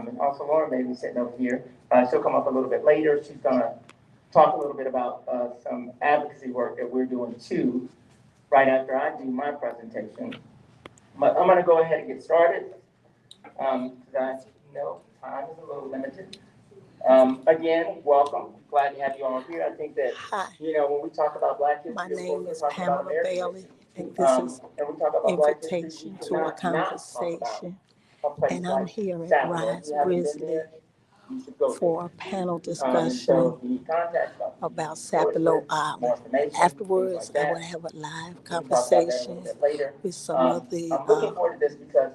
And also Lauren may be sitting over here. She'll come up a little bit later. She's going to talk a little bit about some advocacy work that we're doing too, right after I do my presentation. But I'm going to go ahead and get started. Because I know time is a little limited. Again, welcome. Glad to have you all here. I think that, Hi, when we talk about Black history, my of course, name we're is talking about Pamela American Bailey, history. and this is And we talk about Black history, invitation we to a cannot not talk about conversation, a place and I'm like here at Sapelo. If Rise you haven't been Grizzly there, you should go there. for a panel And discussion so the contact us. about Source Sapelo list, more Island. information, things Afterwards, like I that. want to have a live We can talk about that a little conversation bit later. with some of I'm looking forward to this because,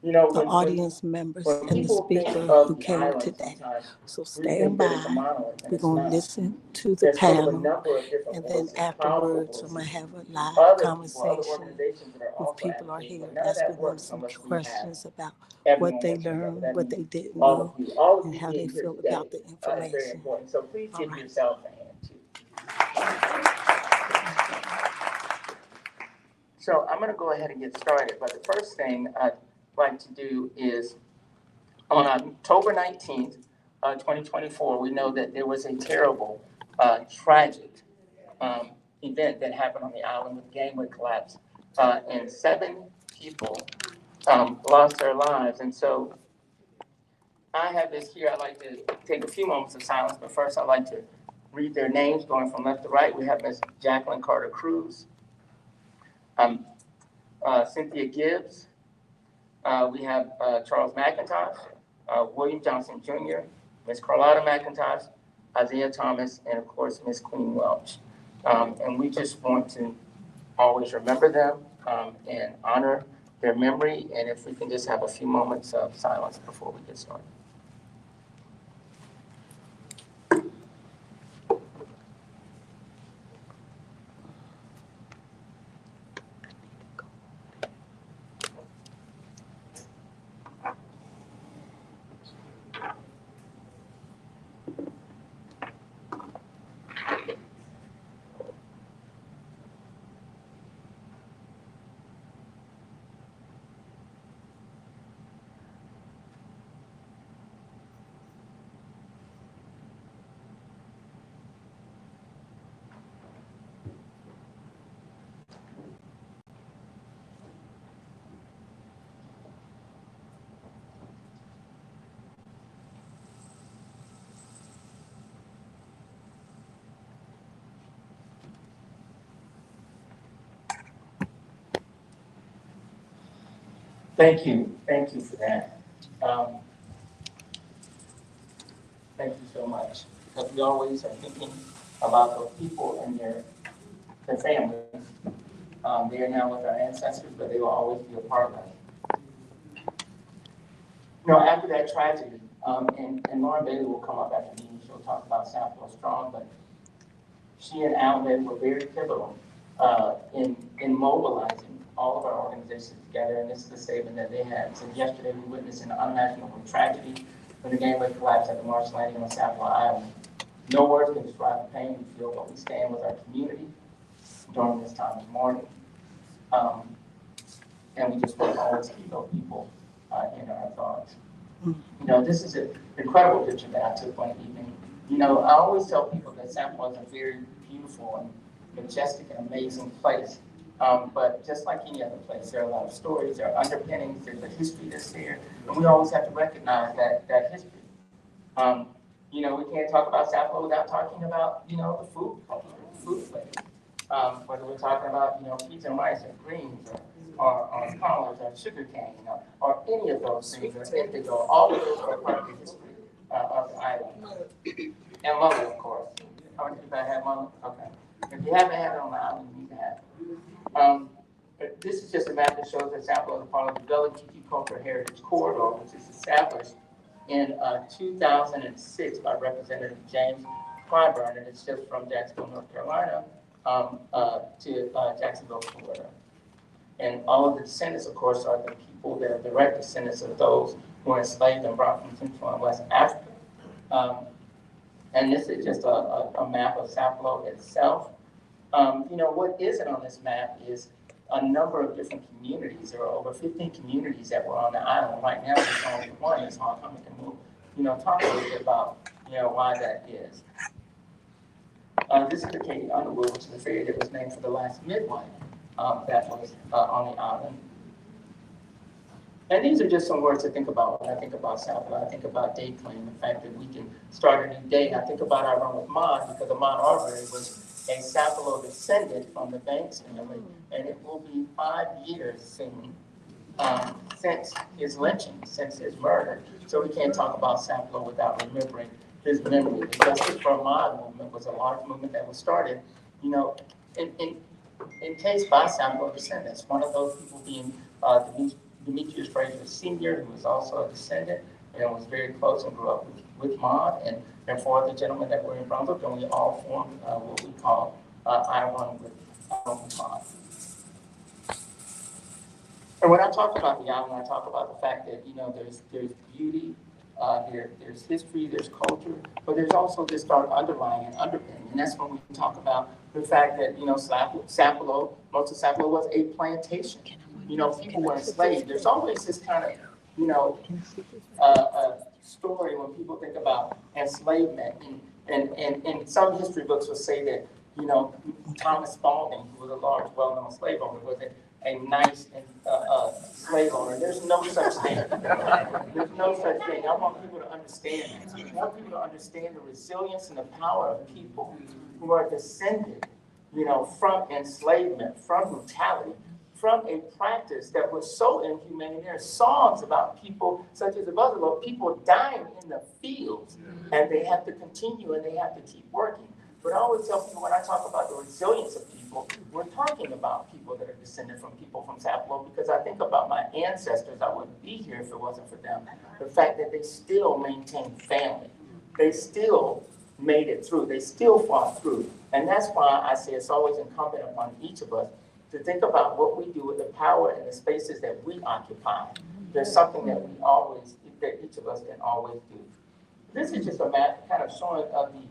the audience members when and the people think speaker of who the came island, today. sometimes So we stand think that it's a by. monolith, and We're it's going to not. listen to the There's sort of a panel, number of different and then voices, powerful afterwards, I'm going voices, to have a live other conversation organizations that are with also people are advocating, here, but none of that asking them works some unless we have questions about what everyone they working together. learned, That what they means didn't all know, of and you how they being here feel today about the is very information. important. So please All give right. yourself a hand too. So I'm going to go ahead and get started, but the first thing I'd like to do is on October 19th, 2024, we know that there was a terrible, tragic event that happened on the island with gangway collapse, and 7 people lost their lives. And so I have this here. I'd like to take a few moments of silence, but first I'd like to read their names going from left to right. We have Ms. Jacqueline Carter Cruz, Cynthia Gibbs. We have Charles McIntosh, William Johnson Jr., Ms. Carlotta McIntosh, Isaiah Thomas, and of course, Ms. Queen Welch. And we just want to always remember them and honor their memory. And if we can just have a few moments of silence before we get started. Thank you. Thank you for that. Thank you so much. Because we always are thinking about those people and their families. They are now with our ancestors, but they will always be a part of us. After that tragedy, and Lauren Bailey will come up after me, and she'll talk about Sapelo Strong, but she and Al Bailey were very pivotal in mobilizing all of our organizations together, and this is the statement that they had. So yesterday we witnessed an unimaginable tragedy when the gangway collapsed at the Marsh Landing on Sapelo Island. No words can describe the pain we feel, but we stand with our community during this time of mourning. And we just want to always keep those people in our thoughts. This is an incredible picture that I took one evening. I always tell people that Sapelo is a very beautiful and majestic and amazing place. But just like any other place, there are a lot of stories, there are underpinnings, there's a history that's there, and we always have to recognize that history. We can't talk about Sapelo without talking about, the food culture, food flavor. Whether we're talking about, peas and rice or greens or collards or sugar cane, or any of those things, or indigo, all of those are part of the history of the island. And mother, of course. How many people have mother? Okay. If you haven't had it on the island, you need to have it. But this is just a map that shows that Sapelo is a part of the LGBTQ Cultural Heritage Corridor, which is established in 2006 by Representative James Clyburn, and it's just from Jacksonville, North Carolina, to Jacksonville, Florida. And all of the descendants, of course, are the people that are direct descendants of those who were enslaved and brought from Central and West Africa. And this is just a map of Sapelo itself. What isn't on this map is a number of different communities. There are over 15 communities that were on the island. Right now, there's only one that's Hong Kong, and we'll, talk a little bit about, why that is. This is the Katie Underwood, which is the ferry that was named for the last midwife that was on the island. And these are just some words to think about when I think about Sapelo. I think about day claim, the fact that we can start a new day. I think about I Run with Maud, because Ahmaud Arbery was a Sapelo descendant from the Banks family, and it will be 5 years soon since his lynching, since his murder. So we can't talk about Sapelo without remembering his memory. The Justice for Ahmaud movement was a large movement that was started, in case by Sapelo descendants. One of those people being Demetrius Fraser Sr., who was also a descendant and was very close and grew up with Maud, and 4 other gentlemen that were in Brunswick, and we all formed what we call I Run with Maud. And when I talk about the island, I talk about the fact that, there's beauty, there's history, there's culture, but there's also this dark underlying and underpinning. And that's when we talk about the fact that, Sapelo, most of Sapelo was a plantation. People were enslaved. There's always this kind of, story when people think about enslavement. And some history books will say that, Thomas Spalding, who was a large, well-known slave owner, was a nice slave owner. There's no such thing. There's no such thing. I want people to understand that. I want people to understand the resilience and the power of people who are descended, from enslavement, from brutality, from a practice that was so inhumane. There are songs about people, such as the Buffalo, people dying in the fields, and they have to continue and they have to keep working. But I always tell people when I talk about the resilience of people, we're talking about people that are descended from people from Sapelo, because I think about my ancestors. I wouldn't be here if it wasn't for them. The fact that they still maintained family. They still made it through. They still fought through. And that's why I say it's always incumbent upon each of us to think about what we do with the power and the spaces that we occupy. There's something that each of us can always do. This is just a map kind of showing of the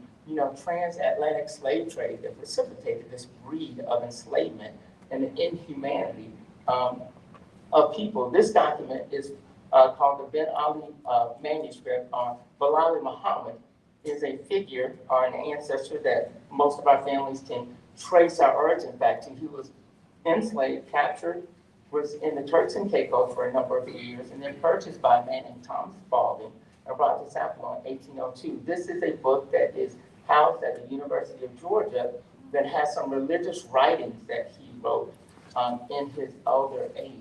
transatlantic slave trade that precipitated this breed of enslavement and the inhumanity of people. This document is called the Ben Ali manuscript. Bilal Muhammad is a figure or an ancestor that most of our families can trace our origin back to. He was enslaved, captured, was in the Turks and Caicos for a number of years, and then purchased by a man named Thomas Spalding and brought to Sapelo in 1802. This is a book that is housed at the University of Georgia that has some religious writings that he wrote in his older age.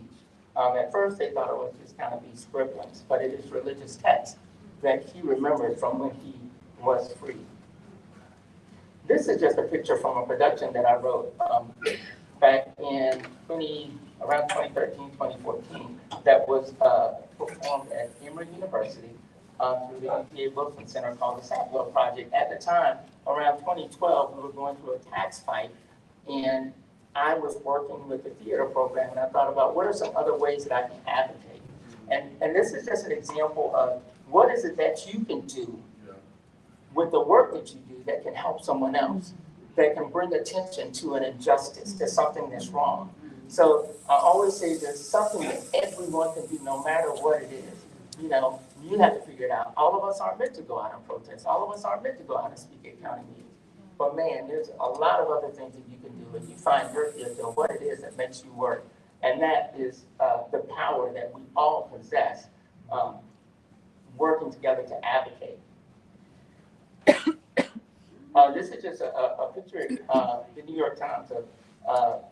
At first, they thought it was just kind of these scribblings, but it is religious text that he remembered from when he was free. This is just a picture from a production that I wrote back in around 2013, 2014, that was performed at Emory University through the E.P.A. Wilson Center called the Sapelo Project. At the time, around 2012, we were going through a tax fight, and I was working with the theater program, and I thought about what are some other ways that I can advocate. And this is just an example of what is it that you can do with the work that you do that can help someone else, that can bring attention to an injustice, to something that's wrong. So I always say there's something that everyone can do no matter what it is. You have to figure it out. All of us aren't meant to go out and protest. All of us aren't meant to go out and speak at county meetings. But man, there's a lot of other things that you can do if you find your gift or what it is that makes you work. And that is the power that we all possess, working together to advocate. This is just a picture of the New York Times of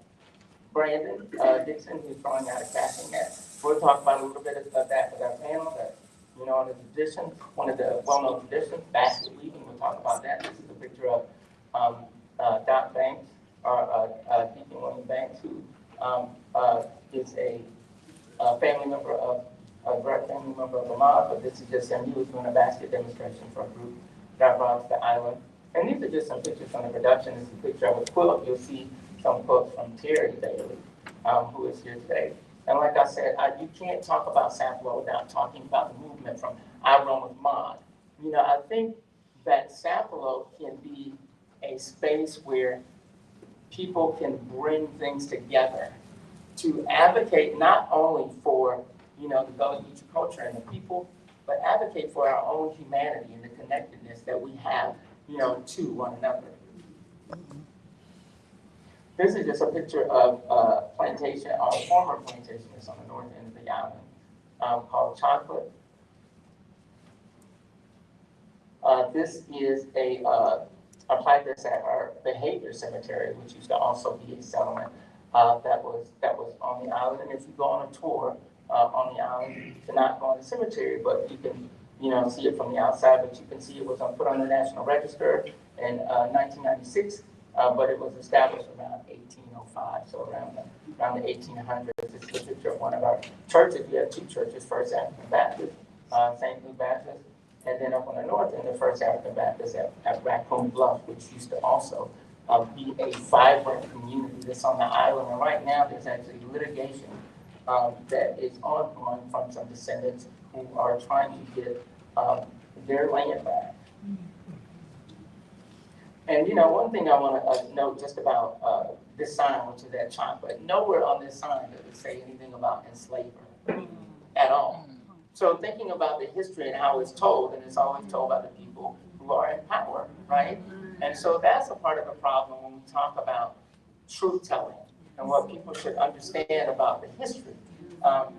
Brandon Dixon, who's throwing out a casting net. We'll talk about a little bit of that with our panel. That, on the tradition, one of the well-known traditions, basket weaving. We'll talk about that. This is a picture of Doc Banks, or Deacon William Banks, who is a family member of a direct family member of the mob. But this is just him. He was doing a basket demonstration for a group that brought to the island. And these are just some pictures from the production. This is a picture of a quilt. You'll see some quotes from Terry Bailey, who is here today. And like I said, you can't talk about Sapelo without talking about the movement from I Run with Maud. I think that Sapelo can be a space where people can bring things together to advocate not only for, the Gullah Geechee culture and the people, but advocate for our own humanity and the connectedness that we have, to one another. This is just a picture of a plantation, or a former plantation that's on the north end of the island, called Chocolate. This is a plaque that's at our Behavior Cemetery, which used to also be a settlement that was on the island. And if you go on a tour on the island, you cannot go on the cemetery, but you can see it from the outside. But you can see it was put on the National Register in 1996, but it was established around 1805, so around the 1800s. It's a picture of one of our churches. We have two churches: First African Baptist, St. Louis Baptist. And then up on the north end, the First African Baptist at Raccoon Bluff, which used to also be a vibrant community that's on the island. And right now, there's actually litigation that is ongoing from some descendants who are trying to get their land back. And one thing I want to note just about this sign, which is at Chocolate, nowhere on this sign does it say anything about enslavement at all. So thinking about the history and how it's told, and it's always told by the people who are in power, right? And so that's a part of the problem when we talk about truth-telling and what people should understand about the history,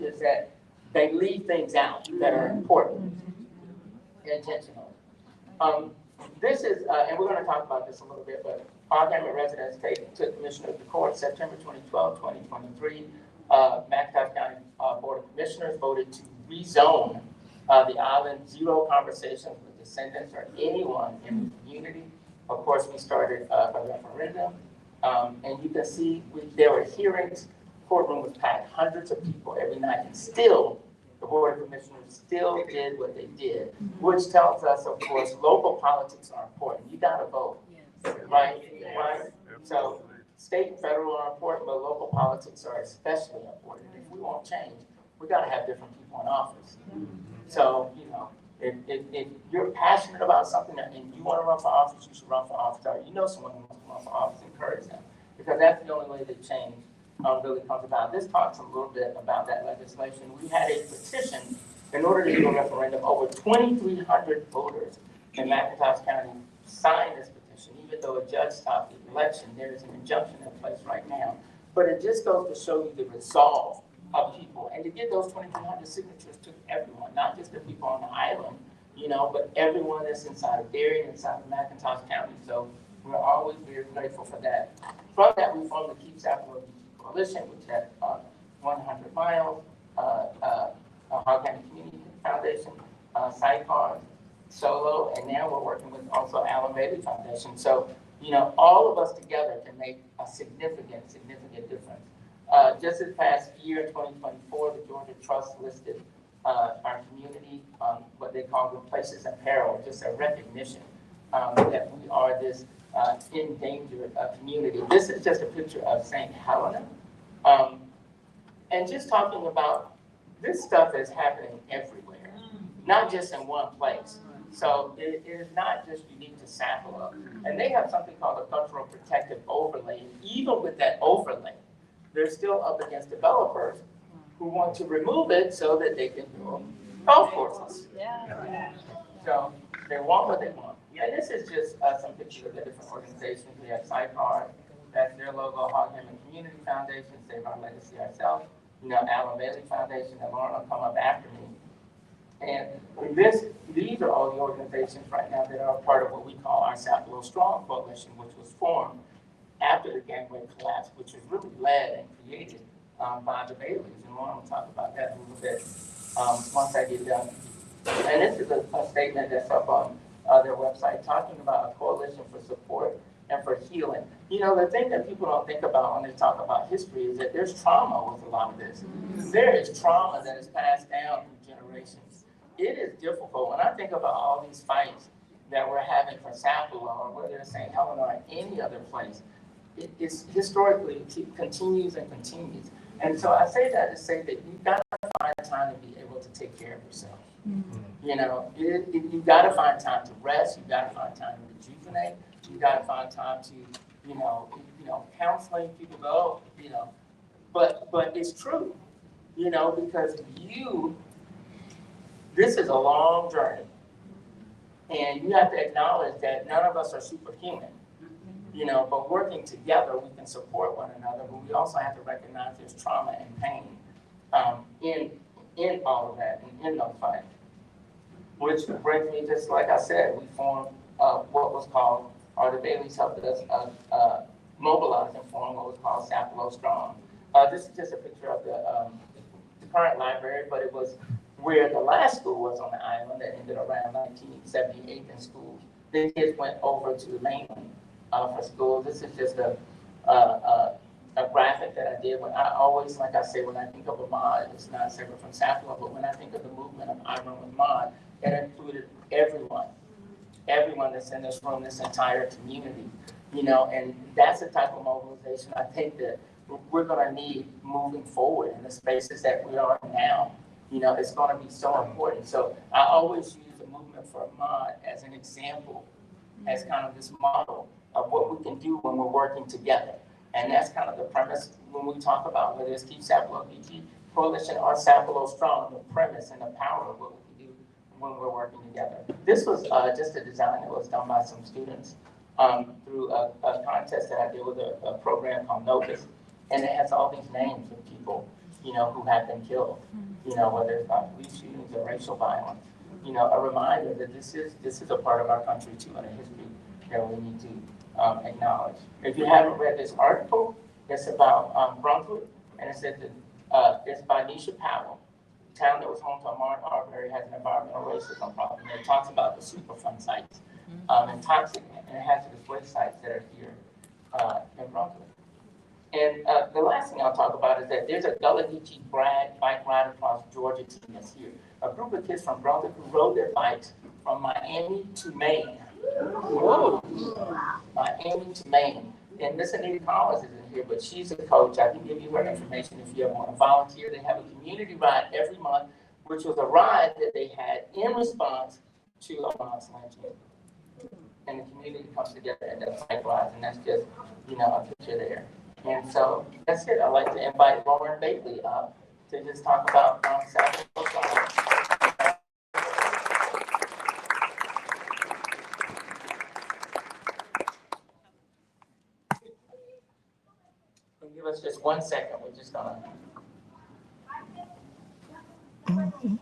is that they leave things out that are important intentionally. This is, and we're going to talk about this a little bit, but Parliament residents took Commissioner of the Court September 2012, 2023. McIntosh County Board of Commissioners voted to rezone the island, 0 conversations with descendants or anyone in the community. Of course, we started a referendum, and you can see there were hearings. The courtroom was packed, hundreds of people every night, and still the Board of Commissioners still did what they did, which tells us, of course, local politics are important. You got to vote, right? So state and federal are important, but local politics are especially important. If we want change, we got to have different people in office. So, if you're passionate about something and you want to run for office, you should run for office. Or someone who wants to run for office, encourage them, because that's the only way that change really comes about. This talks a little bit about that legislation. We had a petition in order to do a referendum. Over 2,300 voters in McIntosh County signed this petition, even though a judge stopped the election. There is an injunction in place right now. But it just goes to show you the resolve of people. And to get those 2,300 signatures took everyone, not just the people on the island, but everyone that's inside of Darien, inside of McIntosh County. So we're always very grateful for that. From that, we formed the Keep Sapelo Coalition, which had 100 miles, Hog County Community Foundation, Sidecars, Solo, and now we're working with also Allen Bailey Foundation. So, all of us together can make a significant difference. Just this past year, 2024, the Georgia Trust listed our community on what they call the places in peril, just a recognition that we are this endangered community. This is just a picture of St. Helena. And just talking about this stuff is happening everywhere, not just in one place. So it is not just unique to Sapelo. And they have something called a cultural protective overlay. And even with that overlay, they're still up against developers who want to remove it so that they can build golf courses. So they want what they want. And this is just some pictures of the different organizations. We have Sidecar, that's their logo, Hog County Community Foundation, Save Our Legacy Ourselves. Allen Bailey Foundation, and Lauren will come up after me. And these are all the organizations right now that are part of what we call our Sapelo Strong Coalition, which was formed after the gangway collapse, which was really led and created by the Baileys. And Lauren will talk about that a little bit once I get done. And this is a statement that's up on their website talking about a coalition for support and for healing. The thing that people don't think about when they talk about history is that there's trauma with a lot of this. There is trauma that is passed down through generations. It is difficult. When I think about all these fights that we're having for Sapelo, or whether it's St. Helena or any other place, it's historically continues and continues. And so I say that to say that you've got to find time to be able to take care of yourself. You've got to find time to rest. You've got to find time to rejuvenate. You've got to find time to, counseling. People go, but it's true, because this is a long journey, and you have to acknowledge that none of us are superhuman, but working together, we can support one another, but we also have to recognize there's trauma and pain in all of that, and in those fights. Which brings me, just like I said, we formed what was called, or the Baileys helped us mobilize and form what was called Sapelo Strong. This is just a picture of the current library, but it was where the last school was on the island that ended around 1978 in school. The kids went over to the mainland for school. This is just a graphic that I did. When I always, like I say, when I think of a mod, it's not separate from Sapelo, but when I think of the movement of I Run With Mod, it included everyone that's in this room, this entire community, and that's the type of mobilization I think that we're going to need moving forward in the spaces that we are now. It's going to be so important. So I always use the movement for a mod as an example, as kind of this model of what we can do when we're working together. And that's kind of the premise when we talk about whether it's Keep Sapelo BT Coalition or Sapelo Strong, the premise and the power of what we can do when we're working together. This was just a design that was done by some students through a contest that I did with a program called Notice. And it has all these names of people, who have been killed, whether it's by police shootings or racial violence. A reminder that this is a part of our country too, and a history that we need to acknowledge. If you haven't read this article, it's about Brunswick, and it's by Nisha Powell. The town that was home to Ahmaud Arbery has an environmental racism problem. And it talks about the Superfund sites and toxic and hazardous waste sites that are here in Brunswick. And the last thing I'll talk about is that there's a Gullah Geechee bike ride across Georgia team that's here. A group of kids from Brunswick who rode their bikes from Miami to Maine. Whoa. Miami to Maine. And Miss Anita Collins is in here, but she's a coach. I can give you her information if you ever want to volunteer. They have a community ride every month, which was a ride that they had in response to Ahmaud's lynching. And the community comes together and does bike rides, and that's just, a picture there. And so that's it. I'd like to invite Lauren Bailey up to just talk about Sapelo Strong. Give us just 1 second. We're just gonna. Mm-hmm.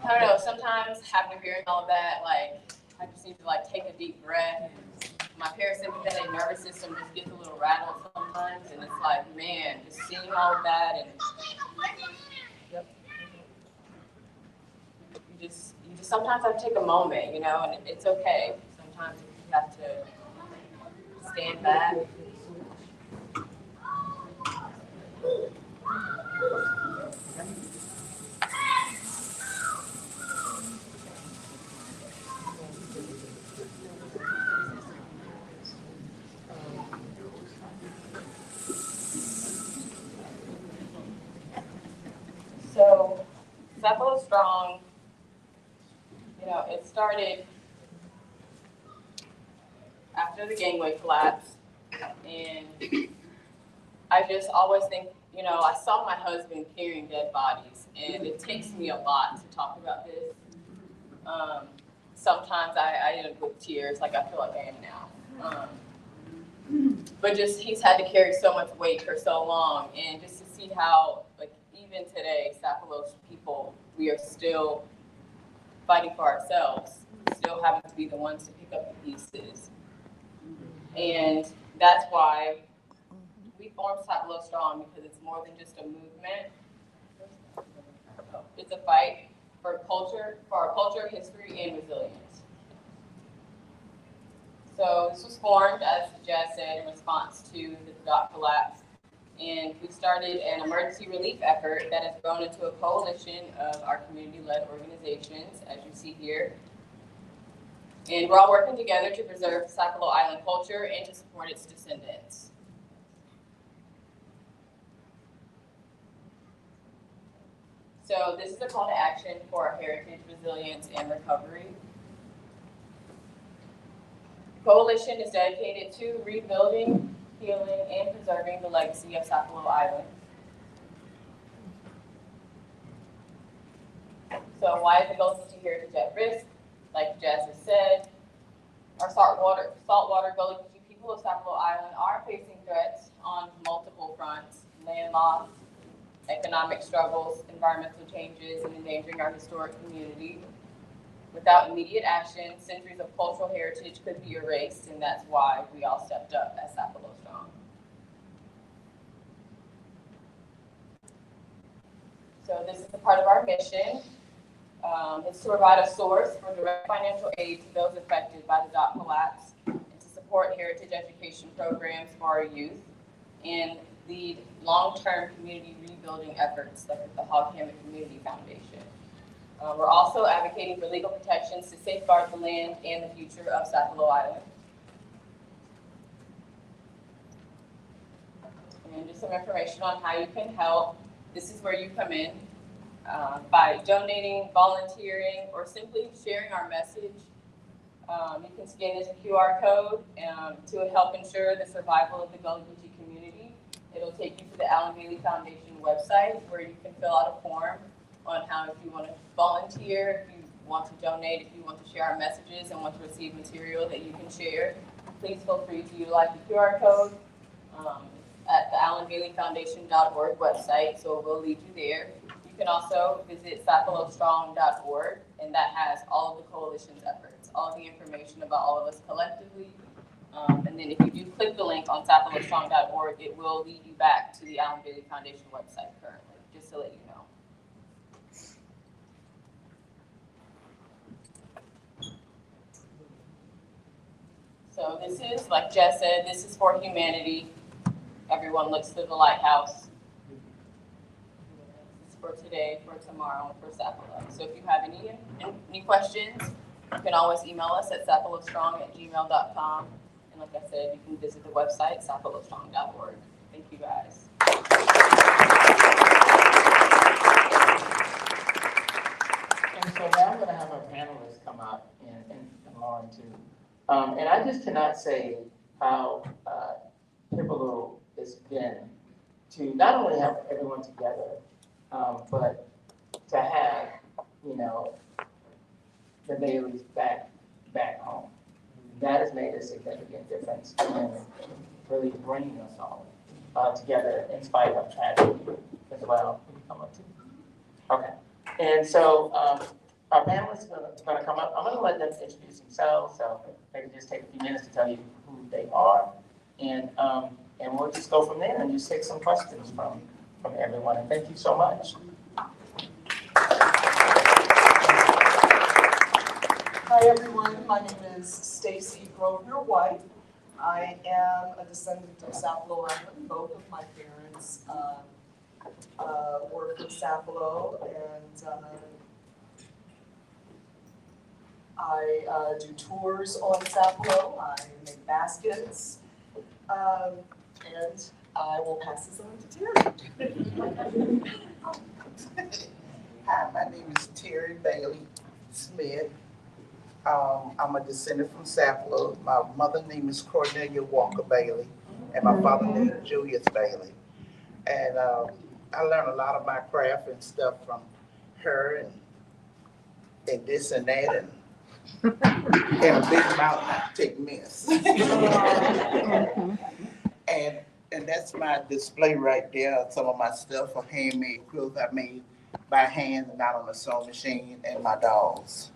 I don't know, sometimes after hearing all of that, I just need to take a deep breath. My parasympathetic nervous system just gets a little rattled sometimes, and it's man, just seeing all of that, and you just sometimes have to take a moment, and it's okay. Sometimes you have to stand back. So, Sapelo Strong, it started after the gangway collapse, and I just always think, I saw my husband carrying dead bodies, and it takes me a lot to talk about this. Sometimes I end up with tears, I feel like I am now. But just, he's had to carry so much weight for so long, and just to see how, even today, Sapelo's people, we are still fighting for ourselves, still having to be the ones to pick up the pieces. And that's why we formed Sapelo Strong, because it's more than just a movement. It's a fight for our culture, history, and resilience. So this was formed, as Jazz said, in response to the dock collapse. And we started an emergency relief effort that has grown into a coalition of our community-led organizations, as you see here. And we're all working together to preserve Sapelo Island culture and to support its descendants. So this is a call to action for our heritage, resilience, and recovery. The coalition is dedicated to rebuilding, healing, and preserving the legacy of Sapelo Island. So why is the Gullah Geechee heritage at risk? Like Jazz has said, our saltwater Gullah Geechee people of Sapelo Island are facing threats on multiple fronts: land loss, economic struggles, environmental changes, and endangering our historic community. Without immediate action, centuries of cultural heritage could be erased, and that's why we all stepped up as Sapelo Strong. So this is a part of our mission. It's to provide a source for direct financial aid to those affected by the dock collapse, and to support heritage education programs for our youth, and lead long-term community rebuilding efforts like the Hog Hammock Community Foundation. We're also advocating for legal protections to safeguard the land and the future of Sapelo Island. And just some information on how you can help. This is where you come in. By donating, volunteering, or simply sharing our message. You can scan this QR code to help ensure the survival of the Gullah Geechee community. It'll take you to the Allen Bailey Foundation website where you can fill out a form on how, if you want to volunteer, if you want to donate, if you want to share our messages and want to receive material that you can share. Please feel free to utilize the QR code at the allenbaileyfoundation.org website, so it will lead you there. You can also visit sapelostrong.org, and that has all of the coalition's efforts, all of the information about all of us collectively. And then if you do click the link on sapelostrong.org, it will lead you back to the Allen Bailey Foundation website currently, just to let you know. So this is, like Jess said, this is for humanity. Everyone looks to the lighthouse. It's for today, for tomorrow, and for Sapelo. So if you have any questions, you can always email us at sapelostrong@gmail.com. And like I said, you can visit the website, sapelostrong.org. Thank you guys. And so now I'm going to have our panelists come up and Lauren too. And I just cannot say how pivotal it's been to not only have everyone together, but to have, the Baileys back home. That has made a significant difference in really bringing us all together in spite of tragedy as well. Okay. And so our panelists are going to come up. I'm going to let them introduce themselves, so they can just take a few minutes to tell you who they are, and we'll just go from there and just take some questions from everyone. And thank you so much. Hi everyone, my name is Stacy Grosvenor White. I am a descendant of Sapelo Island. Both of my parents were from Sapelo, and I do tours on Sapelo. I make baskets, and I will pass this on to Terry. Hi, my name is Terry Bailey Smith. I'm a descendant from Sapelo. My mother's name is Cornelia Walker Bailey, and my father's name is Julius Bailey. And I learned a lot of my craft and stuff from her, and this and that, and a big mouth not to take mess. And that's my display right there. Some of my stuff are handmade clothes I made by hand and not on a sewing machine, and my dolls.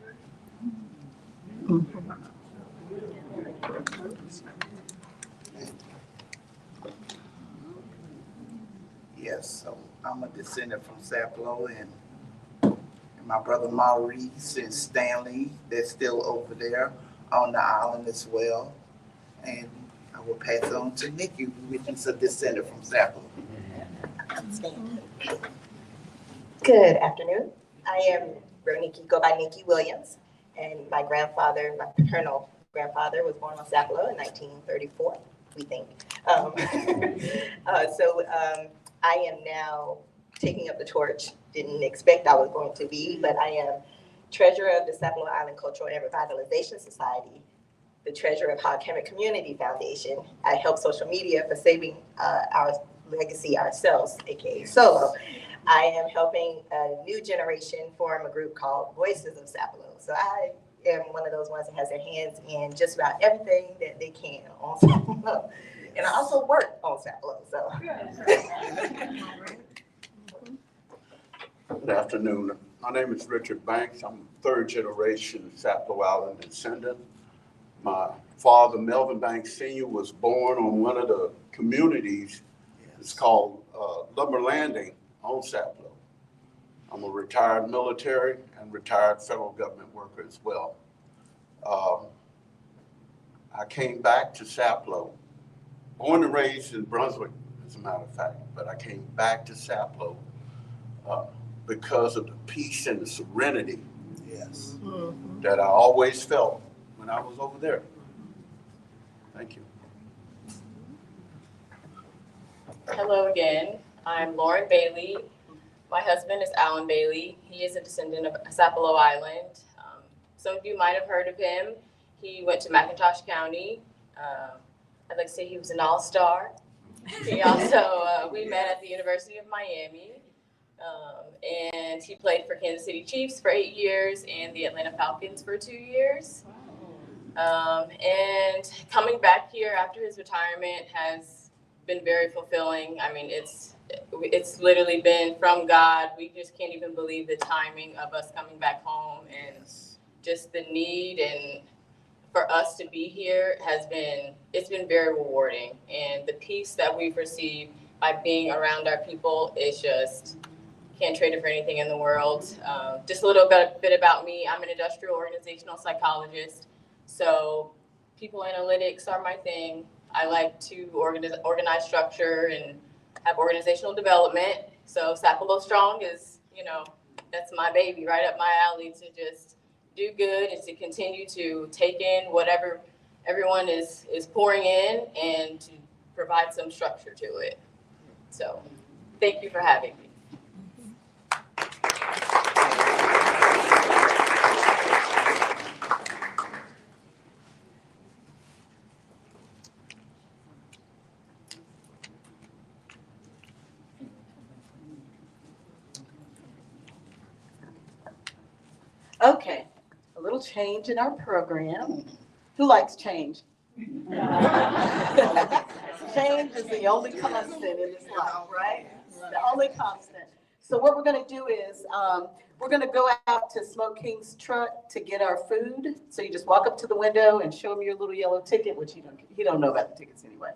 Yes, so I'm a descendant from Sapelo, and my brother Maurice and Stanley, they're still over there on the island as well. And I will pass it on to Nikki, which is a descendant from Sapelo. Good afternoon. I am Roniki, go by Nikki Williams, and my grandfather, my paternal grandfather, was born on Sapelo in 1934, we think. I am now taking up the torch. Didn't expect I was going to be, but I am treasurer of the Sapelo Island Cultural and Revitalization Society, the treasurer of Hog Hammock Community Foundation. I help social media for saving our legacy ourselves, aka Solo. I am helping a new generation form a group called Voices of Sapelo. So I am one of those ones that has their hands in just about everything that they can on Sapelo. And I also work on Sapelo, so. Good afternoon. My name is Richard Banks. I'm third generation Sapelo Island descendant. My father, Melvin Banks Sr., was born on one of the communities. It's called Lumber Landing on Sapelo. I'm a retired military and retired federal government worker as well. I came back to Sapelo, born and raised in Brunswick, as a matter of fact, but I came back to Sapelo because of the peace and the serenity that I always felt when I was over there. Thank you. Hello again. I'm Lauren Bailey. My husband is Alan Bailey. He is a descendant of Sapelo Island. Some of you might have heard of him. He went to McIntosh County. I'd like to say he was an all-star. He also, we met at the University of Miami. And he played for Kansas City Chiefs for 8 years and the Atlanta Falcons for 2 years. And coming back here after his retirement has been very fulfilling. I mean, it's literally been from God. We just can't even believe the timing of us coming back home, and just the need and for us to be here it's been very rewarding. And the peace that we've received by being around our people is just, can't trade it for anything in the world. Just a little bit about me. I'm an industrial organizational psychologist. So people analytics are my thing. I like to organize structure and have organizational development. So Sapelo Strong is, that's my baby, right up my alley, to just do good and to continue to take in whatever everyone is pouring in and to provide some structure to it. So thank you for having me. Okay, a little change in our program. Who likes change? Change is the only constant in this life, right? The only constant. So what we're going to do is we're going to go out to Smoke King's truck to get our food. So you just walk up to the window and show him your little yellow ticket, which he don't know about the tickets anyway.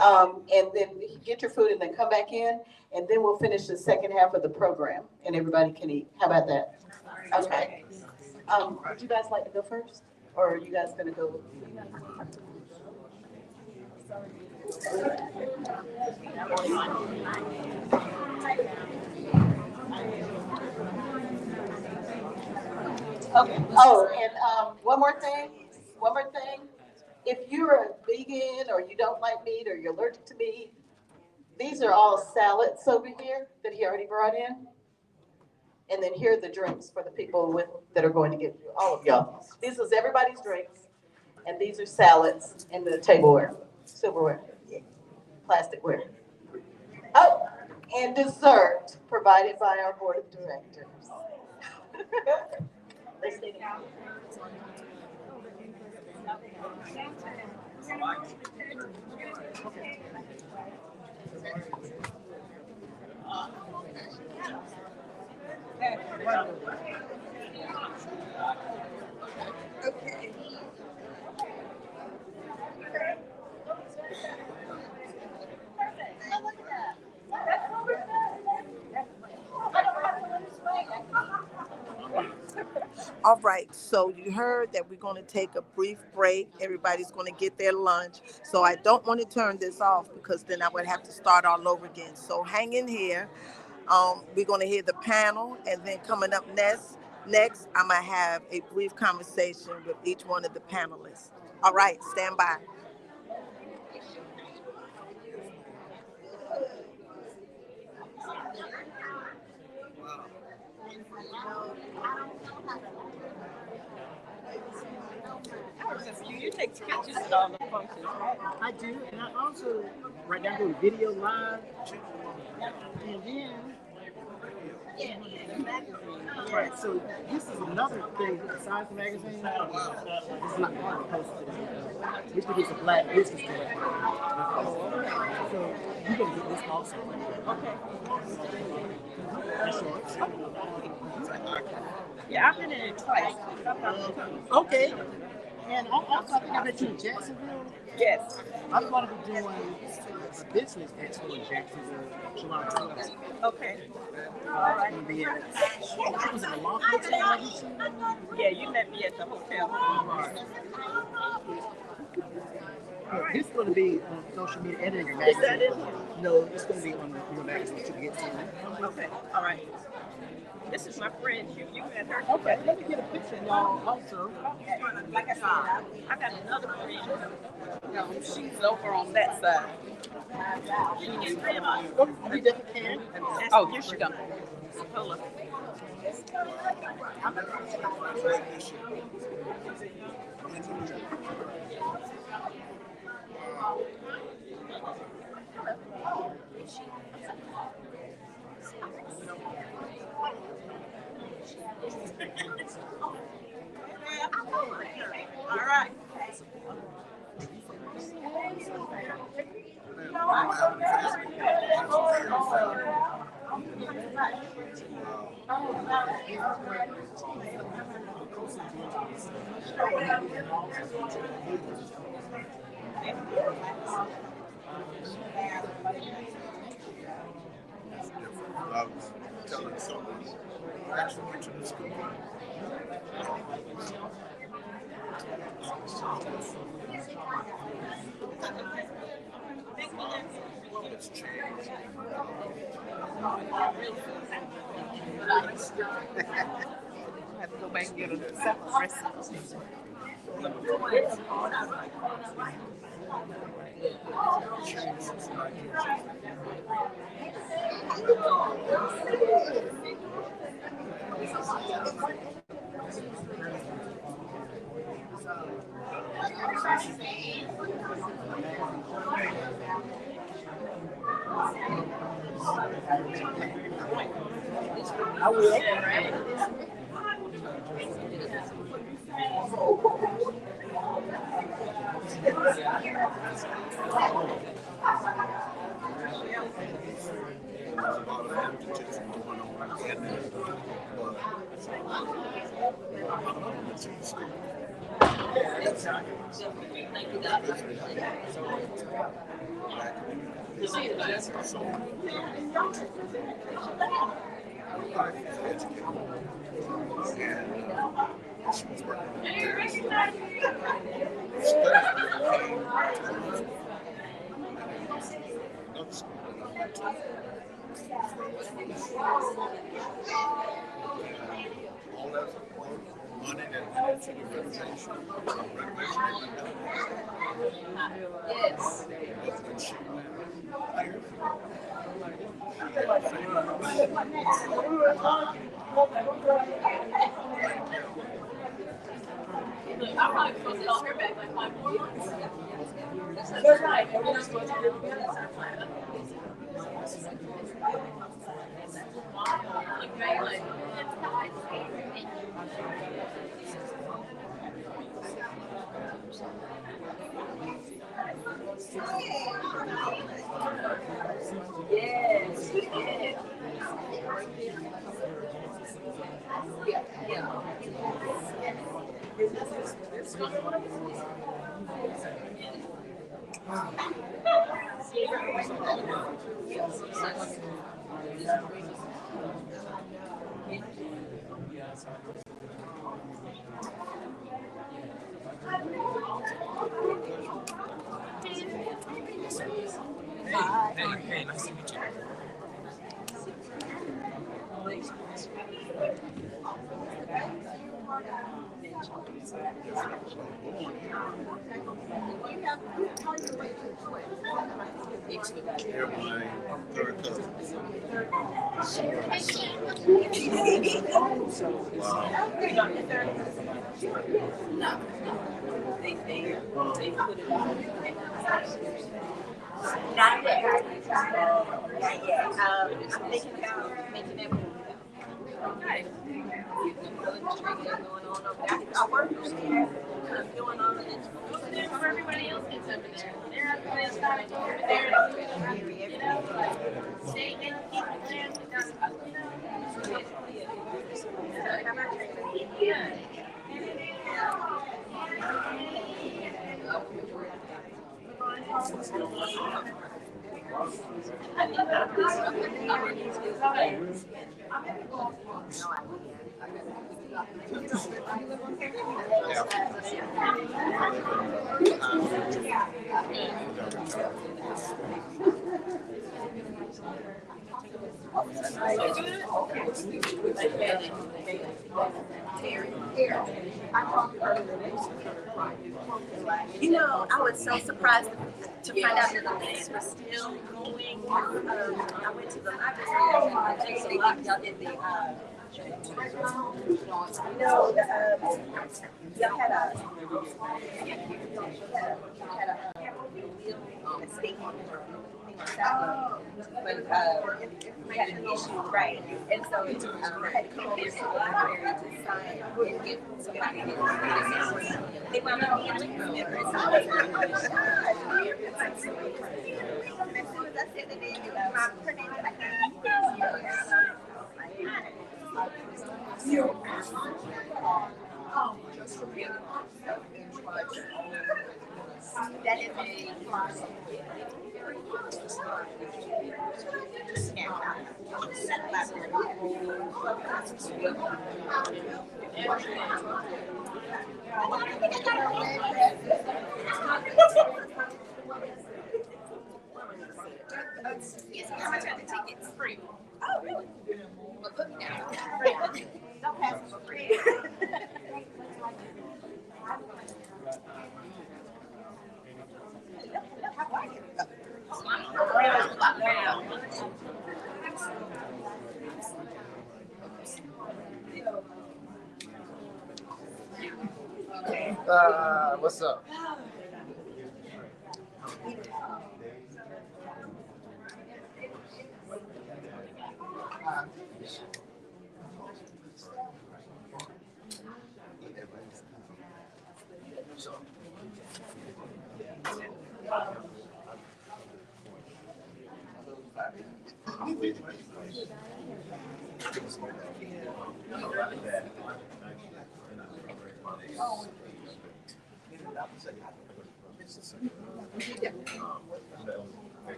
And then get your food and then come back in, and then we'll finish the second half of the program and everybody can eat. How about that? Okay. Would you guys like to go first? Or are you guys going to go? Okay. Oh, and one more thing. If you're a vegan or you don't like meat or you're allergic to meat, these are all salads over here that he already brought in. And then here are the drinks for the people that are going to get you, all of y'all. This is everybody's drinks. And these are salads in the tableware, silverware, plasticware. Oh, and dessert provided by our board of directors. Okay. All right, so you heard that we're going to take a brief break. Everybody's going to get their lunch. So I don't want to turn this off because then I would have to start all over again. So hang in here. We're going to hear the panel, and then coming up next, I'm going to have a brief conversation with each one of the panelists. All right, stand by. You take pictures at all the functions, right? I do, and I also right now do video live, and then right. So this is another thing besides the magazine. This is not part of the post today. We produce a Black business directory. So you can get this also. Okay. That's yours. Yeah, I've been in it twice. Okay. And also, I think I met you in Jacksonville. Yes. I'm going to be doing a business expo in Jacksonville, July 12th. Okay. All right. I was in a law hotel. Yeah, you met me at the hotel. Right. This is going to be on social media and in your magazine. Is that it? No, it's going to be on your magazine to get to. Okay. All right. This is my friend. You met her. Okay, let me get a picture of y'all also. Like I said, I got another friend. No, she's over on that side. Can you get three of us? Oh, you definitely can. Oh, here she comes. Hold up. All right. I was telling someone, actually went to the school. It's changed. I have to go back and get a separate recipe. I will. All that money that went into the renovation, Yes. when she Look, I'm probably supposed to tell her back like 5 more months. That's right. Everyone's supposed to do it. Yes. Yeah. Airplane, third cousin. Wow. They put it on. Not yet. Not yet. I'm thinking about making that move. Okay. I work over there. I'm doing all of this. For everybody else that's over there. Everybody else got it over there. You know, stay in the plan. How about you? You know, I was so surprised to find out that the leagues were still going. I went to the library and y'all did the, y'all had a state when we had an issue, right? And so I had to come here to the library to sign and give somebody his. They wound up being legal members. So I was like, oh my God. As soon as I said the name, her name was like, that is a yes, how much are the tickets? Free. Oh, really? Well, put me down. Don't pass me for free. What's up?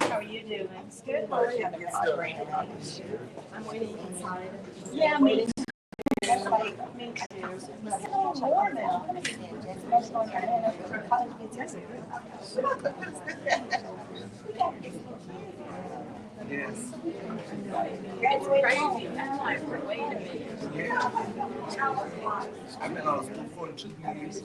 How are you doing? Good. I'm waiting inside. Yeah, me too. Me too. Yes. It's crazy. I'm like, wait a minute. I've been on school for 2 years.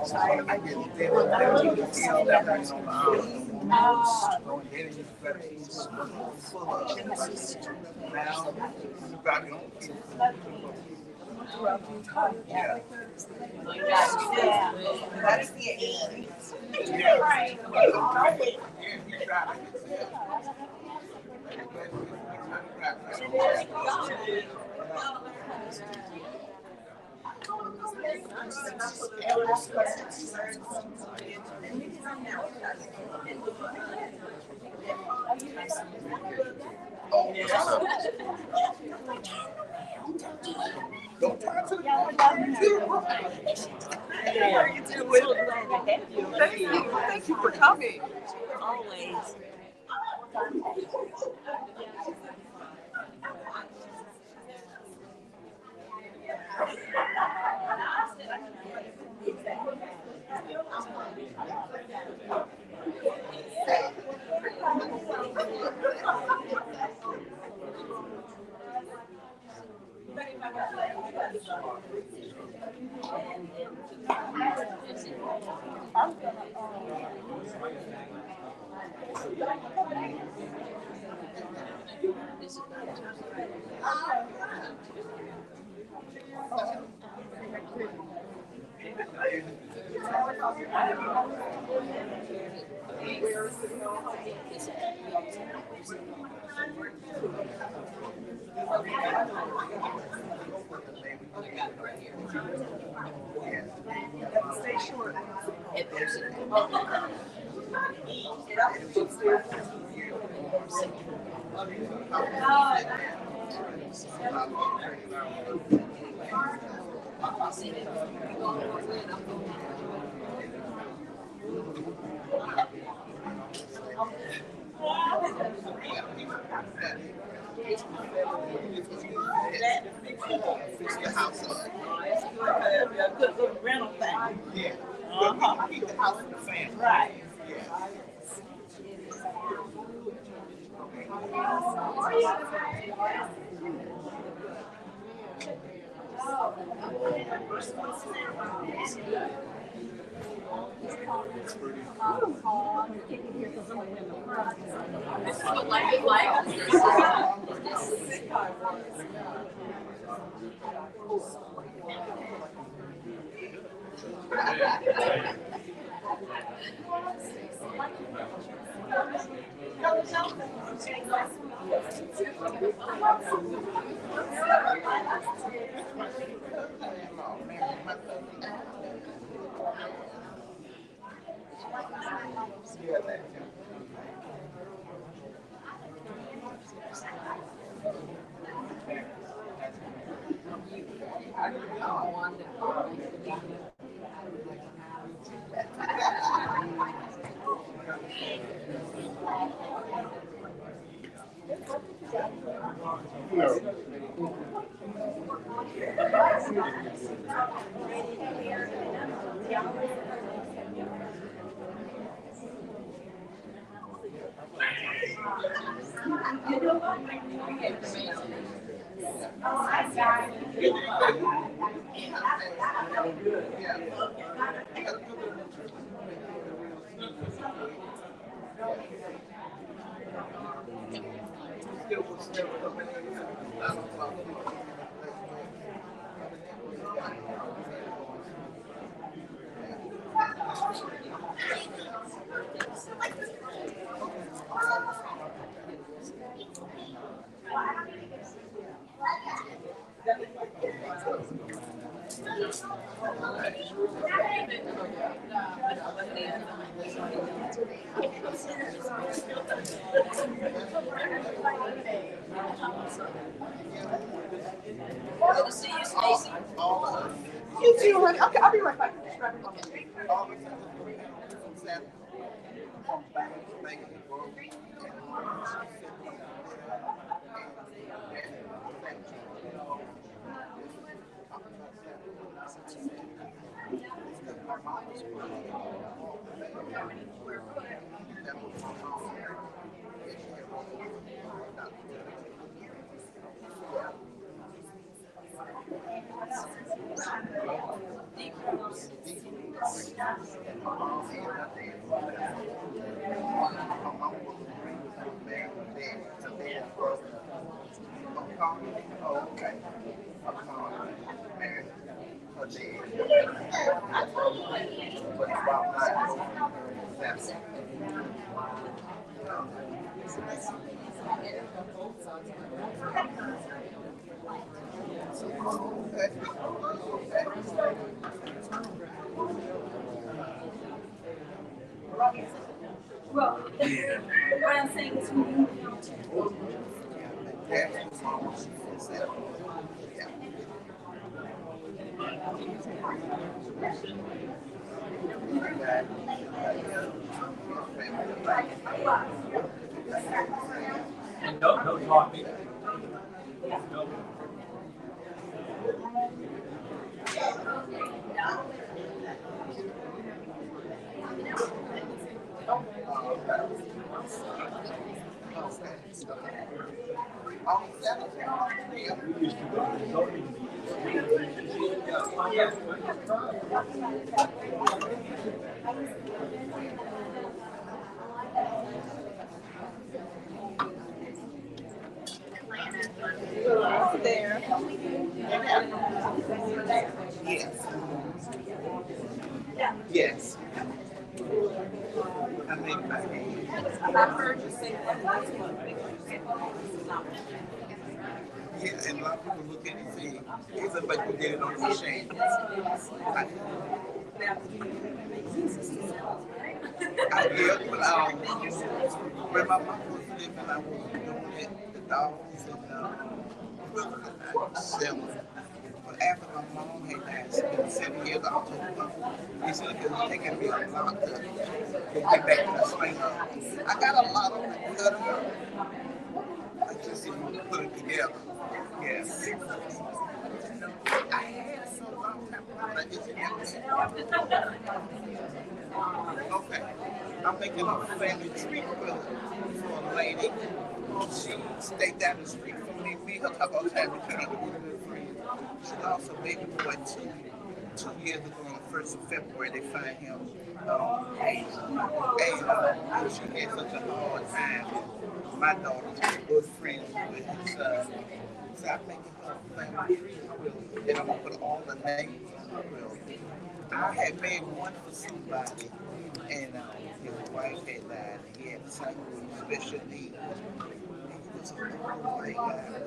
So I get there, but you feel that right on the arm. Going ahead and you better be full of now. You probably don't feel yeah. That's the age. Yeah. Right. Yeah, you try to get don't turn to the Thank you for coming. Always. Stay short. Fix the house up. A good little rental thing. Yeah. Keep the house in the family. Right. This is what life is like. Good to see you, Stacy. You too, honey. Okay, I'll be right back. Well, what I'm saying is when you Don't talk me. On Saturday, Hello there. yes. Yes. I mean, I've heard you say that. That's one thing you said. yeah, and a lot of people look at it and say, it's like you did it on the shame. I did, but when my mom was living, I was doing it, the dogs and selling. But after my mom had died, spent 7 years out of the it's taken me a lot to get back to the swing of. I got a lot of it cut up. I just didn't put it together. Yes. I had some long time ago, but I just didn't have it. Okay. I'm making a family tree for a lady. She stayed down the street from me. Me and her talk all the time. We're trying to be good friends. She lost a baby boy 2 years ago on the 1st of February. They find him. And she had such a hard time. My daughter's good friends with his son. So I'm making her a family tree. And I'm going to put all the names on the will. I had made one for somebody, and his wife had died, and he had a son with special needs. And he was a little white guy.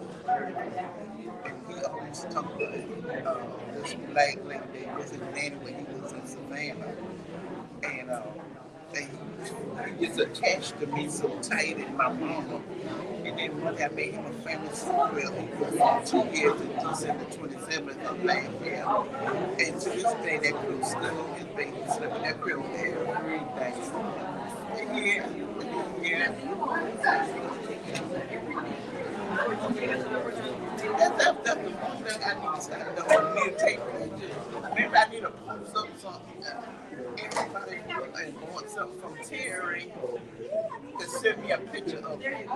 And he always talked about this black lady that was in nanny when he was in Savannah. And he just attached to me so tight and my mama. And then one day I made him a family cereal. He was 2 years in December 27th of last year. And to this day, that crib still on his baby. He slept in that crib every day. Yeah, yeah. That's the one thing I need to start doing. I need to take pictures. Maybe I need to post up something. Everybody and want something from Terry to send me a picture of it.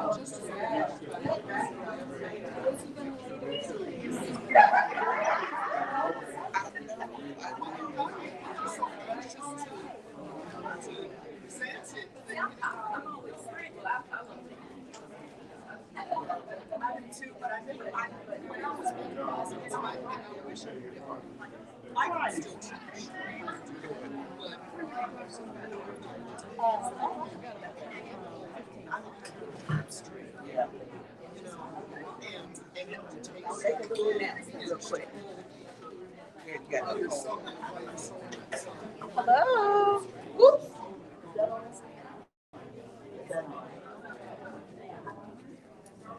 Hello. Whoops.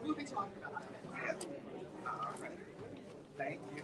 We'll be talking about that. All right. Thank you.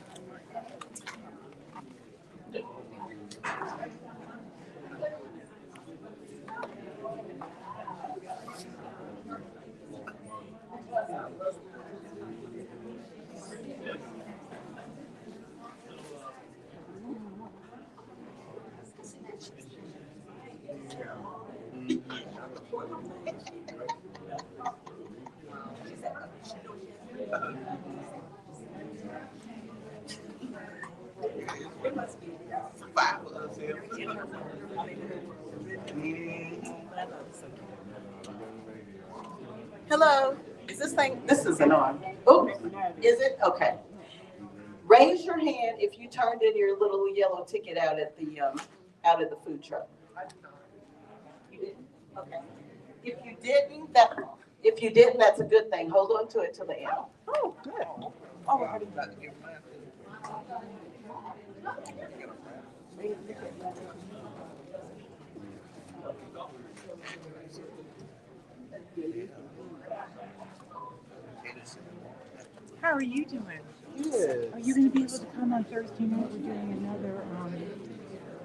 Five of us here. Hello, is this thing, this isn't on. Oh, is it? Okay. Raise your hand if you turned in your little yellow ticket out at the food truck. You didn't? Okay. If you didn't, that's a good thing. Hold on to it till the end. Oh, good. Oh, how do you How are you doing? Good. Are you going to be able to come on Thursday night? We're doing another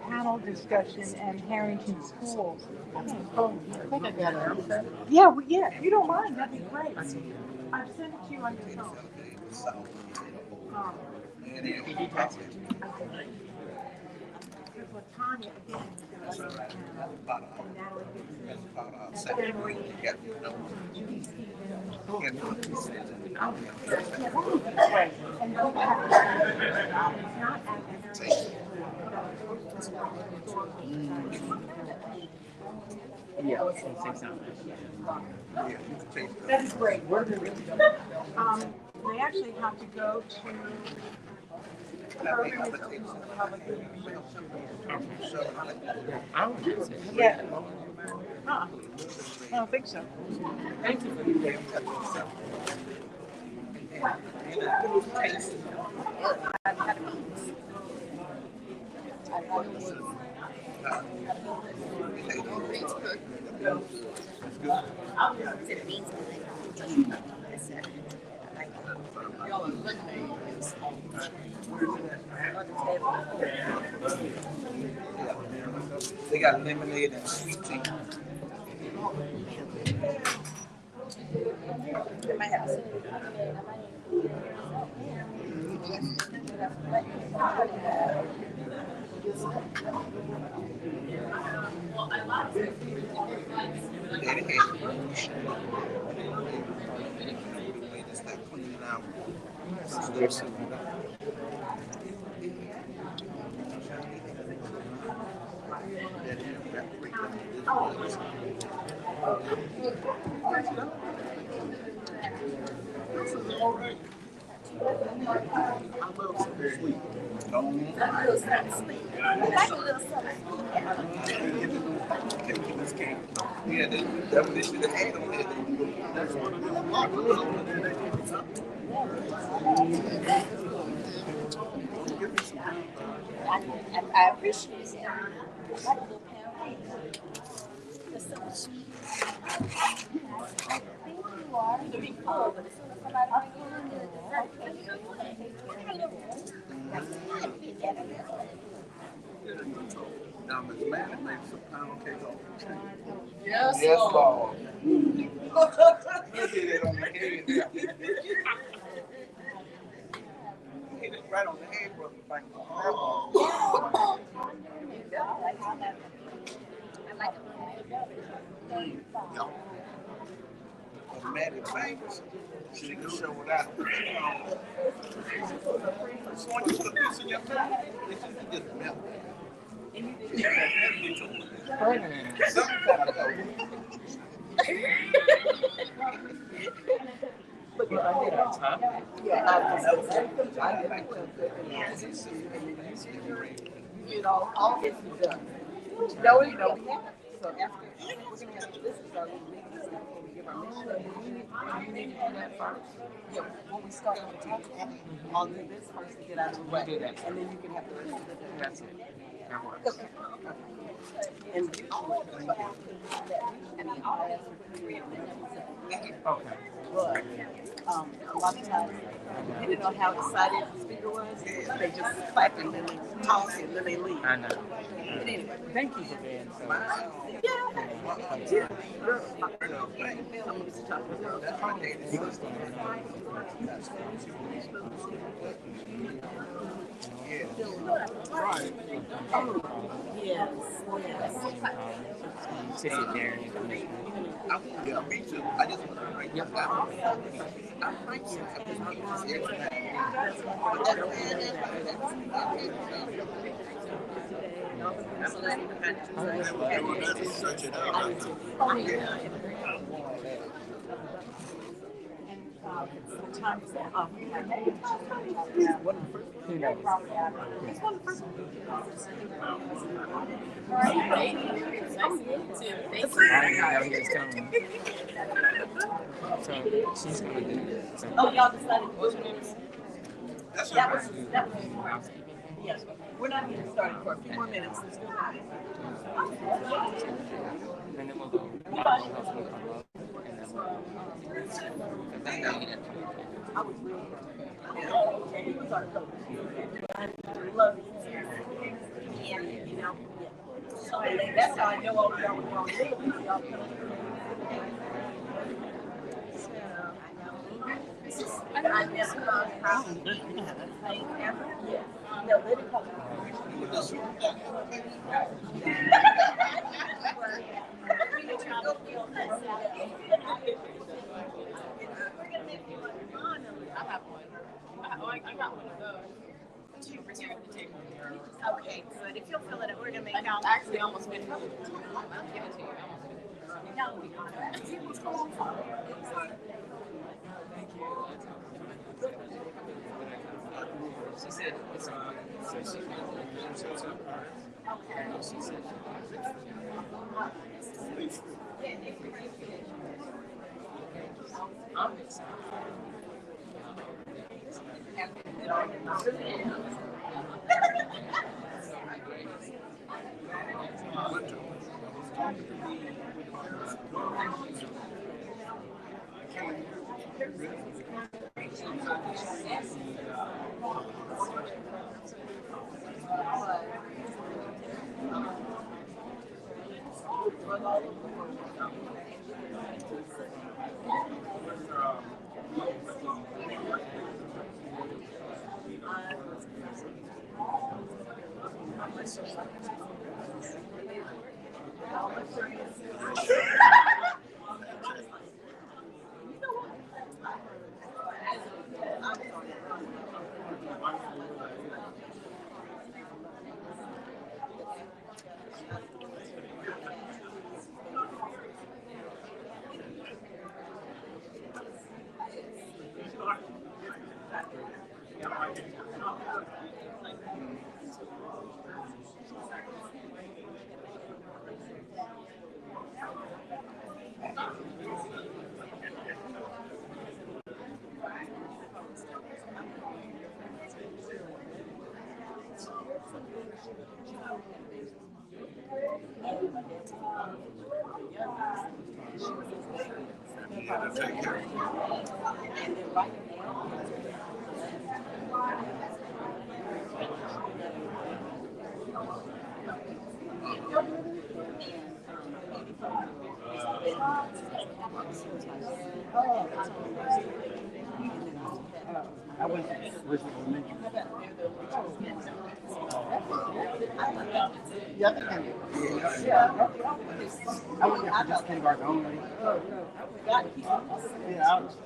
panel discussion at Harrington Schools. Oh, I think I got an answer. Yeah, well, yeah, if you don't mind, that'd be great. I've sent it to you on your phone. Because what Tanya, again, and Natalie Gibson, Yeah, I think so. That is great. They actually have to go to program public. I don't think so. Yeah. Huh. I don't think so. Thank you for the They got lemonade and sweet tea. Yeah, that's what they should have had on there. That's one of them blockers over there. I appreciate it. Now, Miss Manning makes some pound cake off the tree. Yes, Yes, Lord. Lord. You hit it on the head there. Hit it right on the head, brother. Thank you. The Maddie Banks, she can show it out. So when you put a piece in your mouth, it's just melt. Look at I did on top. You know, all this is done. No, you know, we have, so after, we're gonna have to, this is our little meeting stuff when we give our mission. You need to do that first. Yeah, when we start on the top, I'll do this first to get out of the way. Do that. And then you can have the rest of it. That's it. That works. Okay. And I mean, I'll ask for 3 of them. Okay. But, a lot of times, depending on how excited the speaker was, they just clap and then they talk and then they leave. I know. But anyway. Thank you for being so. Yes. Sit there. Yeah, me too. I just want to write that down. I might see search it out. The time is up. Who knows? It's one of the first I was just telling you. So she's gonna do it. So, Oh, y'all decided what's your name? That's That right. was, yes, we're not getting started for a few more minutes. Let's go. and then we'll go. We'll come up, and then we'll. I was really, he was our coach. I love it. Yeah, you know. So that's how I know all y'all were going to do. Y'all come through. I never how yeah. No, let it come. I have one. I got one of those. Two for here at the table. Okay, good. If you'll fill it out, we're gonna make out. Actually, almost finished. I'll give it to you. That would be She said it's so she's okay. She said I'm excited. I went to elementary. Yeah, I think I went there for just kindergarten only. Yeah, I was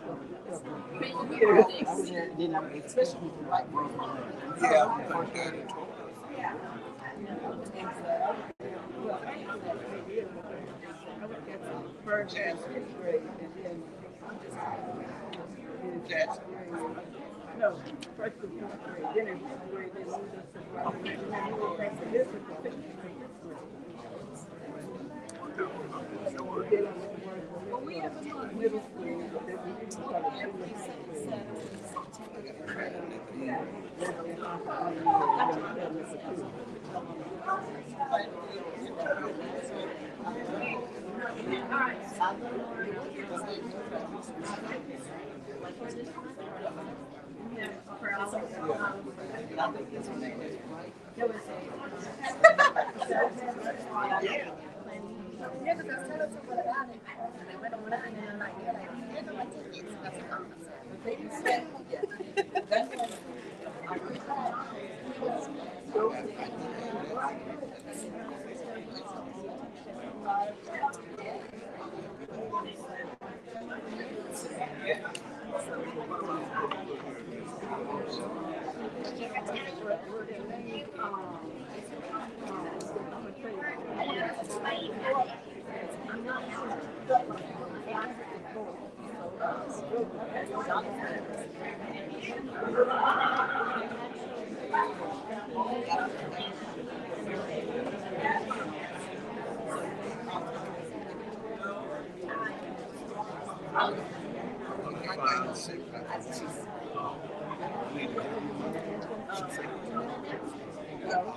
there, then I was especially like first and fifth grade, and then no, first and fourth grade, then in fifth grade, they moved us to Brown, and then we were back to this one, fifth grade. Well, we have a middle school, but then we didn't start a middle Yeah, because I was telling someone about it, and they went online, and I'm like, yeah, here's my tickets. That's a concert. But they didn't say it yet.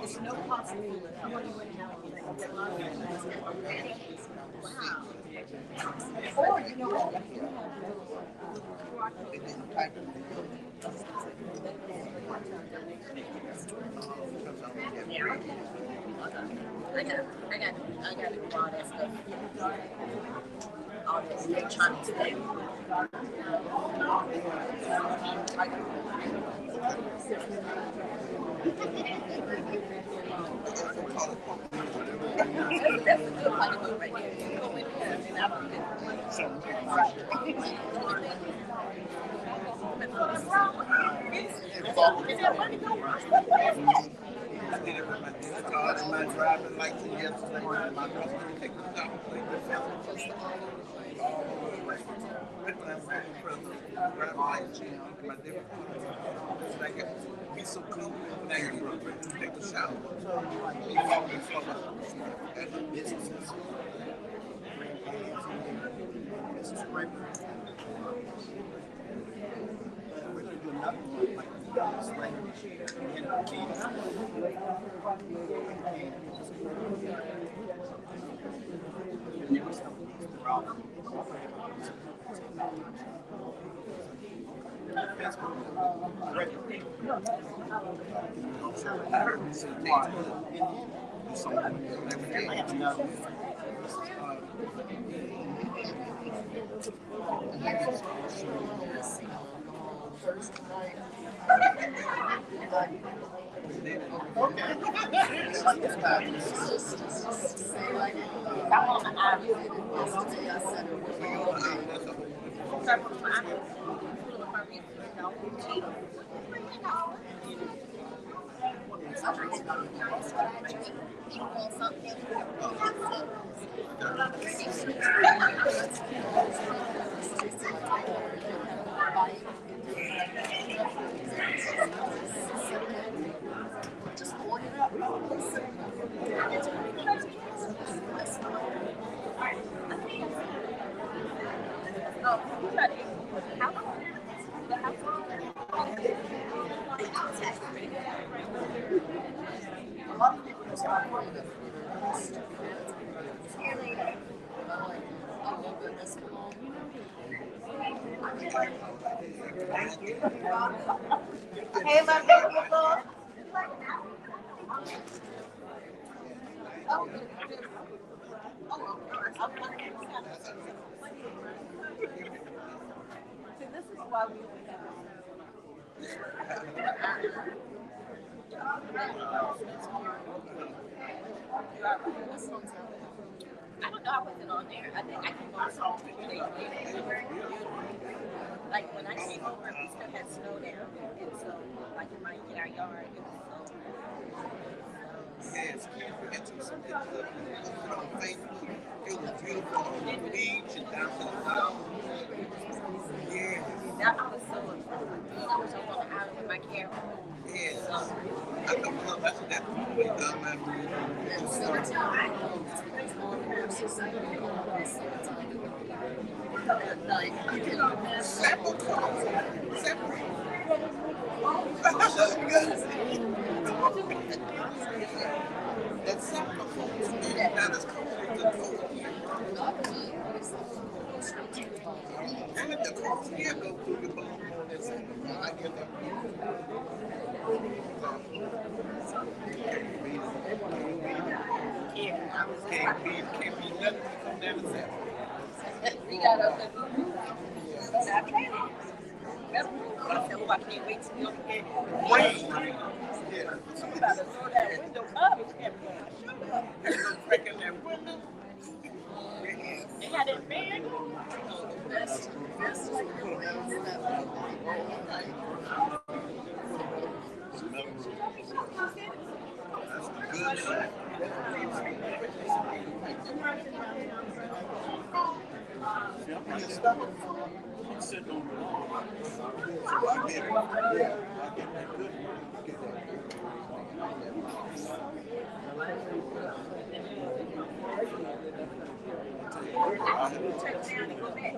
It's no possibility. Wow. Or, you know what? I got to do all that stuff. All this electronic stuff. That's a good honeymoon right there. You go in there and I don't get I did it with my debit card and my driving license yesterday. My husband take the stop and play the film. Driving license, my debit card. So I got be so clean when I get ready to take a shower. He called me for as a business. This is great. We could do another one like this, like in the keys. Hey, my beautiful. See, this is why we I don't know, I wasn't on there. I think I came on song. Like when I came over, we still had snow down. And so, like in our yard, it was so Yes, we had some pictures on Facebook. It was beautiful on the beach and down to the south. Yes. that I was so I was up on the island with my camera. Yes. I come up, I said that's the way down my bridge. That's simple. That is cold. And if the cold here go through your bone, that's I get that. Can't be nothing to come down the south. We got up there. I said, well, I can't wait till you get Rain. Yeah. You about to throw that window up and everything. Shut up. There's no crack in that window. They had that bag. Good shit. I'm sitting on the lawn. So I get it. Yeah, I get that good. Get that good. I have to take it down and go back.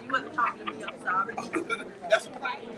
You wasn't talking to me, I'm sorry. That's right.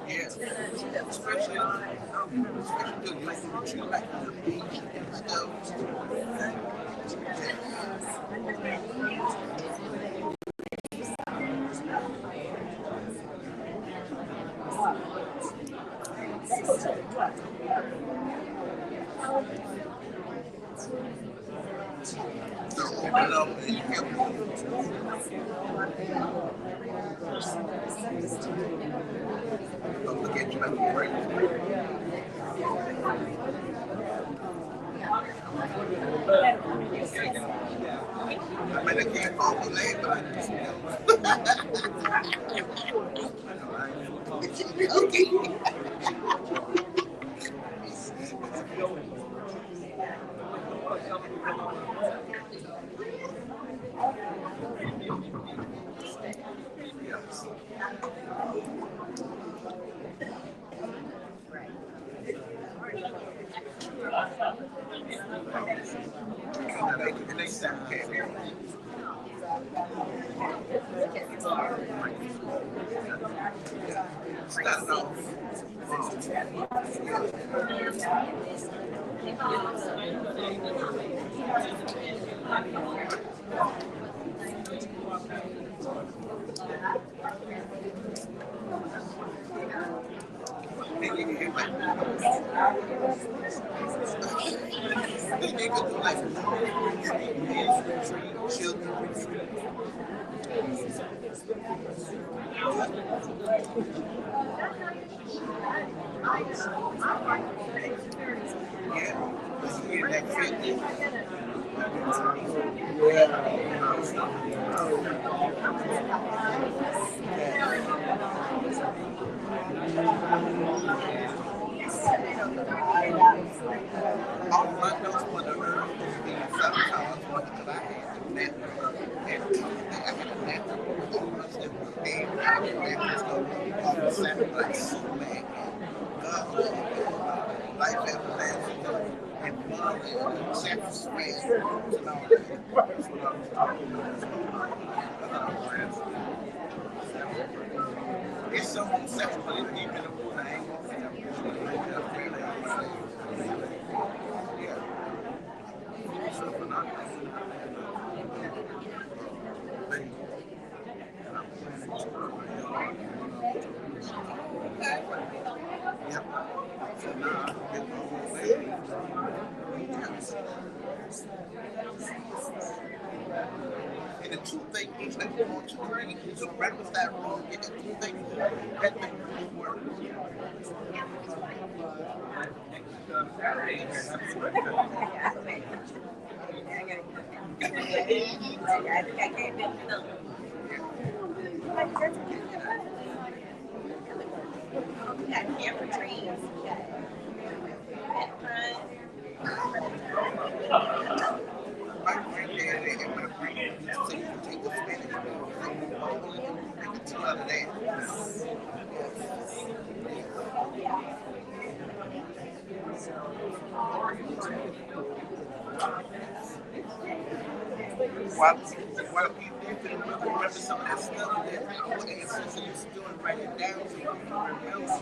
Yes. Especially because you like the beach and stuff. So open up and you can don't look at you like a crazy. I mean, I can't call the name, but I just know. Okay. The next time we came here. Started off. It's so unacceptable if you can afford an angle. And the two things that you want to drink is a breakfast that wrong, and the two things that make it work. My granddad and my grandmother used to say you take the Spanish ball and you bubble it and make a tea out of that. while we live and we remember some of that stuff that our ancestors used to do and write it down so we can remember.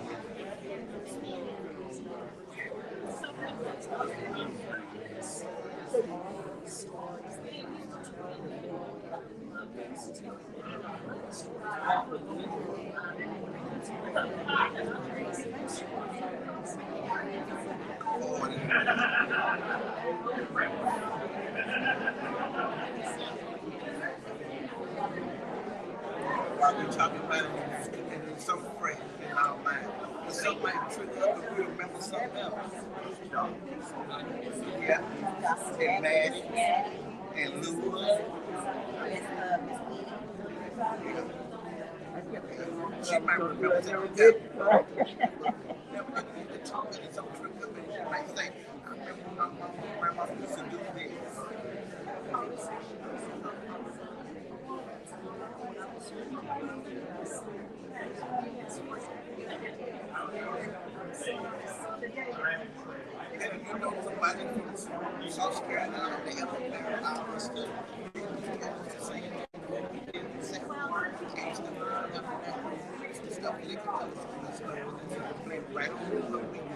While we're talking about it, and it's so fresh in our mind. But some might trigger up if we remember something else. Yeah. And Maddie and Lula. She might remember something else. Never get to talking and some trigger up and she might say, I remember my mom and grandma used to do this. And you know somebody from South Carolina, they have a better hour still. Stuff they can tell us this stuff and play right on what we did.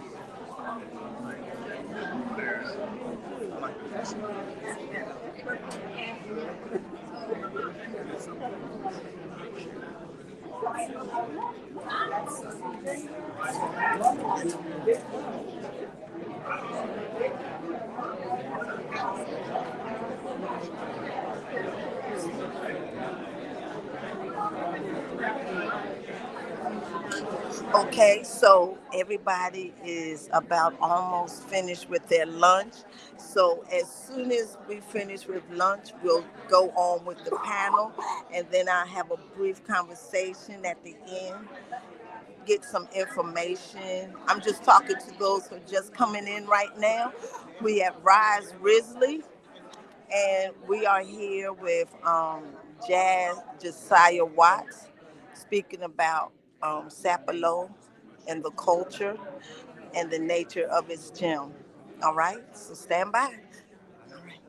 Okay, so everybody is about almost finished with their lunch. So as soon as we finish with lunch, we'll go on with the panel, and then I'll have a brief conversation at the end, get some information. I'm just talking to those who are just coming in right now. We have Rise Risley, and we are here with Josiah Watts, speaking about Sapelo and the culture and the nature of its gem. All right, so stand by. All right.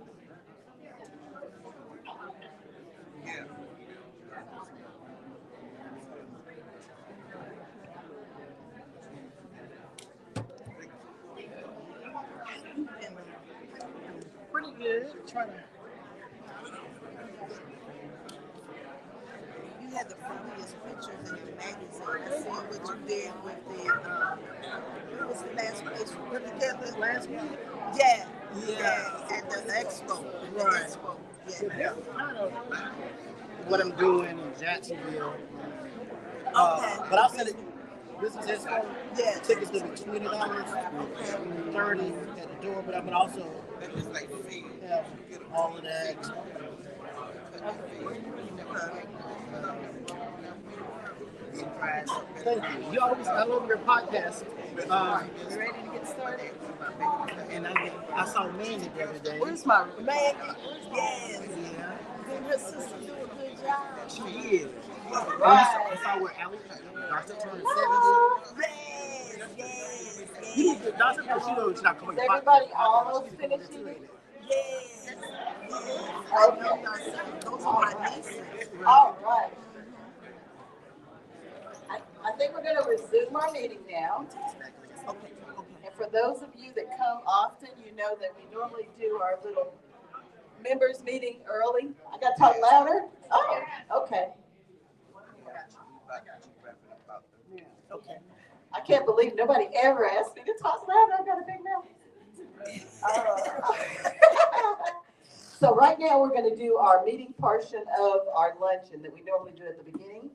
Pretty good. Trying to. You had the funniest pictures in the magazine. I see what you did with the, what was the last place you put together? Last week? Yeah, at the expo. Right. Expo. So Yeah. that's kind of what I'm doing in Jacksonville. Okay. But I'll send it. Business Expo. Yeah. Tickets will be $20, $30 at the door, but I can also have all of that. Thank you. You always, I love your podcast. You ready to get started? And I saw Mandy the other day. Where's my Man, yes. Yeah. Did her sister do a good job? She is. right? I saw where Alex, Dr. turned 70. Yes. You need to, Dr. She's not coming Is back. everybody almost finished eating? Yes. I know myself. Those are my nieces. All right. I think we're going to resume our meeting now. Okay. And for those of you that come often, you know that we normally do our little members meeting early. I got to talk louder? Oh, okay. Okay. I can't believe nobody ever asked me to talk louder. I got a big mouth. So right now we're going to do our meeting portion of our luncheon that we normally do at the beginning.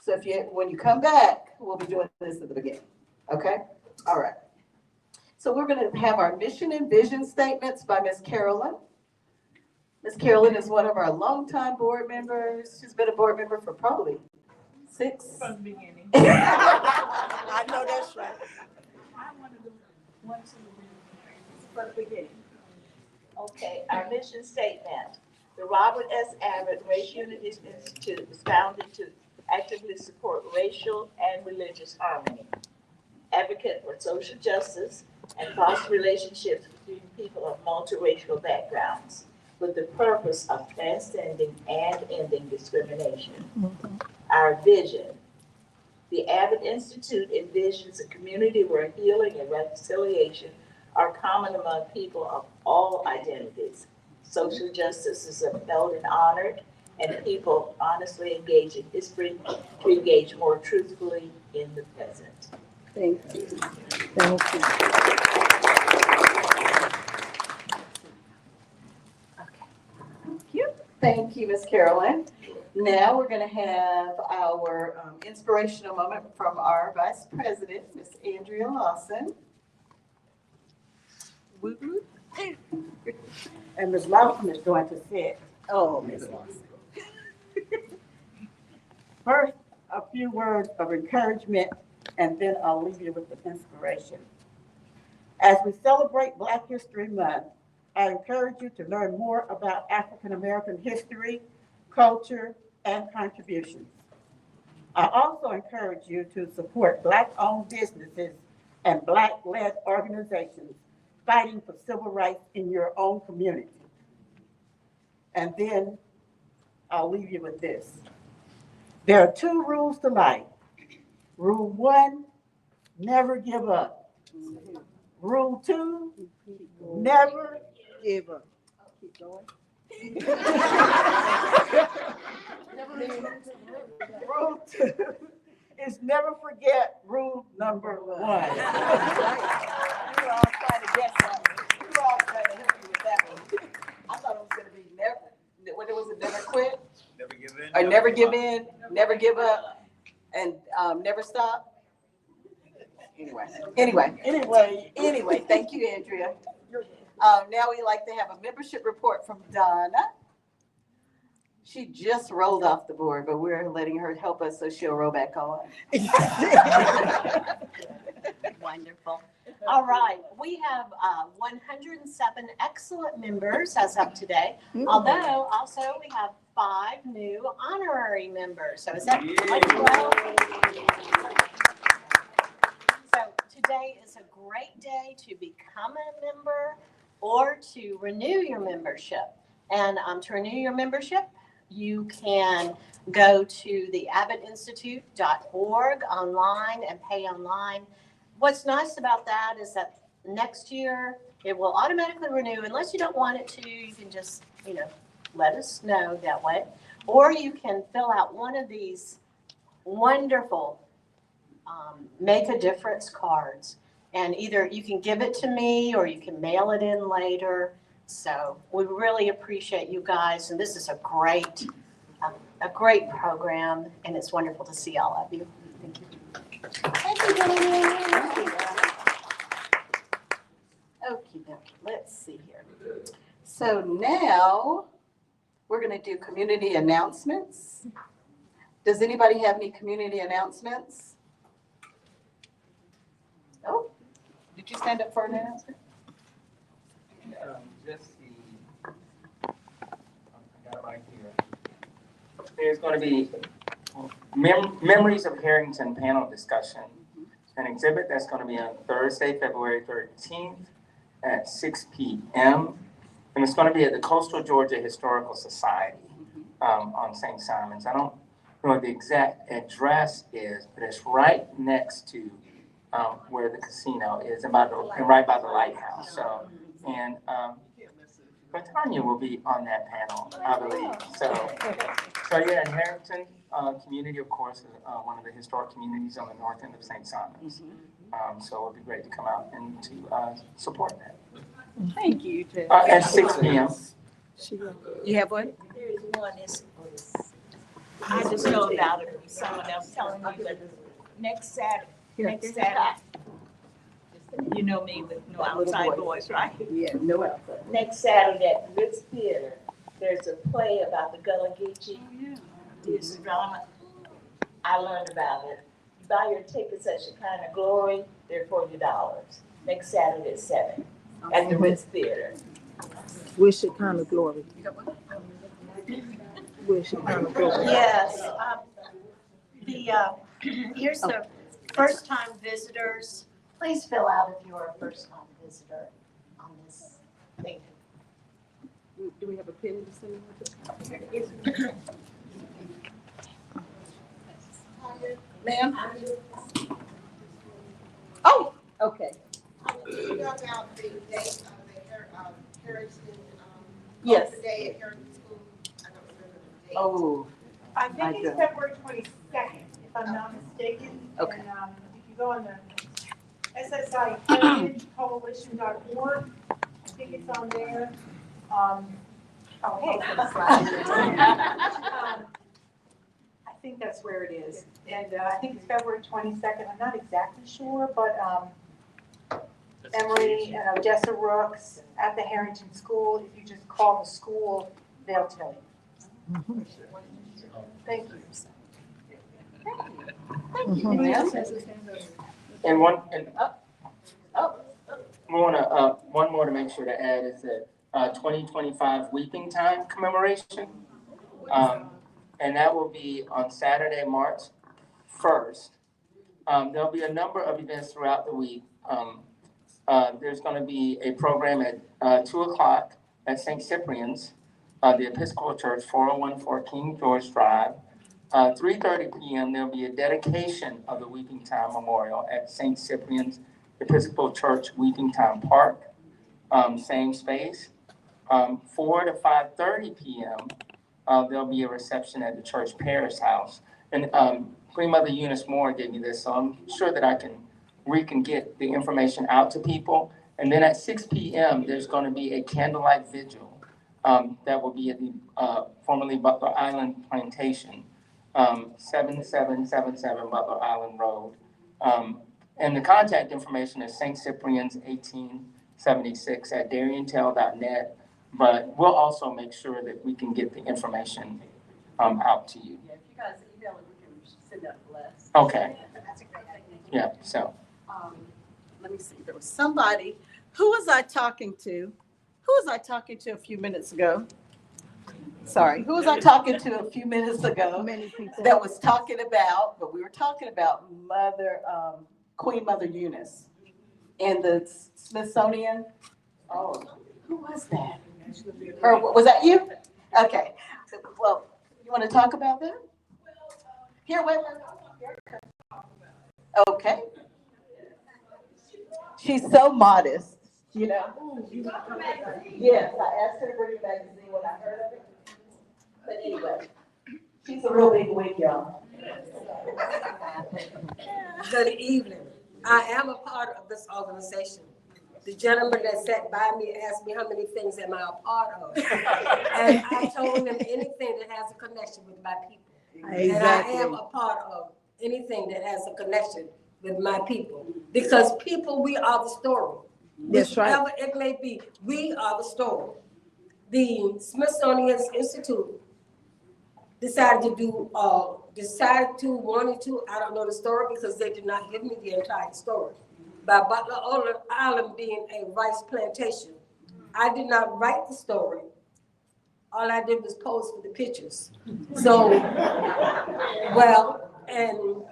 So when you come back, we'll be doing this at the beginning. Okay? All right. So we're going to have our mission and vision statements by Ms. Carolyn. Ms. Carolyn is one of our longtime board members. She's been a board member for probably 6. From the beginning. I know that's right. I'm one of the ones who From the beginning. Okay, our mission statement. The Robert S. Abbott Race Unity Institute was founded to actively support racial and religious harmony, advocate for social justice, and foster relationships between people of multiracial backgrounds. with the purpose of transcending and ending discrimination. Our vision. The Abbott Institute envisions a community where healing and reconciliation are common among people of all identities. Social justice is upheld and honored, and people honestly engage in history to engage more truthfully in the present. Thank you. Thank you. Thank you, Ms. Carolyn. Now we're going to have our inspirational moment from our Vice President, Ms. Andrea Lawson. And Ms. Lawson is going to sit. Oh, Ms. Lawson. First, a few words of encouragement, and then I'll leave you with the inspiration. As we celebrate Black History Month, I encourage you to learn more about African American history, culture, and contributions. I also encourage you to support Black-owned businesses and Black-led organizations fighting for civil rights in your own community. And then I'll leave you with this. There are 2 rules to life. Rule 1, never give up. Rule 2, never give up. Keep going. Rule 2 is never forget rule number 1. You all trying to guess that one. You all trying to help me with that one. I thought it was going to be never, what it was, never quit? Never give in. Or never give in, never give up, and never stop. Anyway, thank you, Andrea. Now we'd like to have a membership report from Donna. She just rolled off the board, but we're letting her help us so she'll roll back on. Wonderful. All right, we have 107 excellent members as of today, although also we have 5 new honorary members. So is that quite well? So today is a great day to become a member or to renew your membership. And to renew your membership, you can go to the abbottinstitute.org online and pay online. What's nice about that is that next year it will automatically renew. Unless you don't want it to, you can just, let us know that way. Or you can fill out one of these wonderful Make a Difference cards. And either you can give it to me or you can mail it in later. So we really appreciate you guys. And this is a great program. And it's wonderful to see all of you. Thank you. Thank you, Diane. Okay, let's see here. So now we're going to do community announcements. Does anybody have any community announcements? Oh, did you stand up for an announcement? Just I got it right here. There's going to be Memories of Harrington panel discussion, an exhibit that's going to be on Thursday, February 13th at 6 p.m. And it's going to be at the Coastal Georgia Historical Society on St. Simons. I don't know what the exact address is, but it's right next to where the casino is, and right by the lighthouse. So, and Tanya will be on that panel, I believe. So yeah, Harrington community, of course, is one of the historic communities on the north end of St. Simons. So it would be great to come out and to support that. Thank you. At 6 p.m. You have one? There is one, I just know about it from someone else telling me, but next Saturday, you know me with no outside voice, right? Yeah, no outside. Next Saturday at the Ritz Theater, there's a play about the Gullah Geechee. This drama, I learned about it. You buy your tickets at Shekinah Glory, they're $40. Next Saturday at 7 at the Ritz Theater. Where's Shekinah Glory? Where's Shekinah Glory? Yes. Here's the first-time visitors. Please fill out if you're a first-time visitor on this thing. Do we have a pen to send it? Ma'am? Oh, okay. You know about the date of the Harrison, Yes. today at Harrison School? I don't remember the date. Oh, I think it's don't. February 22nd, if I'm not mistaken. Okay. And if you go on the SSI Heritage Coalition.org, I think it's on there. Oh, hey. I think that's where it is. And I think it's February 22nd. I'm not exactly sure, but Emery and Odessa Rooks at the Harrington School. If you just call the school, they'll tell you. Thank you. Anything else? And one more to make sure to add is that 2025 Weeping Time commemoration. And that will be on Saturday, March 1st. There'll be a number of events throughout the week. There's going to be a program at 2 o'clock at St. Cyprian's, the Episcopal Church, 4014 King George Drive. 3:30 p.m. there'll be a dedication of the Weeping Time Memorial at St. Cyprian's Episcopal Church, Weeping Time Park, same space. 4 to 5:30 p.m. There'll be a reception at the church parish house. And Queen Mother Eunice Moore gave me this, so I'm sure that we can get the information out to people. And then at 6 p.m. there's going to be a candlelight vigil that will be at the formerly Butler Island Plantation, 7777 Butler Island Road. And the contact information is St. Cyprian's 1876 at DarianTell.net. But we'll also make sure that we can get the information out to you. Yeah, if you guys email it, we can send out the list. Okay. That's a great idea. Yeah, so. Let me see, there was somebody, who was I talking to? Who was I talking to a few minutes ago? Sorry, who was I talking to a few minutes ago? Many people. That was talking about, but we were talking about Queen Mother Eunice and the Smithsonian. Oh, who was that? Or was that you? Okay, well, you want to talk about that? Here, wait. Okay. She's so modest, you know? Yes, I asked her to bring a magazine when I heard of it. But anyway, she's a real big wig, y'all. Good evening. I am a part of this organization. The gentleman that sat by me asked me how many things am I a part of. And I told him anything that has a connection with my people. Exactly. And I am a part of anything that has a connection with my people. Because people, we are the story. That's right. Whatever it may be, we are the story. The Smithsonian Institute decided to wanted to, I don't know the story because they did not give me the entire story, by Butler Island being a rice plantation. I did not write the story. All I did was pose for the pictures. So, well, and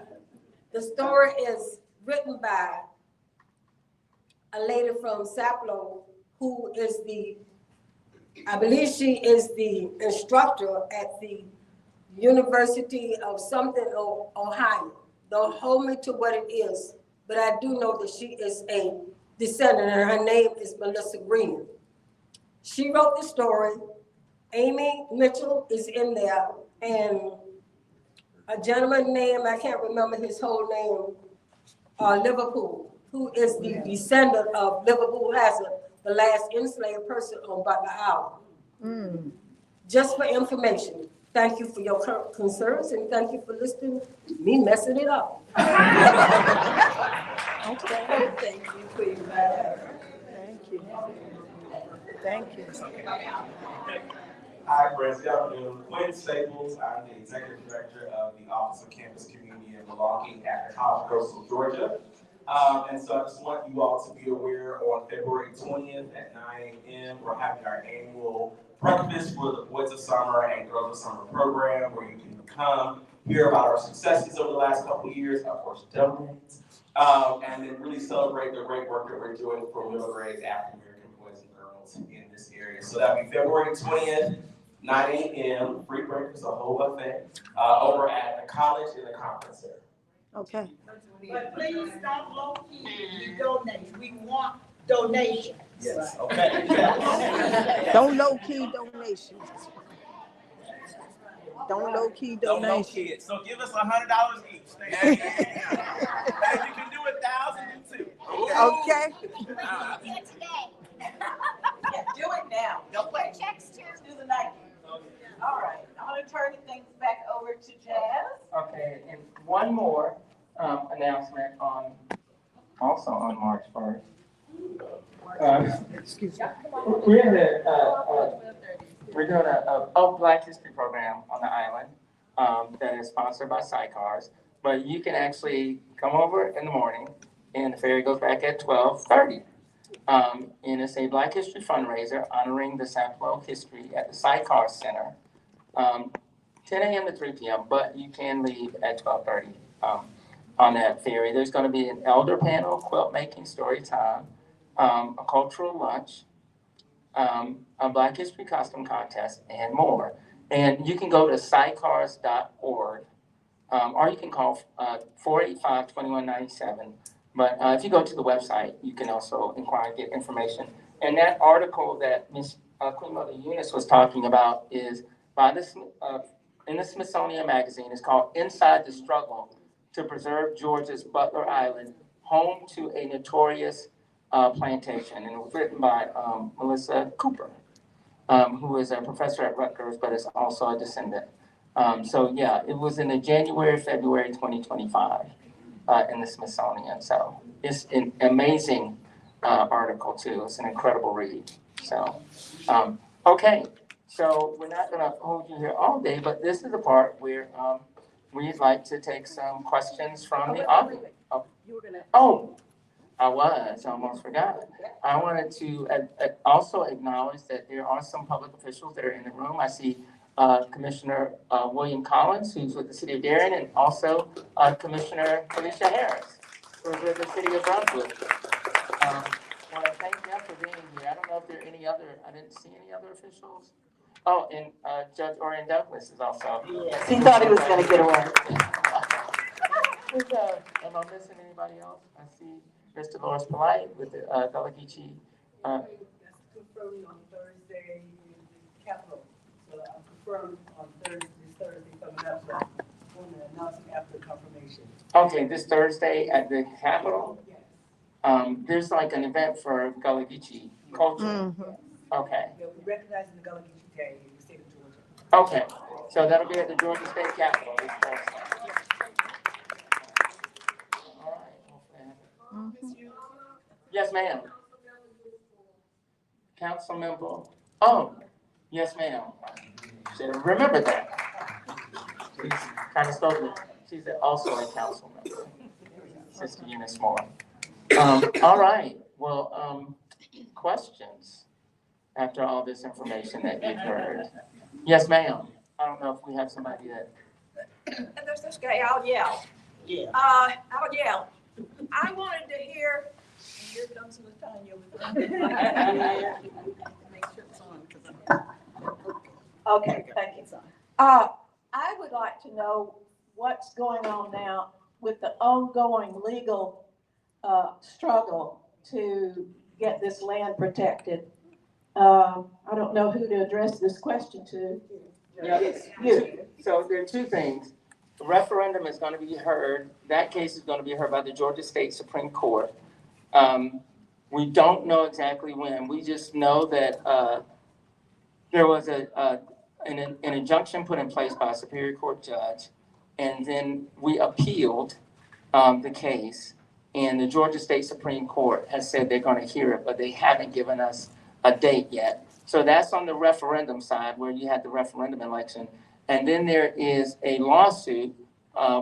the story is written by a lady from Sapelo who is I believe she is the instructor at the University of something, Ohio. Don't hold me to what it is, but I do know that she is a descendant and her name is Melissa Green. She wrote the story. Amy Mitchell is in there, and a gentleman named, I can't remember his whole name, Liverpool, who is the descendant of Liverpool Hazard, the last enslaved person on Butler Island. Just for information. Thank you for your concerns and thank you for listening to me messing it up. Okay, thank you, Queen Mother. Thank you. Thank you. Hi, friends. Good afternoon. Quinn Staples. I'm the Executive Director of the Office of Campus Community and Belonging at the College of Coastal Georgia. And so I just want you all to be aware on February 20th at 9 a.m. we're having our annual breakfast for the Boys of Summer and Girls of Summer program where you can come, hear about our successes over the last couple of years, of course, donate, and then really celebrate the great work that we're doing for middle grade African American boys and girls. built in this area. So that'll be February 20th, 9 a.m., free breakfast, the whole buffet, over at the college in the conference center. Okay. But please stop low key if you donate. We want donations. Yes, okay. Don't low key donations. Don't low key Don't low donations. key it. So give us $100 each. Hey, if you can do 1,000, do 2. Okay. Yeah, do it now. Don't wait. Checks too. Do the night. All right, I'm gonna turn things back over to Jazz. Okay, and one more announcement also on March 1st. We're doing a Black History program on the island that is sponsored by Sidecars. But you can actually come over in the morning, and the ferry goes back at 12:30. And it's a Black History fundraiser honoring the Sapelo history at the Sidecars Center. 10 a.m. to 3 p.m., but you can leave at 12:30 on that ferry. There's going to be an elder panel, quilt making, story time, a cultural lunch, a Black History costume contest, and more. And you can go to sidecars.org, or you can call 485-2197. But if you go to the website, you can also inquire and get information. And that article that Ms. Queen Mother Eunice was talking about is by in the Smithsonian Magazine. It's called Inside the Struggle to Preserve Georgia's Butler Island, Home to a Notorious Plantation. And it was written by Melissa Cooper, who is a professor at Rutgers, but is also a descendant. So yeah, it was in the February 2025 in the Smithsonian. So it's an amazing article too. It's an incredible read. So, okay. So we're not gonna hold you here all day, but this is the part where we'd like to take some questions from the audience. Oh, I almost forgot. I wanted to also acknowledge that there are some public officials that are in the room. I see Commissioner William Collins, who's with the City of Darien, and also Commissioner Felicia Harris, who's with the City of Brunswick. I want to thank them for being here. I don't know if there are any other, I didn't see any other officials. Oh, and Judge Orion Douglas is also. Yes, he thought he was gonna get away. Am I missing anybody else? I see Mr. Lawrence Polite with the Gullah Geechee. That's confirmed on Thursday in the Capitol. So I'm confirmed on Thursday coming up, so I'm going to announce it after confirmation. Okay, this Thursday at the Capitol? Yes. There's like an event for Gullah Geechee culture. Mm-hmm. Okay. Yeah, we're recognizing the Gullah Geechee Day in the state of Georgia. Okay, so that'll be at the Georgia State Capitol this Thursday. All right, hopefully I have it. Mm-hmm. Yes, ma'am. Council member. Oh, yes, ma'am. Should have remembered that. She's kind of started. She's also a council member, Sister Eunice Moore. All right. Well, questions after all this information that you've heard? Yes, ma'am. I don't know if we have somebody that. There's this guy. I'll yell. Yeah. I'll yell. I wanted to hear. And here comes Latanya. Make sure it's on, 'cause Okay, thank you. I would like to know what's going on now with the ongoing legal struggle to get this land protected. I don't know who to address this question to. Yes. You. So there are two things. The referendum is going to be heard. That case is going to be heard by the Georgia State Supreme Court. We don't know exactly when. We just know that there was an injunction put in place by a Superior Court judge, and then we appealed the case, and the Georgia State Supreme Court has said they're going to hear it, but they haven't given us a date yet. So that's on the referendum side, where you had the referendum election. And then there is a lawsuit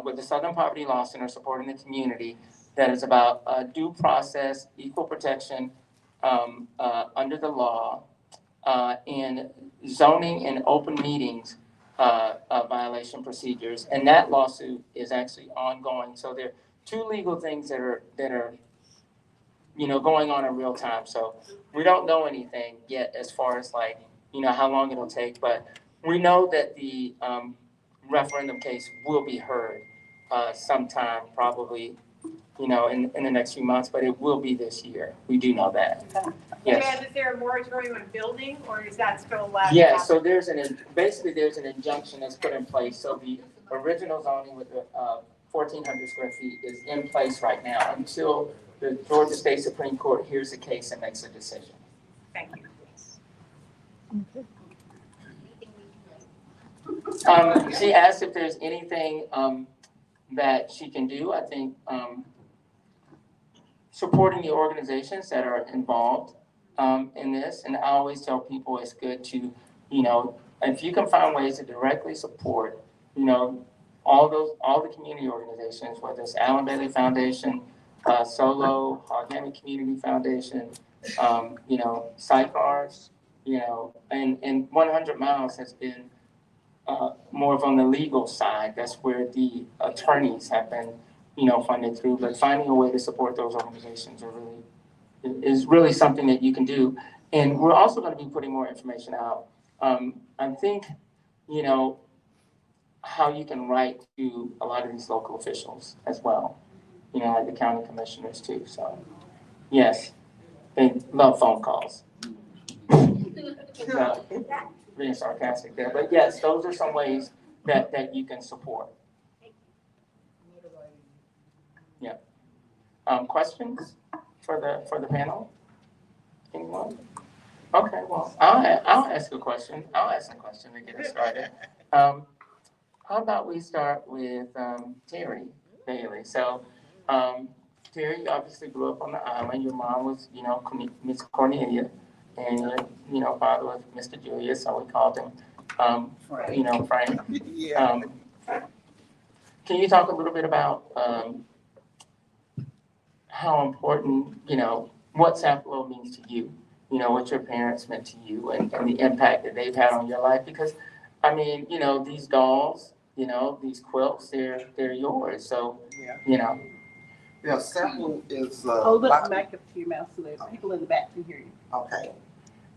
with the Southern Poverty Law Center supporting the community that is about due process, equal protection under the law, and zoning and open meetings violation procedures. And that lawsuit is actually ongoing. So there are two legal things that are going on in real time. So we don't know anything yet as far as like, how long it'll take, but we know that the referendum case will be heard sometime probably, in the next few months, but it will be this year. We do know that. Yes. Chad, is there a moratorium on building, or is that still allowed? Yeah, so there's an injunction that's put in place. So the original zoning with the 1,400 square feet is in place right now until the Georgia State Supreme Court hears the case and makes a decision. Thank you. She asked if there's anything that she can do. I think supporting the organizations that are involved in this, and I always tell people it's good to, if you can find ways to directly support, all the community organizations, whether it's Allen Bailey Foundation, Solo, Organic Community Foundation, Sidebars, and 100 Miles has been more of on the legal side. That's where the attorneys have been, funded through. But finding a way to support those organizations is really something that you can do. And we're also going to be putting more information out. I think, how you can write to a lot of these local officials as well, like the county commissioners too. So, yes, they love phone calls. Being sarcastic there, but yes, those are some ways that you can support. Yeah. Questions for the panel? Anyone? Okay, well, I'll ask a question. I'll ask a question to get us started. How about we start with Terry Bailey? So, Terry, you obviously grew up on the island. Your mom was, Miss Cornelia, and your father was Mr. Julius, so we called him, Frank. Yeah. Can you talk a little bit about how important, what Sapelo means to you? What your parents meant to you and the impact that they've had on your life? Because, these dolls, these quilts, they're yours. So, Yeah, Sapelo is Hold up the mic up to your mouth so that people in the back can hear you. Okay.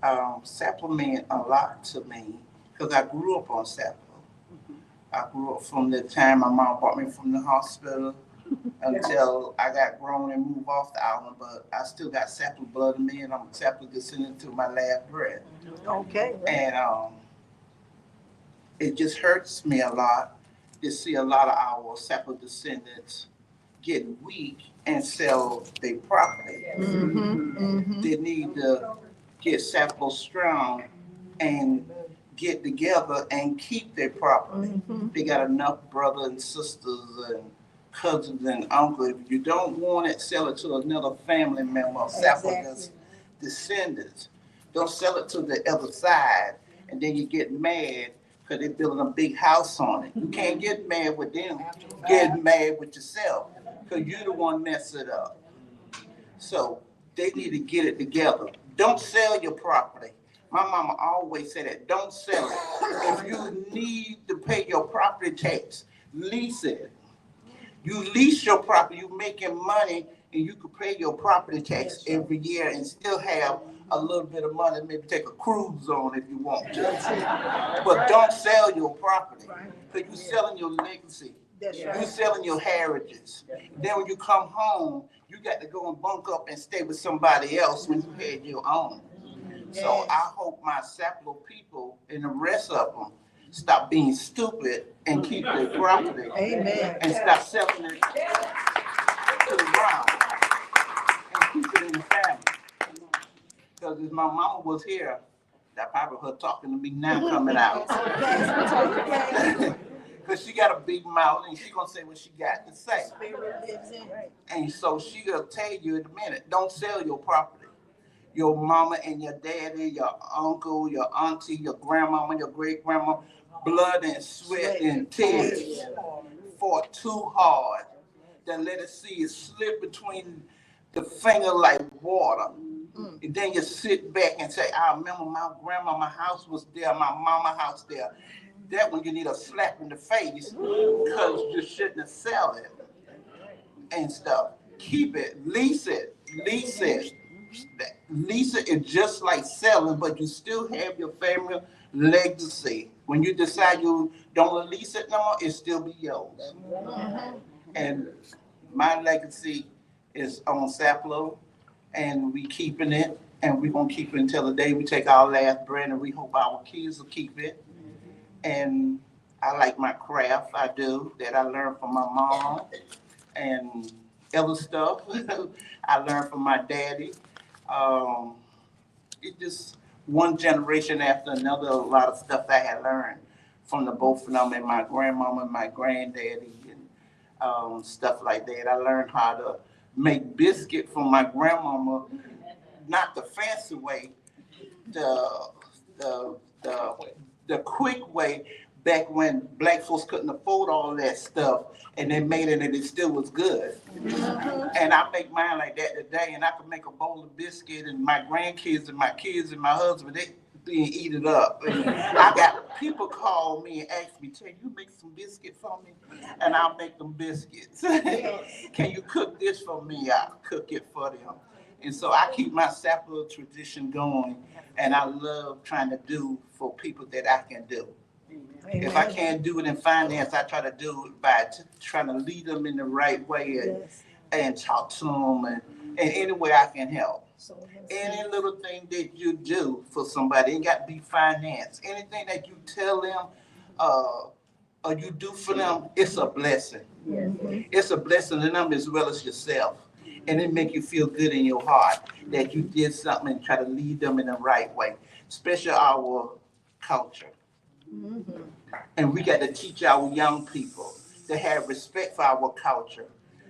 Sapelo meant a lot to me because I grew up on Sapelo. I grew up from the time my mom brought me from the hospital until I got grown and moved off the island, but I still got Sapelo blood in me, and I'm Sapelo descendant to my last breath. Okay. And it just hurts me a lot to see a lot of our Sapelo descendants get weak and sell their property. They need to get Sapelo strong and get together and keep their property. They got enough brothers and sisters and cousins and uncles. If you don't want it, sell it to another family member of Sapelo descendants. Don't sell it to the other side, and then you get mad because they're building a big house on it. You can't get mad with them. Get mad with yourself because you're the one mess it up. So they need to get it together. Don't sell your property. My mama always said that. Don't sell it. If you need to pay your property tax, lease it. You lease your property, you're making money, and you can pay your property tax every year and still have a little bit of money, maybe take a cruise on if you want to. But don't sell your property because you're selling your legacy. You're selling your heritage. Then when you come home, you got to go and bunk up and stay with somebody else when you had your own. So I hope my Sapelo people and the rest of them stop being stupid and keep their property. Amen. And stop selling it to the ground and keep it in the family. Because if my mama was here, that probably her talking to me now coming out. Because she got a big mouth and she gonna say what she got to say. And so she'll tell you in a minute, don't sell your property. Your mama and your daddy, your uncle, your auntie, your grandmama, your great-grandma, blood and sweat and tears fought too hard to let it see it slip between the finger like water. And then you sit back and say, I remember my grandmama house was there, my mama house there. That one you need a slap in the face because you shouldn't have sell it and stuff. Keep it, lease it. lease is just like selling, but you still have your family legacy. When you decide you don't lease it no more, it still be yours. And my legacy is on Sapelo, and we keeping it, and we gonna keep it until the day we take our last breath, and we hope our kids will keep it. And I like my craft, I do, that I learned from my mom, and other stuff I learned from my daddy. It just one generation after another, a lot of stuff I had learned from the both of them, and my grandmama and my granddaddy, and stuff like that. I learned how to make biscuit from my grandmama, not the fancy way, the the the the quick way, back when black folks couldn't afford all that stuff, and they made it and it still was good. And I make mine like that today, and I can make a bowl of biscuit, and my grandkids and my kids and my husband, they eat it up. And I got people call me and ask me, "Can you make some biscuit for me?" And I'll make them biscuits. "Can you cook this for me?" I'll cook it for them. And so I keep my Sapelo tradition going, and I love trying to do for people that I can do. Amen. If I can't do it in finance, I try to do it by trying to lead them in the right way, and talk to them, and any way I can help. Any little thing that you do for somebody, it ain't got to be finance. Anything that you tell them or you do for them, it's a blessing. It's a blessing to them as well as yourself. And it make you feel good in your heart that you did something and try to lead them in the right way, especially our culture. And we got to teach our young people to have respect for our culture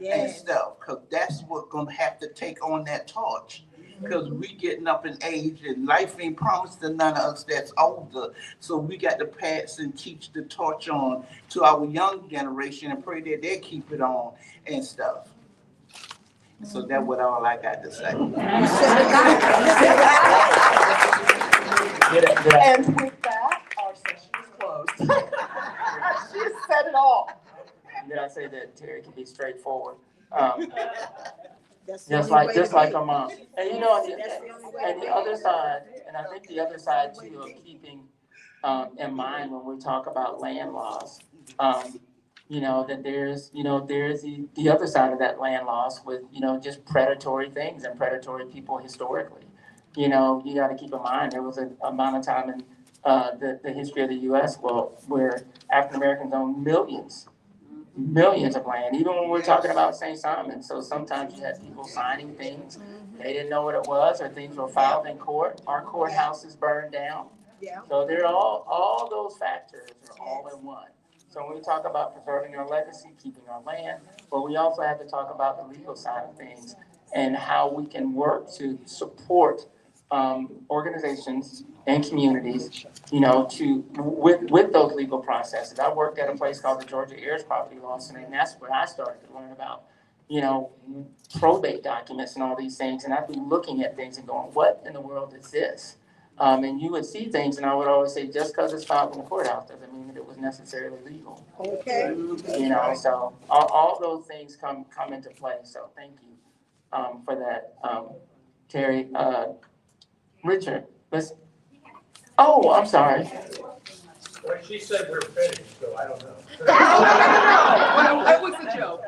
and stuff, because that's what's going to have to take on that torch. Because we getting up in age, and life ain't promised to none of us that's older. So we got to pass and teach the torch on to our young generation and pray that they keep it on and stuff. So that's what all I got to say. And with that, our session is closed. She said it all. Did I say that Terry can be straightforward? Just like her mom. And you know, and the other side, and I think the other side too of keeping in mind when we talk about land laws, you know, that there's the other side of that land loss with, just predatory things and predatory people historically. You know, you got to keep in mind there was an amount of time in the history of the U.S. where African Americans owned millions of land, even when we're talking about St. Simon. So sometimes you had people signing things, they didn't know what it was, or things were filed in court. Our courthouses burned down. So they're all those factors are all in one. So when we talk about preserving our legacy, keeping our land, but we also have to talk about the legal side of things and how we can work to support organizations and communities, with those legal processes. I worked at a place called the Georgia Heirs Property Law Center, and that's where I started to learn about, probate documents and all these things. And I'd be looking at things and going, what in the world is this? And you would see things, and I would always say, just because it's filed in the courthouse doesn't mean that it was necessarily legal. Okay. So all those things come into play. So thank you for that, Terry. Richard, oh, I'm sorry. Well, she said we're finished, so I don't know. That was a joke.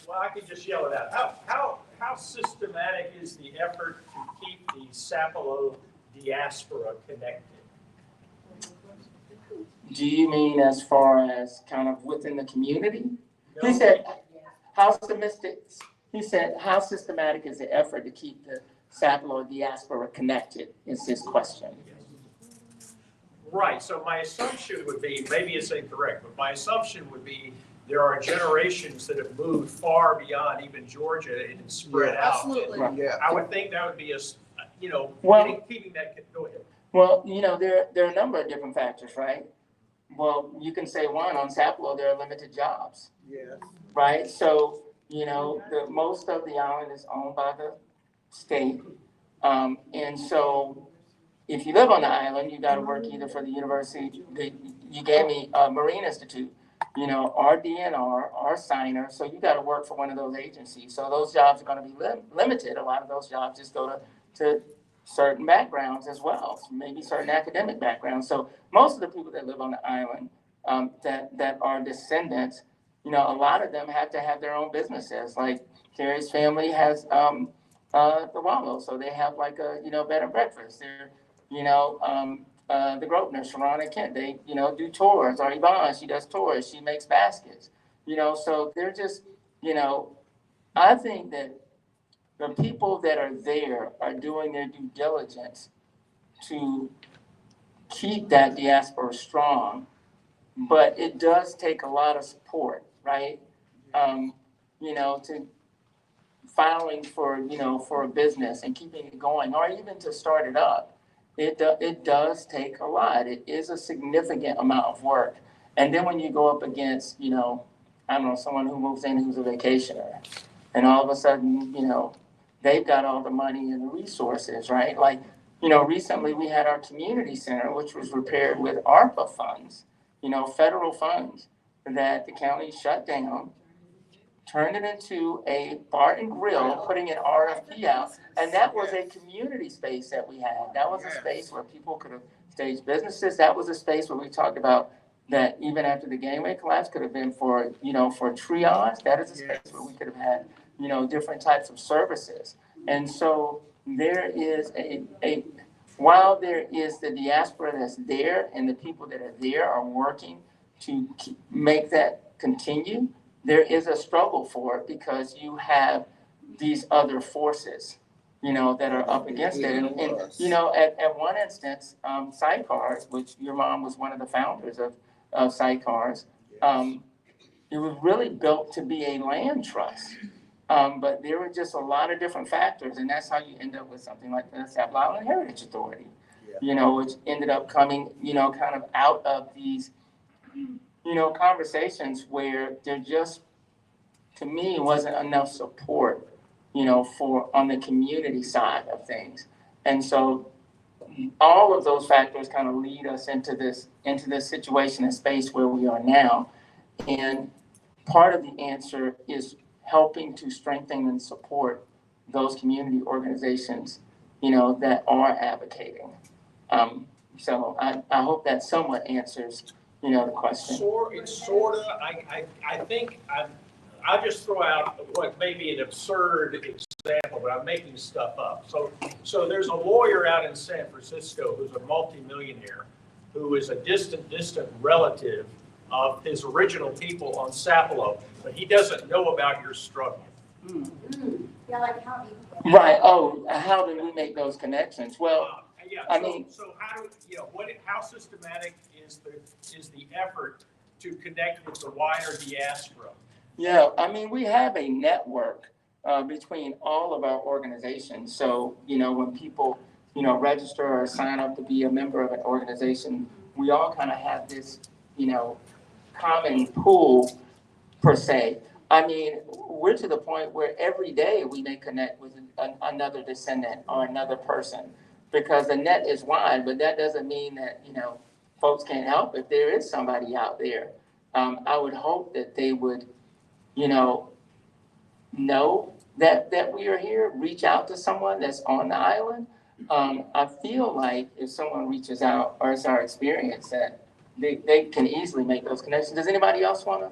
Well, I could just yell it out. How systematic is the effort to keep the Sapelo diaspora connected? Do you mean as far as kind of within the community? No. He said, how systematic is the effort to keep the Sapelo diaspora connected is his question. Right, so my assumption would be, maybe it's incorrect, but my assumption would be there are generations that have moved far beyond even Georgia and spread out. Absolutely. I would think that would be keeping that, go ahead. Well, there are a number of different factors, right? Well, you can say one, on Sapelo, there are limited jobs. Yeah. Right, so, most of the island is owned by the state. And so if you live on the island, you got to work either for the university, you gave me Marine Institute. our DNR, our signer. So you got to work for one of those agencies. So those jobs are going to be limited. A lot of those jobs just go to certain backgrounds as well, maybe certain academic backgrounds. So most of the people that live on the island that are descendants, a lot of them have to have their own businesses. Like Carrie's family has the Wallow, so they have like a bed and breakfast. They're the Grosvenor, Sharon and Kent, they do tours. Or Yvonne, she does tours. She makes baskets. So they're just I think that the people that are there are doing their due diligence to keep that diaspora strong, but it does take a lot of support, right? To filing for a business and keeping it going, or even to start it up. It does take a lot. It is a significant amount of work. And then when you go up against, I don't know, someone who moves in who's a vacationer, and all of a sudden, they've got all the money and the resources, right? Like, recently we had our community center, which was repaired with ARPA funds, federal funds that the county shut down, turned it into a bar and grill, putting an RFP out. And that was a community space that we had. That was a space where people could have staged businesses. That was a space where we talked about that even after the gangway collapse could have been for triage. That is a space where we could have had, different types of services. And so there is while there is the diaspora that's there and the people that are there are working to make that continue, there is a struggle for it because you have these other forces, that are up against it. And at one instance, Sidecars, which your mom was one of the founders of Sidecars, it was really built to be a land trust. But there were just a lot of different factors, and that's how you end up with something like the Sapelo Island Heritage Authority, which ended up coming, kind of out of these conversations where there just, to me, wasn't enough support, for on the community side of things. And so all of those factors kind of lead us into this situation and space where we are now. And part of the answer is helping to strengthen and support those community organizations, that are advocating. So I hope that somewhat answers the question. I think I'll just throw out what may be an absurd example, but I'm making stuff up. So there's a lawyer out in San Francisco who's a multimillionaire, who is a distant relative of his original people on Sapelo, but he doesn't know about your struggle. Yeah, like how Right. Oh, how do we make those connections? Well, So how do how systematic is the effort to connect with the wider diaspora? Yeah, we have a network between all of our organizations. So, when people, register or sign up to be a member of an organization, we all kind of have this, common pool per se. We're to the point where every day we may connect with another descendant or another person, because the net is wide, but that doesn't mean that, folks can't help if there is somebody out there. I would hope that they would, know that we are here, reach out to someone that's on the island. I feel like if someone reaches out, or it's our experience, that they can easily make those connections. Does anybody else wanna?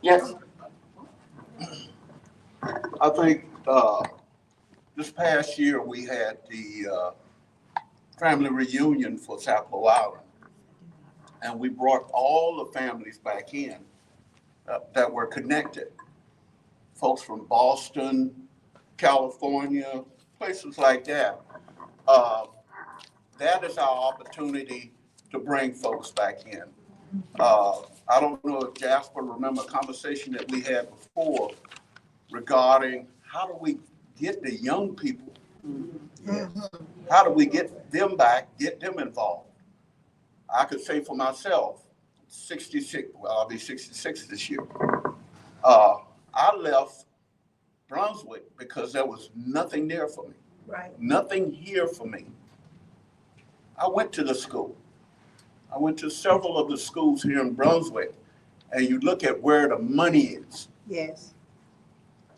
Yes? I think this past year we had the family reunion for Sapelo Island, and we brought all the families back in that were connected. Folks from Boston, California, places like that. That is our opportunity to bring folks back in. I don't know if Jasper remember a conversation that we had before regarding how do we get the young people? How do we get them back, get them involved? I could say for myself, 66, well, I'll be 66 this year. I left Brunswick because there was nothing there for me. Right. Nothing here for me. I went to the school. I went to several of the schools here in Brunswick, and you look at where the money is. Yes.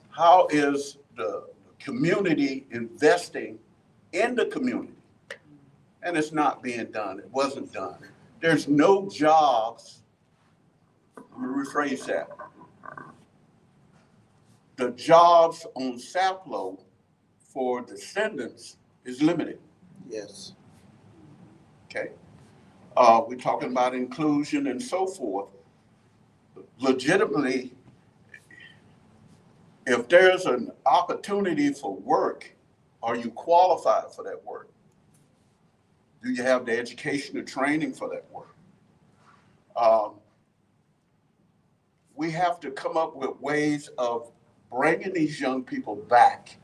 How is the community investing in the community? And it's not being done. It wasn't done. There's no jobs. Let me rephrase that. The jobs on Sapelo for descendants is limited. Yes. Okay. We're talking about inclusion and so forth. Legitimately, if there's an opportunity for work, are you qualified for that work? Do you have the education and training for that work? We have to come up with ways of bringing these young people back.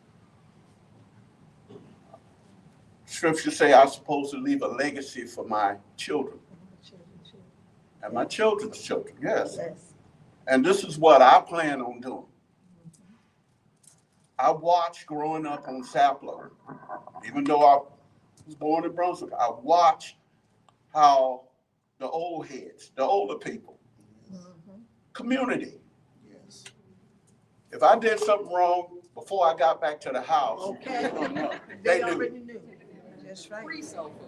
Scripture say I'm supposed to leave a legacy for my children and my children's children. Yes. And this is what I plan on doing. I watched growing up on Sapelo, even though I was born in Brunswick, I watched how the old heads, the older people, community. Yes. If I did something wrong before I got back to the house, Okay. they already knew. knew. That's right.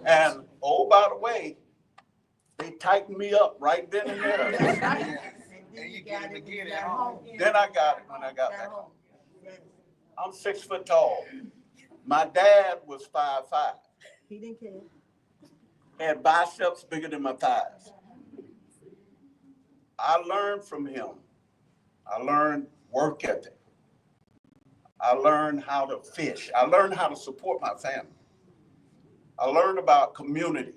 And oh, by the way, they tightened me up right then and there. That's right. And you get it again at home. Then I got it when I got back home. I'm 6 foot tall. My dad was 5'5". He didn't care. Had biceps bigger than my thighs. I learned from him. I learned work ethic. I learned how to fish. I learned how to support my family. I learned about community.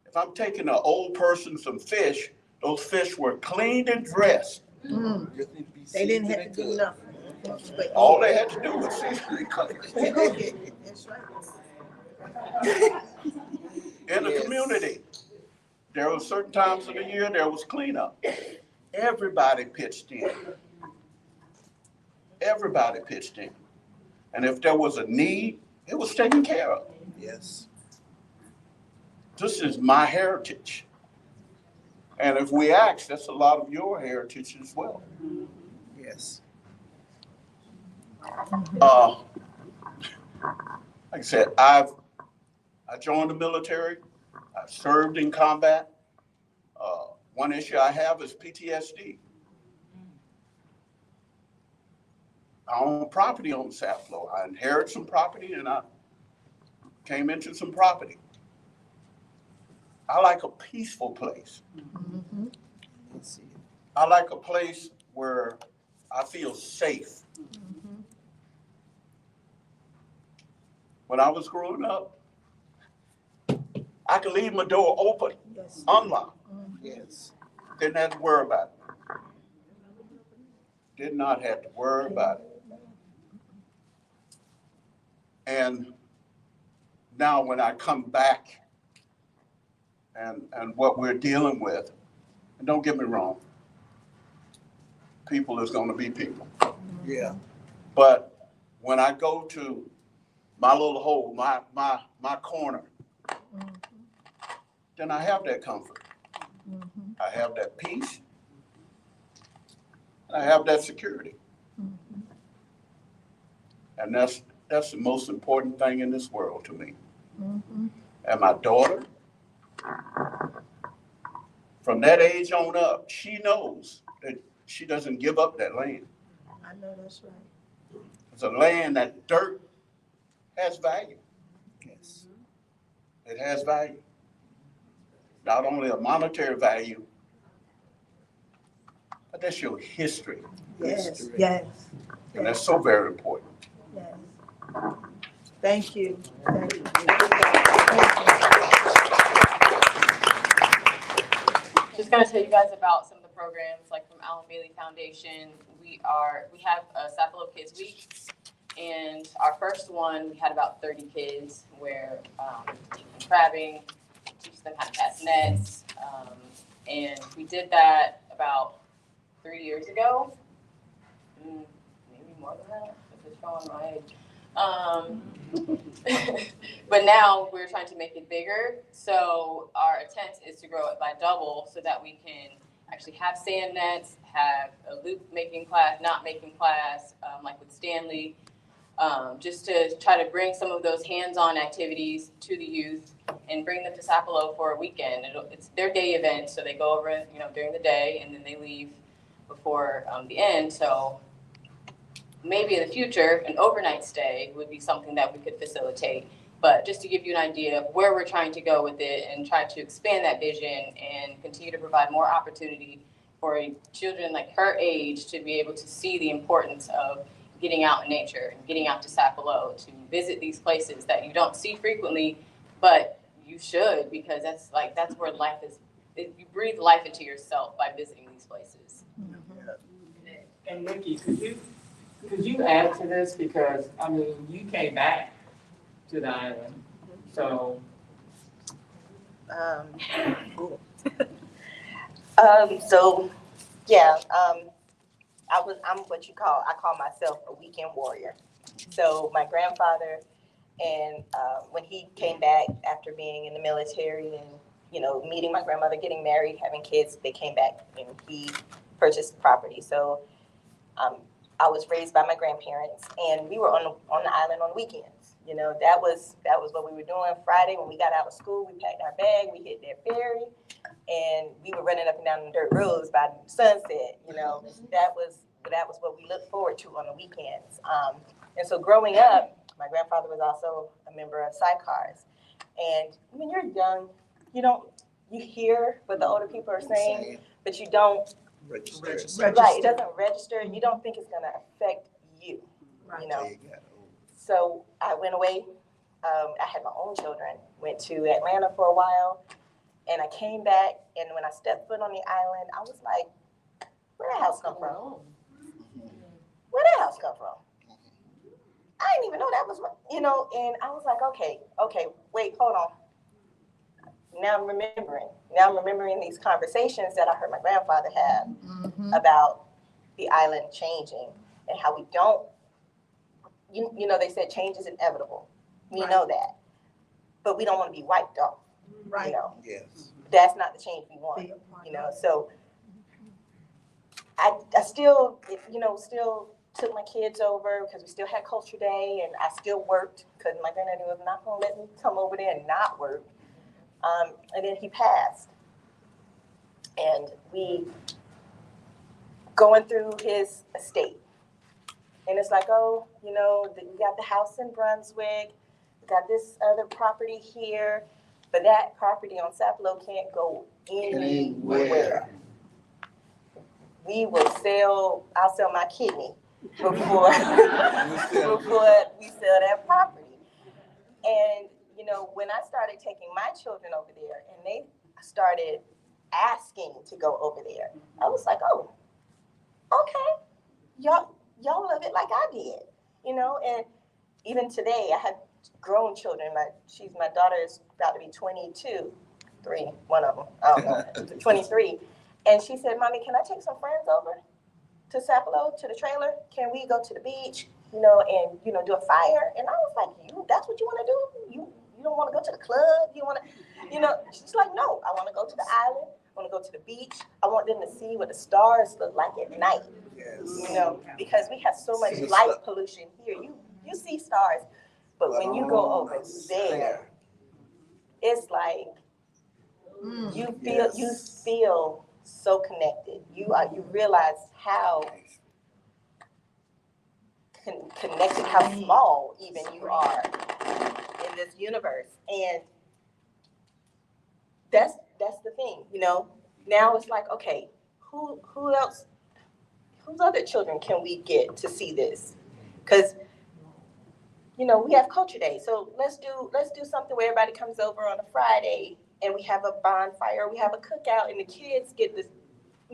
If I'm taking an old person some fish, those fish were cleaned and dressed. They didn't have to do nothing. All they had to do was season and cook it. That's right. In the community. There were certain times of the year there was cleanup. Everybody pitched in. Everybody pitched in. And if there was a need, it was taken care of. Yes. This is my heritage. And if we ask, that's a lot of your heritage as well. Yes. Like I said, I joined the military. I served in combat. One issue I have is PTSD. I own property on Sapelo. I inherited some property and I came into some property. I like a peaceful place. I like a place where I feel safe. When I was growing up, I could leave my door open, unlocked. Yes. Didn't have to worry about it. Did not have to worry about it. And now when I come back and what we're dealing with, and don't get me wrong, people is going to be people. Yeah. But when I go to my little hole, my corner, then I have that comfort. I have that peace. I have that security. And that's the most important thing in this world to me. And my daughter, from that age on up, she knows that she doesn't give up that land. I know that's right. It's a land that dirt has value. Yes. It has value. Not only a monetary value, but that's your history. Yes, yes. And that's so very important. Yes. Thank you. Thank you. Just gonna tell you guys about some of the programs, like from Allen Bailey Foundation. We have a Sapelo Kids Week, and our first one, we had about 30 kids where teach them crabbing, teach them how to cast nets, and we did that about 3 years ago, maybe more than that, if it's showing my age. But now we're trying to make it bigger. So our intent is to grow it by double so that we can actually have sand nets, have a loop making class, knot making class, like with Stanley, just to try to bring some of those hands-on activities to the youth and bring them to Sapelo for a weekend. It's their day event, so they go over, during the day, and then they leave before the end. So maybe in the future, an overnight stay would be something that we could facilitate. But just to give you an idea of where we're trying to go with it and try to expand that vision and continue to provide more opportunity for children like her age to be able to see the importance of getting out in nature and getting out to Sapelo to visit these places that you don't see frequently, but you should, because that's where life is. You breathe life into yourself by visiting these places. And Nikki, could you add to this? Because, you came back to the island, so. I'm what I call myself a weekend warrior. So my grandfather, and when he came back after being in the military and, meeting my grandmother, getting married, having kids, they came back and he purchased property. So I was raised by my grandparents, and we were on the island on weekends. That was what we were doing. Friday when we got out of school, we packed our bag, we hit their ferry, and we were running up and down the dirt roads by sunset. That was what we looked forward to on the weekends. And so growing up, my grandfather was also a member of sidecars. And when you're young, you hear what the older people are saying, but you don't register. Right, it doesn't register. You don't think it's gonna affect you. So I went away. I had my own children. Went to Atlanta for a while, and I came back. And when I stepped foot on the island, I was like, "Where that house come from? Where that house come from? I didn't even know that was, And I was like, okay, wait, hold on. Now I'm remembering these conversations that I heard my grandfather have about the island changing and how we don't. They said change is inevitable. We know that, but we don't want to be wiped off. Right. Yes. That's not the change we want. So I still, still took my kids over because we still had culture day, and I still worked because my granddaddy was not going to let me come over there and not work. And then he passed, and we going through his estate. And it's like, we got the house in Brunswick, we got this other property here, but that property on Sapelo can't go anywhere. I'll sell my kidney before we sell that property. And, when I started taking my children over there and they started asking to go over there, I was like, oh, okay, y'all love it like I did, and even today I have grown children. My daughter is about to be one of them, I don't know, 23. And she said, Mommy, can I take some friends over to Sapelo, to the trailer? Can we go to the beach, and, do a fire? And I was like, that's what you want to do? You don't want to go to the club? You want to, she's like, no, I want to go to the island. I want to go to the beach. I want them to see what the stars look like at night. Yes. Because we have so much light pollution here. You see stars, but when you go over there, it's like you feel so connected. You realize how connected, how small even you are in this universe, and that's the thing. Now it's like, okay, who else? Whose other children can we get to see this? Because we have Culture Day, so let's do something where everybody comes over on a Friday and we have a bonfire, we have a cookout, and the kids get to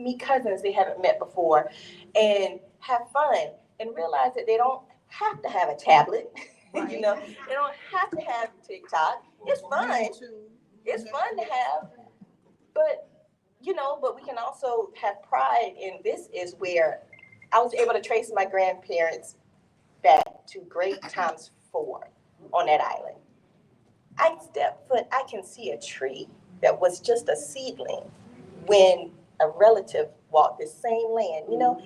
meet cousins they haven't met before and have fun and realize that they don't have to have a tablet. Right. They don't have to have TikTok. It's fun. It's fun to have, but we can also have pride in this. Is where I was able to trace my grandparents back to great times 4 on that island. I step foot, I can see a tree that was just a seedling when a relative walked the same land, you know?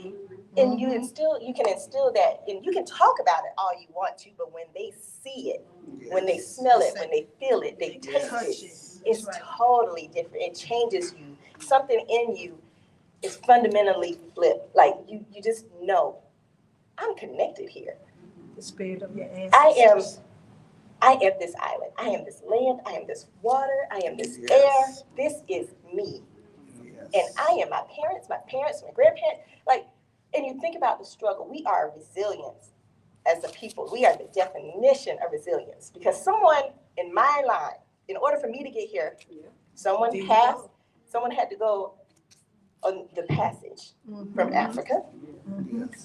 And you can instill that, and you can talk about it all you want to, but when they see it, when they smell it, when they feel it, they taste it, it's totally different. It changes you. Something in you is fundamentally flipped. Like you just know, I'm connected here. The spirit of your ancestors. I am this island. I am this land. I am this water. I am this air. This is me. And I am my parents, my grandparents. Like, and you think about the struggle. We are resilience as a people. We are the definition of resilience. Because someone in my line, in order for me to get here, someone had to go on the passage from Africa.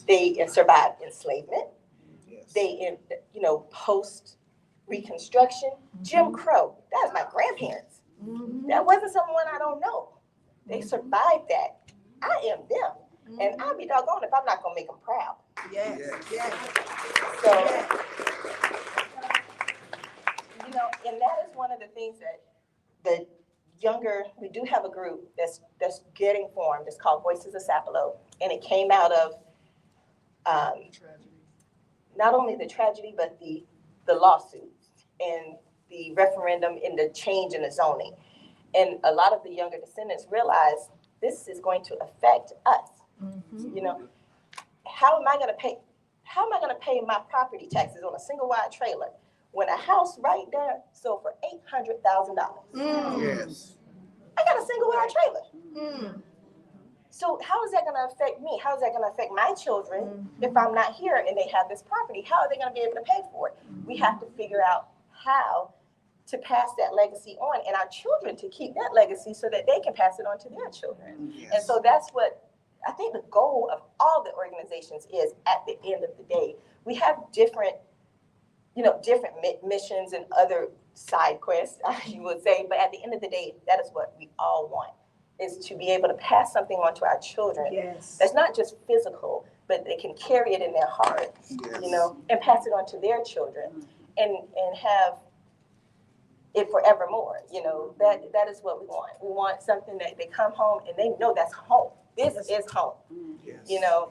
They survived enslavement. They, post Reconstruction, Jim Crow. That was my grandparents. That wasn't someone I don't know. They survived that. I am them. And I'll be doggone if I'm not going to make them proud. Yes. So, and that is one of the things that the younger, we do have a group that's getting formed. It's called Voices of Sapelo. And it came out of not only the tragedy, but the lawsuits and the referendum and the change in the zoning. And a lot of the younger descendants realize this is going to affect us. How am I going to pay my property taxes on a single wide trailer when a house right there sold for $800,000? Yes. I got a single wide trailer. So how is that going to affect me? How is that going to affect my children if I'm not here and they have this property? How are they going to be able to pay for it? We have to figure out how to pass that legacy on, and our children to keep that legacy so that they can pass it on to their children. And so that's what I think the goal of all the organizations is at the end of the day. We have different missions and other side quests, you would say, but at the end of the day, that is what we all want, is to be able to pass something on to our children. That's not just physical, but they can carry it in their heart, and pass it on to their children and have it forevermore. That is what we want. We want something that they come home and they know that's home. This is home.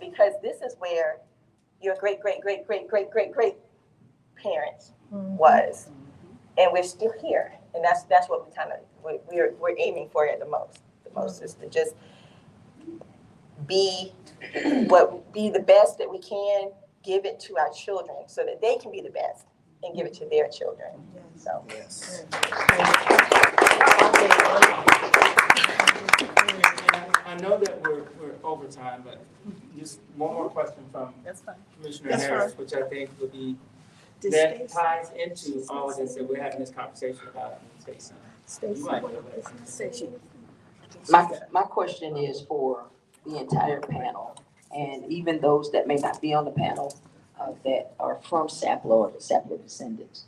Because this is where your great parents was, and we're still here. And that's what we're aiming for at the most is to just be the best that we can, give it to our children so that they can be the best and give it to their children. So. I know that we're over time, but just one more question from Commissioner Harris, which I think would be that ties into all of this that we're having this conversation about. My question is for the entire panel, and even those that may not be on the panel that are from Sapelo or the Sapelo descendants.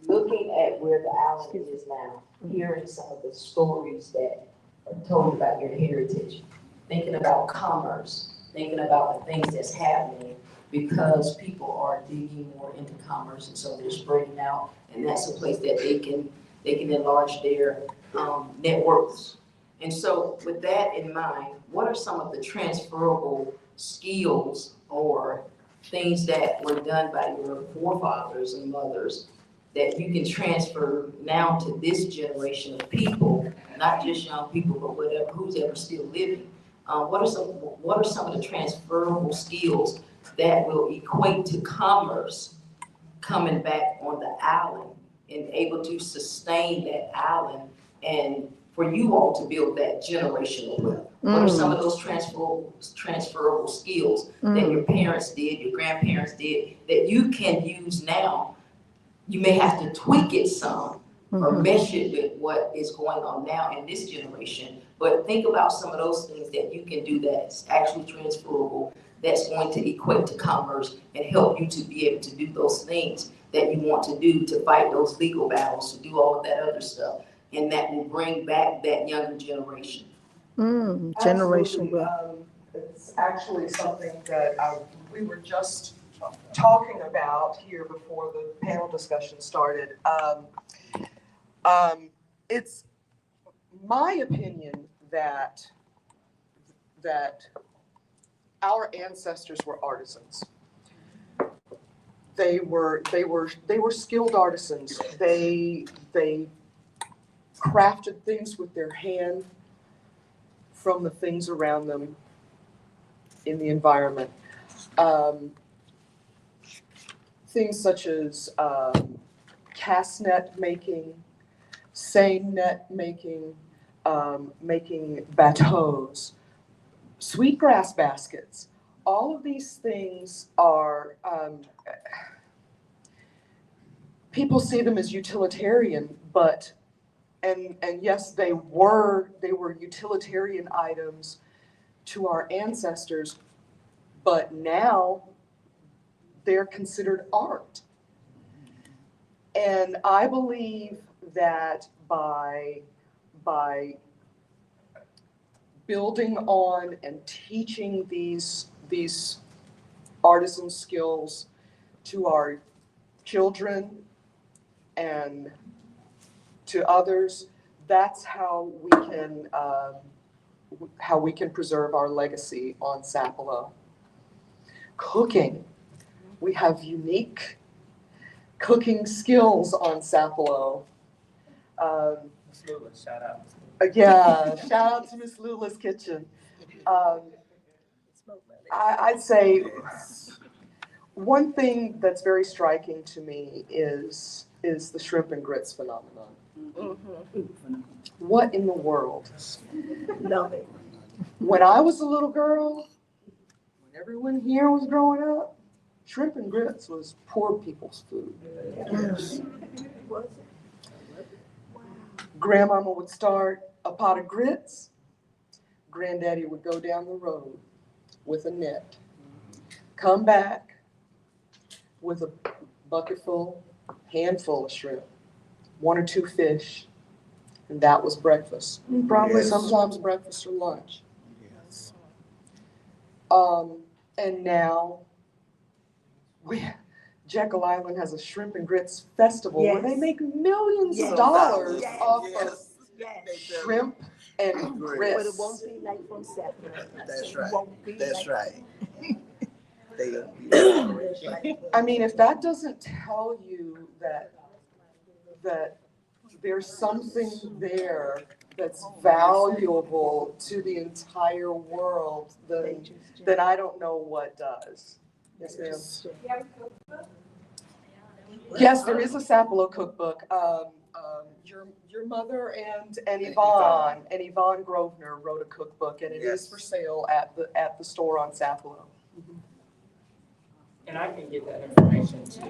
Looking at where the island is now, hearing some of the stories that are told about your heritage, thinking about commerce, thinking about the things that's happening because people are digging more into commerce, and so they're spreading out, and that's a place that they can enlarge their networks. And so with that in mind, what are some of the transferable skills or things that were done by your forefathers and mothers that you can transfer now to this generation of people, not just young people, but who's ever still living? What are some of the transferable skills that will equate to commerce coming back on the island and able to sustain that island and for you all to build that generational wealth? What are some of those transferable skills that your parents did, your grandparents did, that you can use now? You may have to tweak it some or mesh it with what is going on now in this generation, but think about some of those things that you can do that's actually transferable, that's going to equate to commerce and help you to be able to do those things that you want to do, to fight those legal battles, to do all of that other stuff. And that will bring back that younger generation. Generation wealth. It's actually something that we were just talking about here before the panel discussion started. It's my opinion that our ancestors were artisans. They were skilled artisans. They crafted things with their hand from the things around them in the environment. Things such as cast net making, seine net making, making bateaus, sweetgrass baskets. All of these things are, people see them as utilitarian, but, and yes, they were utilitarian items to our ancestors, but now they're considered art. And I believe that by building on and teaching these artisan skills to our children and to others, that's how we can preserve our legacy on Sapelo. Cooking. We have unique cooking skills on Sapelo. Miss Lula, shout out. Yeah, shout out to Miss Lula's kitchen. I'd say one thing that's very striking to me is the shrimp and grits phenomenon. Mm-hmm. What in the world? Love it. When I was a little girl, when everyone here was growing up, shrimp and grits was poor people's food. Yes. Grandmama would start a pot of grits. Granddaddy would go down the road with a net, come back with a bucketful, handful of shrimp, 1 or 2 fish, and that was breakfast. Probably sometimes breakfast or lunch. Yes. And now Jekyll Island has a shrimp and grits festival where they make millions of dollars off of shrimp and grits. But it won't be like from Sapelo. That's right. That's right. I mean, if that doesn't tell you that there's something there that's valuable to the entire world, then I don't know what does. Yes, ma'am. Yes, there is a Sapelo cookbook. Your mother and Yvonne Grosvenor wrote a cookbook, and it is for sale at the store on Sapelo. Mm-hmm. And I can get that information to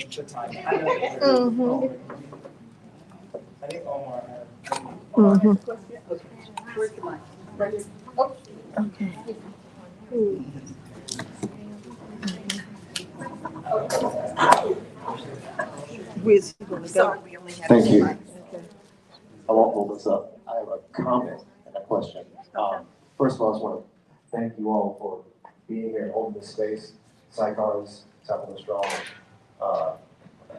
the time. I know that I think Omar had. Where's the mic? Right here. Oh. Okay. Where's he gonna go? Thank you. I won't hold this up. I have a comment and a question. First of all, I just want to thank you all for being here and holding this space. Psychars, Sapelo Strong,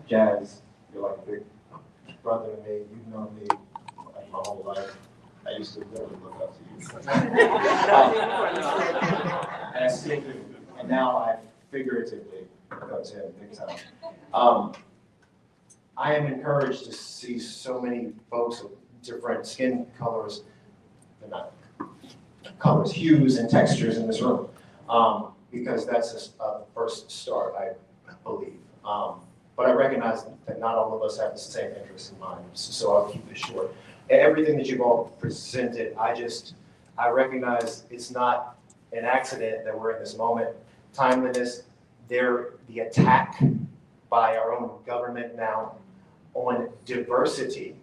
Jazz, you're like a big brother to me. You've known me like my whole life. I used to really look up to you. And now I figuratively look up to him big time. I am encouraged to see so many folks with different skin colors, not colors, hues, and textures in this room, because that's a first start, I believe. But I recognize that not all of us have the same interests in mind, so I'll keep it short. Everything that you've all presented, I recognize it's not an accident that we're in this moment. Timeliness, the attack by our own government now on diversity,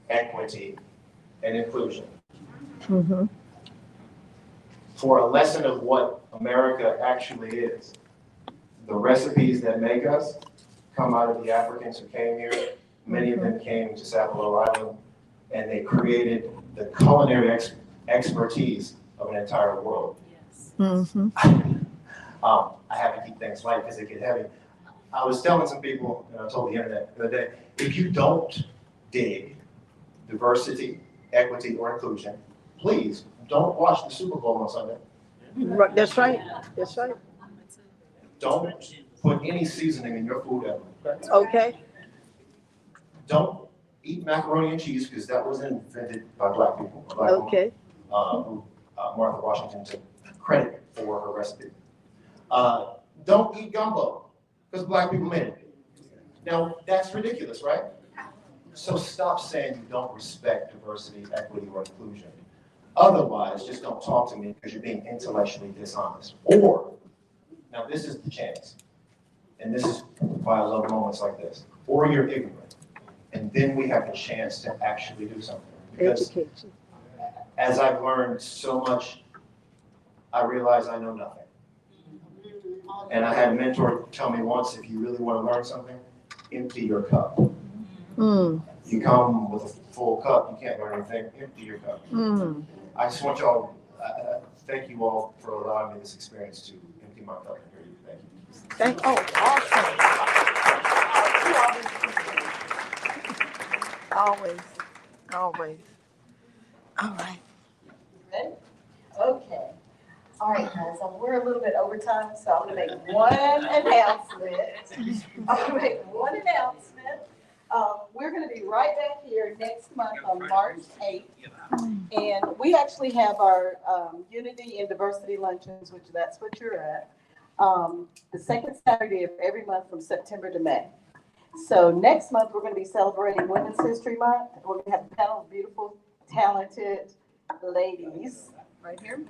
equity, and inclusion. Mm-hmm. For a lesson of what America actually is, the recipes that make us come out of the Africans who came here. Many of them came to Sapelo Island, and they created the culinary expertise of an entire world. Mm-hmm. I have to keep things light because they get heavy. I was telling some people, and I told the internet the other day, if you don't dig diversity, equity, or inclusion, please don't watch the Super Bowl on Sunday. Right, that's right. That's right. Don't put any seasoning in your food ever. Okay. Don't eat macaroni and cheese because that was invented by black people. Okay. Who Martha Washington took credit for her recipe. Don't eat gumbo because black people made it. Now, that's ridiculous, right? So stop saying you don't respect diversity, equity, or inclusion. Otherwise, just don't talk to me because you're being intellectually dishonest. Or, now this is the chance, and this is why I love moments like this, or you're ignorant, and then we have a chance to actually do something. Because education. As I've learned so much, I realize I know nothing. And I had a mentor tell me once, if you really want to learn something, empty your cup. Mm. You come with a full cup, you can't learn anything, empty your cup. Mm. I just want y'all, thank you all for allowing me this experience to empty my cup and hear you. Thank you. Awesome. Always. Always. All right. Ready? Okay. All right, guys, we're a little bit over time, so I'm gonna make one announcement. We're gonna be right back here next month on March 8th. And we actually have our Unity and Diversity Luncheons, which that's what you're at, the second Saturday of every month from September to May. So next month, we're gonna be celebrating Women's History Month. We're gonna have a panel of beautiful, talented ladies right here.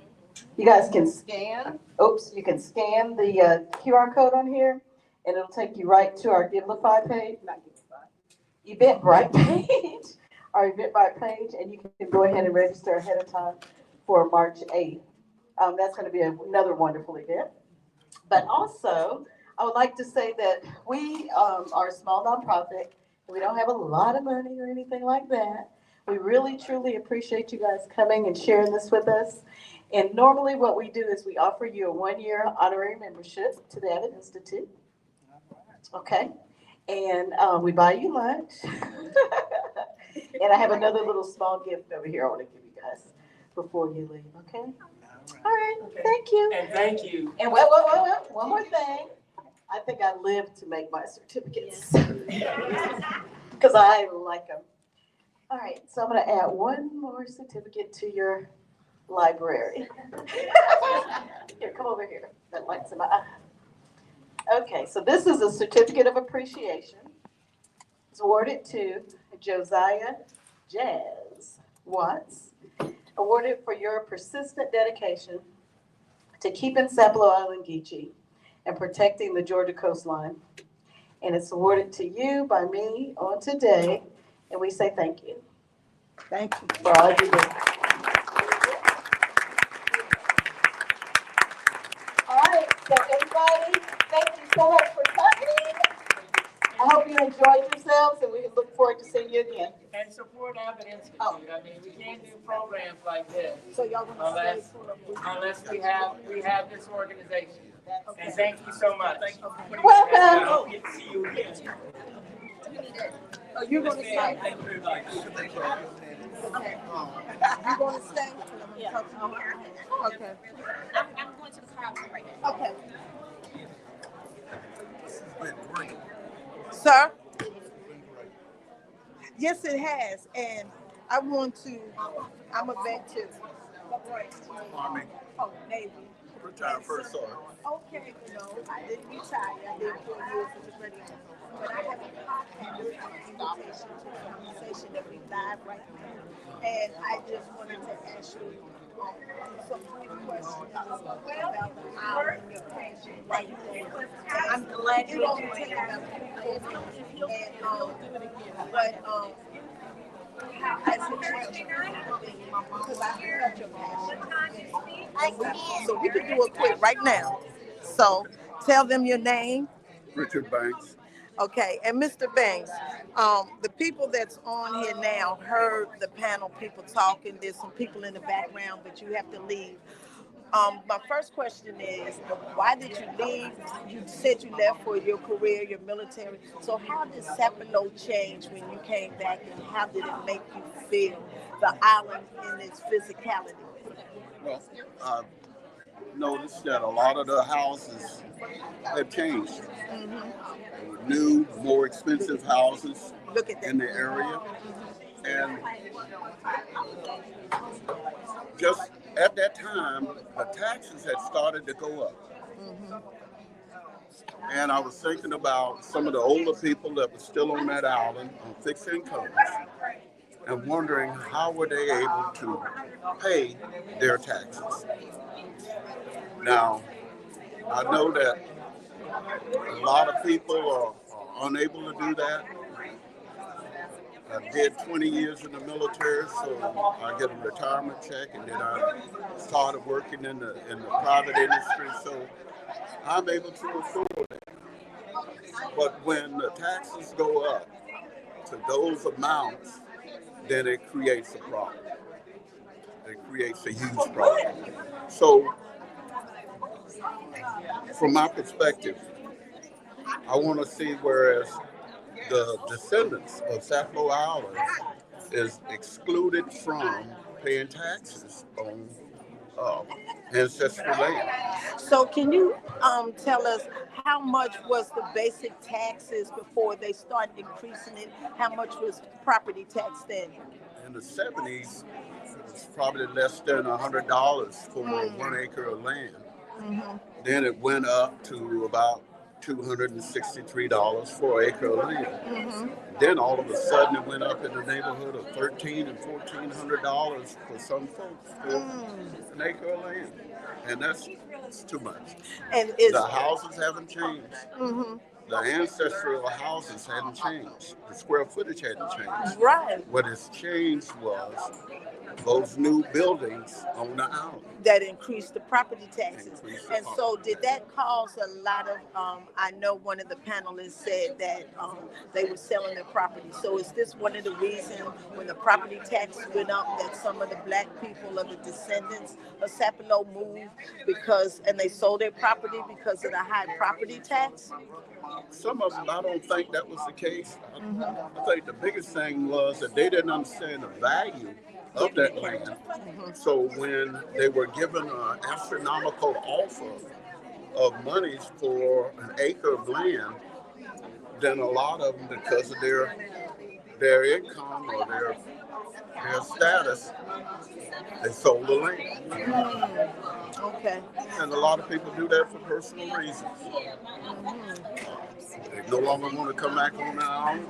You guys can scan, you can scan the QR code on here, and it'll take you right to our Givelify page, not Givelify, Eventbrite page, our Eventbrite page, and you can go ahead and register ahead of time for March 8th. That's going to be another wonderful event. But also, I would like to say that we are a small nonprofit, and we don't have a lot of money or anything like that. We really, truly appreciate you guys coming and sharing this with us. And normally what we do is we offer you a 1-year honorary membership to the Abbott Institute. Okay. And we buy you lunch. And I have another little small gift over here I want to give you guys before you leave. Okay. All right. Okay. Thank you. And thank you. And wait, one more thing. I think I live to make my certificates because I like them. All right, so I'm going to add one more certificate to your library. Here, come over here. That light's in my eye. Okay, so this is a certificate of appreciation. It's awarded to Josiah Watts, awarded for your persistent dedication to keeping Sapelo Island Geechee and protecting the Georgia coastline. And it's awarded to you by me on today. And we say thank you. Thank you. For all you do. All right, so everybody, thank you so much for coming. I hope you enjoyed yourselves, and we look forward to seeing you again. And support Abbott Institute. I mean, we can't do programs like this So y'all gonna unless we have this organization. Okay. And thank you so much. You're welcome. I hope we get to see you again. Oh, you're gonna stay? Okay. You're gonna stay? Yeah. Okay. I'm going to the car right now. Okay. Sir? Yes, it has. And I want to, I'm a vet too. Army. Oh, Navy. Retired first sergeant. Okay, no, I didn't retire. I did 4 years as a radio. But I have a podcast invitation to a conversation that we live right now. And I just wanted to ask you some quick questions about the island and your passion right there. I'm glad you don't take about as a treasure, because I heard your passion. So we can do it quick right now. So tell them your name. Richard Banks. Okay, and Mr. Banks, the people that's on here now heard the panel people talking. There's some people in the background, but you have to leave. My first question is, why did you leave? You said you left for your career, your military. So how did Sapelo change when you came back, and how did it make you feel, the island in its physicality? Well, I noticed that a lot of the houses have changed. There were new, more expensive houses in the area. And just at that time, the taxes had started to go up. And I was thinking about some of the older people that were still on that island on fixed incomes and wondering how were they able to pay their taxes. Now, I know that a lot of people are unable to do that. I did 20 years in the military, so I get a retirement check, and then I started working in the private industry, so I'm able to afford it. But when the taxes go up to those amounts, then it creates a problem. It creates a huge problem. So, from my perspective, I want to see whereas the descendants of Sapelo Island is excluded from paying taxes on ancestral land. So can you tell us how much was the basic taxes before they started increasing it? How much was property tax then? In the 70s, it was probably less than $100 for 1 acre of land. Then it went up to about $263 for an acre of land. Then all of a sudden it went up in the neighborhood of $1,300 and $1,400 for some folks for an acre of land. And that's too much. And the houses haven't changed. The ancestral houses hadn't changed. The square footage hadn't changed. Right. What has changed was those new buildings on the island. That increased the property taxes. And so did that cause a lot of, I know one of the panelists said that they were selling their property. So is this one of the reasons when the property tax went up that some of the black people of the descendants of Sapelo moved and they sold their property because of the high property tax? Some of them, I don't think that was the case. I think the biggest thing was that they didn't understand the value of that land. So when they were given an astronomical offer of monies for an acre of land, then a lot of them, because of their income or their status, they sold the land. Okay. And a lot of people do that for personal reasons. They no longer want to come back on the island,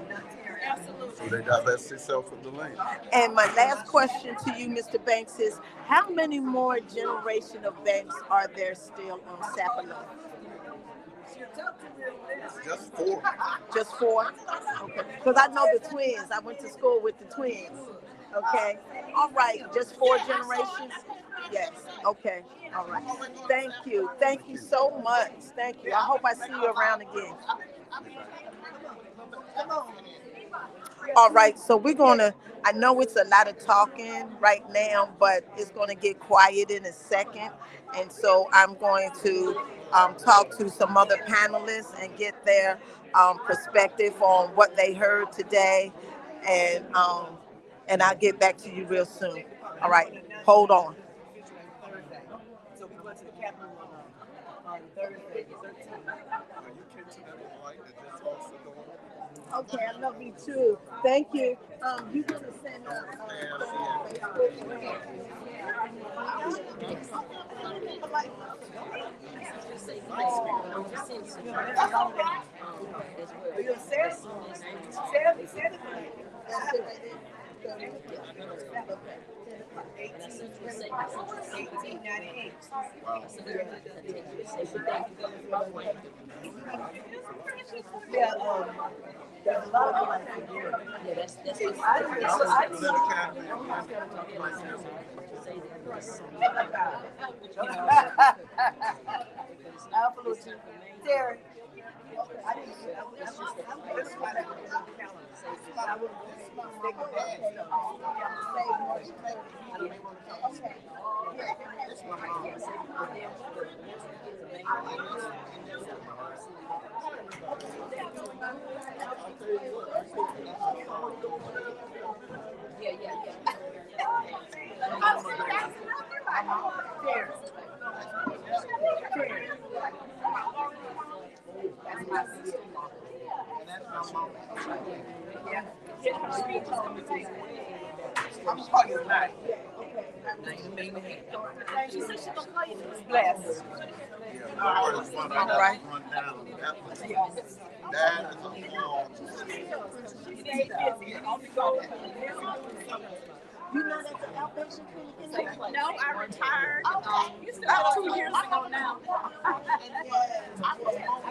so they divest themselves of the land. And my last question to you, Mr. Banks, is how many more generations of Banks are there still on Sapelo? Just 4. Just 4? Okay. Because I know the twins. I went to school with the twins. Okay. All right. Just 4 generations? Yes. Okay. All right. Thank you. Thank you so much. Thank you. I hope I see you around again. All right, so we're gonna, I know it's a lot of talking right now, but it's gonna get quiet in a second. And so I'm going to talk to some other panelists and get their perspective on what they heard today. And I'll get back to you real soon. All right, hold on. So we went to the Capitol on Thursday. Okay, I love you too. Thank you. You're gonna send Yeah, there's a lot of like yeah, that's Bless. All right. That is a long. You're not at the outpatient clinic anymore? No, I retired, Okay. about 2 years ago now.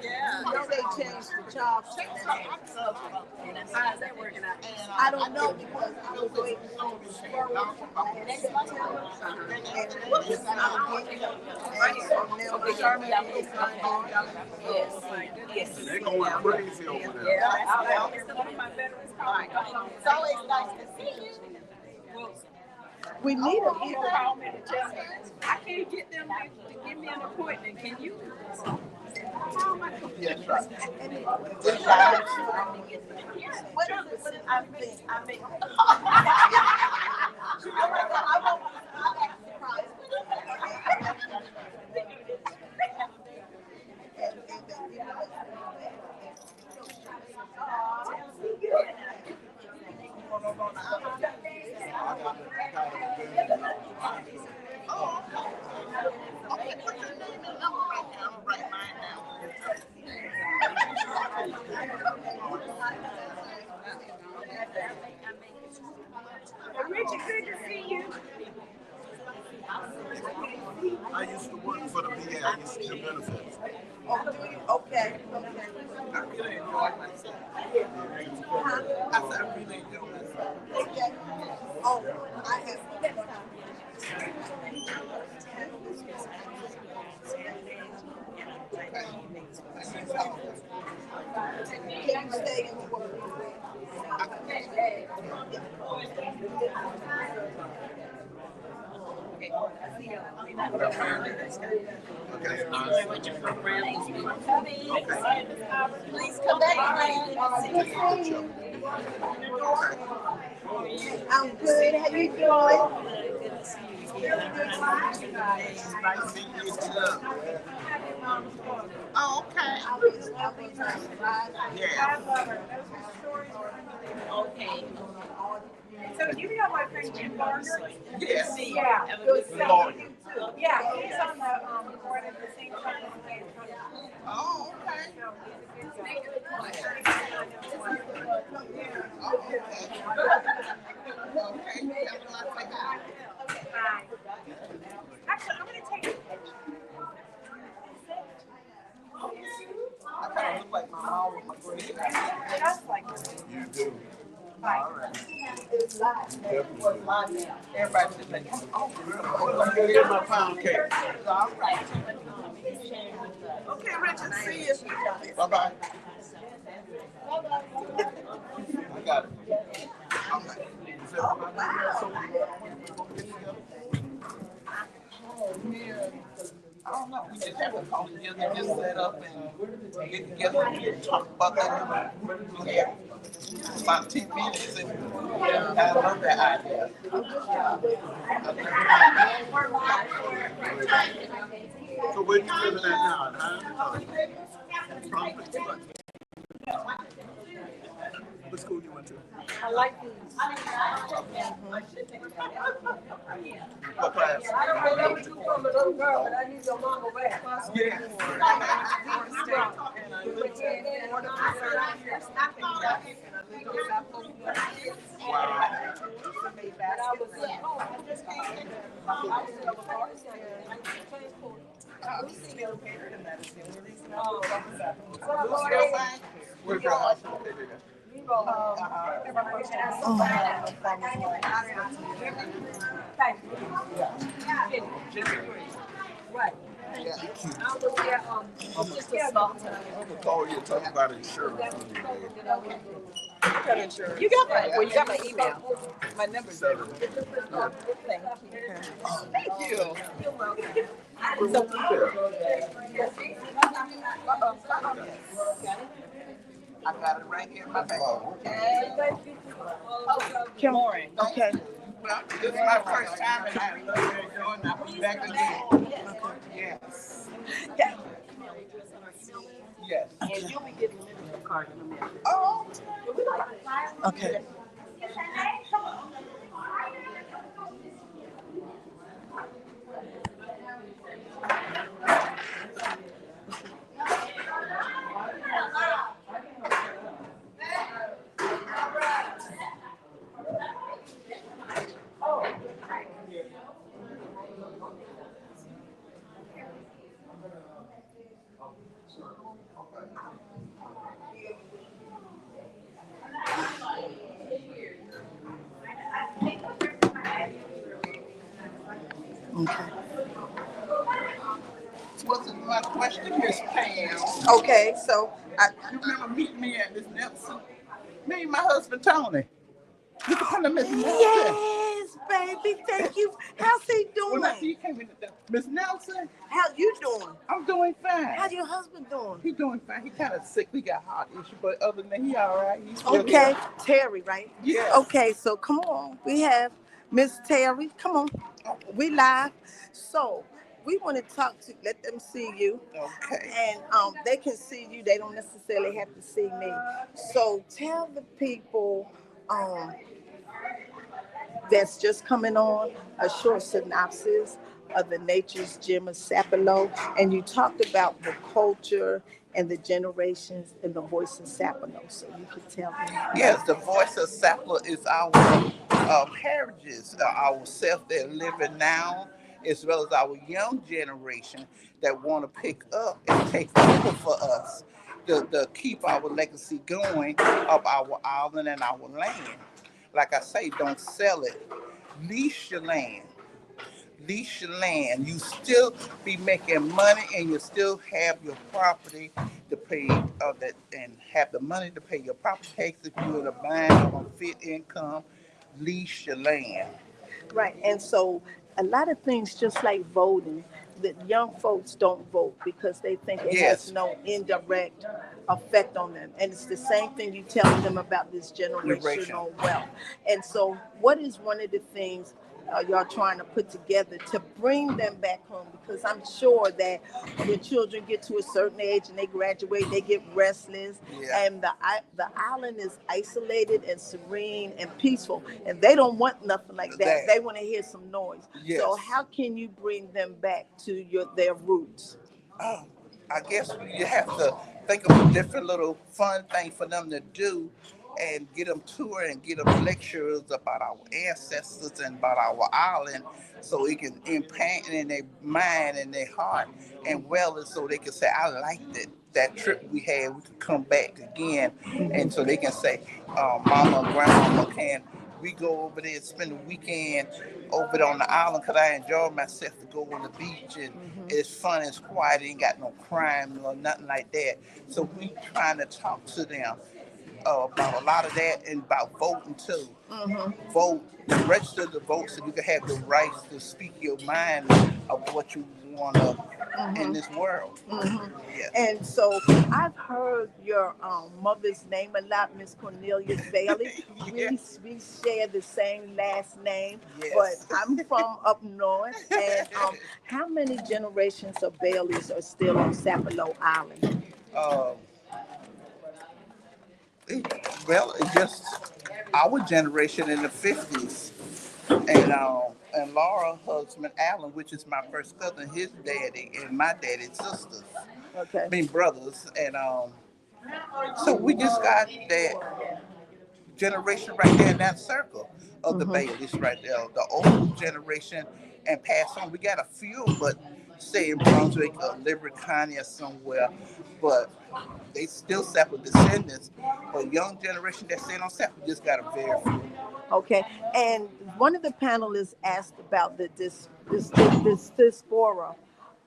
Yeah. You know they changed the job. How's that working out? I don't know because I was waiting on They're going crazy over there. It's always nice to see you. We need them. People call me to tell me, I can't get them to give me an appointment. Can you? Yes, right. Richard, good to see you. I used to work for the VA. I used to do benefits. Okay. I really enjoyed myself. I said I really enjoyed myself. Okay. Oh, I have. Can you stay in the work? Please come back. I'm good. How you doing? Oh, okay. Yeah. Okay. So you know my friend Jim Gardner? Yes. Yeah. Yeah, he's on the board at the same time as me. Oh, okay. Bye. Actually, I'm gonna take a picture. I kind of look like my mom with my gray hair. Just like You do. All right. Everybody should think, oh, I'm gonna get my pound cake. all right. Okay, Richard, see you. Bye-bye. I got it. Okay. Is I don't know. We just have a call together and just set up and get together and talk about that. We have about 10 minutes and I love that idea. So where you living at now? Huh? What school you went to? I like these. What class? I don't know what you from a little girl, but I need your mama back. Yeah. Where's your hospital? Right. Yeah. I was there, just a small time. I'm gonna call you and talk about insurance. You got well, you got my email. My number's there. Thank you. You're welcome. I got it right here in my bag. Kim, okay. Well, this is my first time and I love it. And I'll be back again. Yes. Yeah. Yes. And you'll be getting a membership card in a minute. Oh. Okay. Okay. Wasn't my question, Miss Pam? Okay, so You remember meeting me at Miss Nelson? Me and my husband Tony. You can come to Miss Nelson. yes, baby, thank you. How's he doing? When I see you came in, Miss Nelson. How you doing? I'm doing fine. How's your husband doing? He doing fine. He kind of sick. We got heart issue, but other than that, he all right. He's still Okay, here. Terry, right? Yes. Okay, so come on. We have Miss Terry. Come on. We live. So we want to talk to, let them see you. Okay. And they can see you. They don't necessarily have to see me. So tell the people that's just coming on a short synopsis of the Nature's Gym of Sapelo. And you talked about the culture and the generations and the voice of Sapelo. So you can tell them. Yes, the voice of Sapelo is our heritage, our self that living now, as well as our young generation that want to pick up and take over for us to keep our legacy going of our island and our land. Like I say, don't sell it. Lease your land. Lease your land. You still be making money and you still have your property to pay that and have the money to pay your property tax if you're in a bind on fit income. Lease your land. Right. And so a lot of things, just like voting, that young folks don't vote because they think it Yes. has no indirect effect on them. And it's the same thing you telling them about this generational wealth. And so what is one of the things y'all trying to put together to bring them back home? Because I'm sure that when children get to a certain age and they graduate, they get restless. Yeah. And the island is isolated and serene and peaceful. And they don't want nothing like that. They want to hear some noise. Yes. So how can you bring them back to their roots? Oh, I guess you have to think of a different little fun thing for them to do and get them tour and get them lectures about our ancestors and about our island so it can impact in their mind and their heart and well, so they can say, I liked it. That trip we had, we could come back again. And so they can say, Mama, Grandmama, can we go over there and spend the weekend over there on the island because I enjoy myself to go on the beach and it's fun, it's quiet, ain't got no crime or nothing like that. So we trying to talk to them about a lot of that and about voting too. Vote, register to vote so you can have the rights to speak your mind of what you want to in this world. Yes. And so I've heard your mother's name a lot, Miss Cornelius Bailey. Yes. We share the same last name, Yes. but I'm from up north. And how many generations of Baileys are still on Sapelo Island? Well, it's just our generation in the 50s. And Laura's husband, Alan, which is my first cousin, his daddy, and my daddy's sisters. Okay. I mean, brothers. And so we just got that generation right there in that circle of the Baileys right there. The old generation and pass on. We got a few, but say in Brunswick or Liberty County or somewhere. But they still separate descendants. But young generation that staying on separate just got a very few. Okay, and one of the panelists asked about this diaspora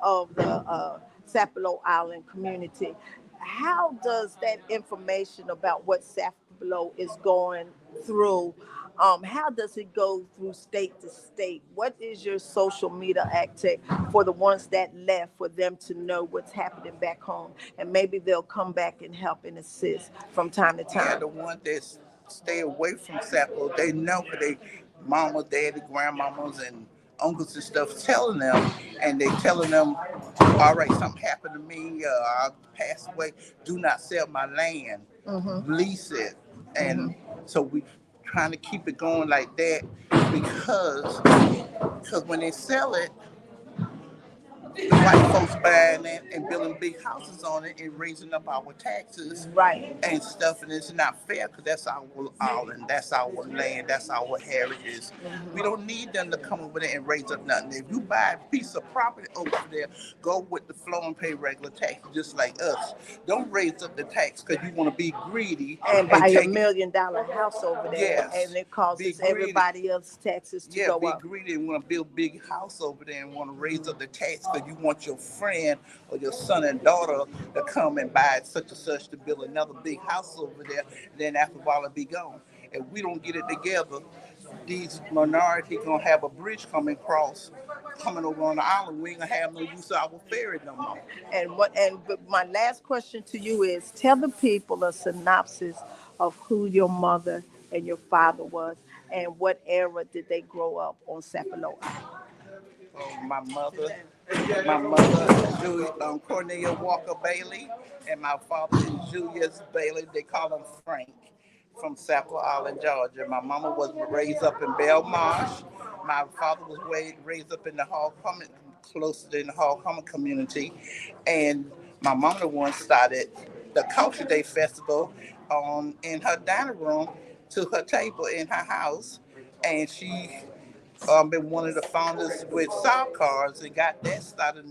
of the Sapelo Island community. How does that information about what Sapelo is going through. How does it go through state to state? What is your social media tactic for the ones that left, for them to know what's happening back home, and maybe they'll come back and help and assist from time to time? Yeah, the one that stay away from Sapelo, they know, because they mama, daddy, grandmamas, and uncles and stuff telling them, and they telling them, all right, something happened to me, I passed away, do not sell my land, lease it. And so we trying to keep it going like that, because when they sell it, the white folks buying it and building big houses on it and raising up our taxes, right, and stuff, and it's not fair, because that's our island, that's our land, that's our heritage. We don't need them to come over there and raise up nothing. If you buy a piece of property over there, go with the flow and pay regular tax, just like us. Don't raise up the tax because you want to be greedy and buy take $1 million house over there, Yes. and it causes everybody else's taxes to go be up. greedy and want to build a big house over there and want to raise up the tax because you want your friend or your son and daughter to come and buy such and such to build another big house over there. Then after a while it'll be gone. If we don't get it together, these minority gonna have a bridge coming over on the island. We ain't gonna have no use of our ferry no more. But my last question to you is, tell the people a synopsis of who your mother and your father was, and what era did they grow up on Sapelo Island? My mother is Cornelia Walker Bailey, and my father is Julius Bailey. They call him Frank, from Sapelo Island, Georgia. My mama was raised up in Belmarsh. My father was raised up in the Hall Common, closer in the Hall Common community, and my mama the one started the Culture Day Festival in her dining room to her table in her house, and she been one of the founders with South Cars and got that started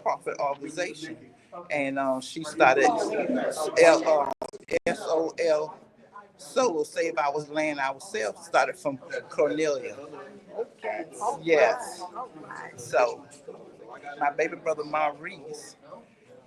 profit organization. And she started SOL, Solo, Save Our Land Ourselves, started from Cornelia. Okay. Yes. So my baby brother Maurice,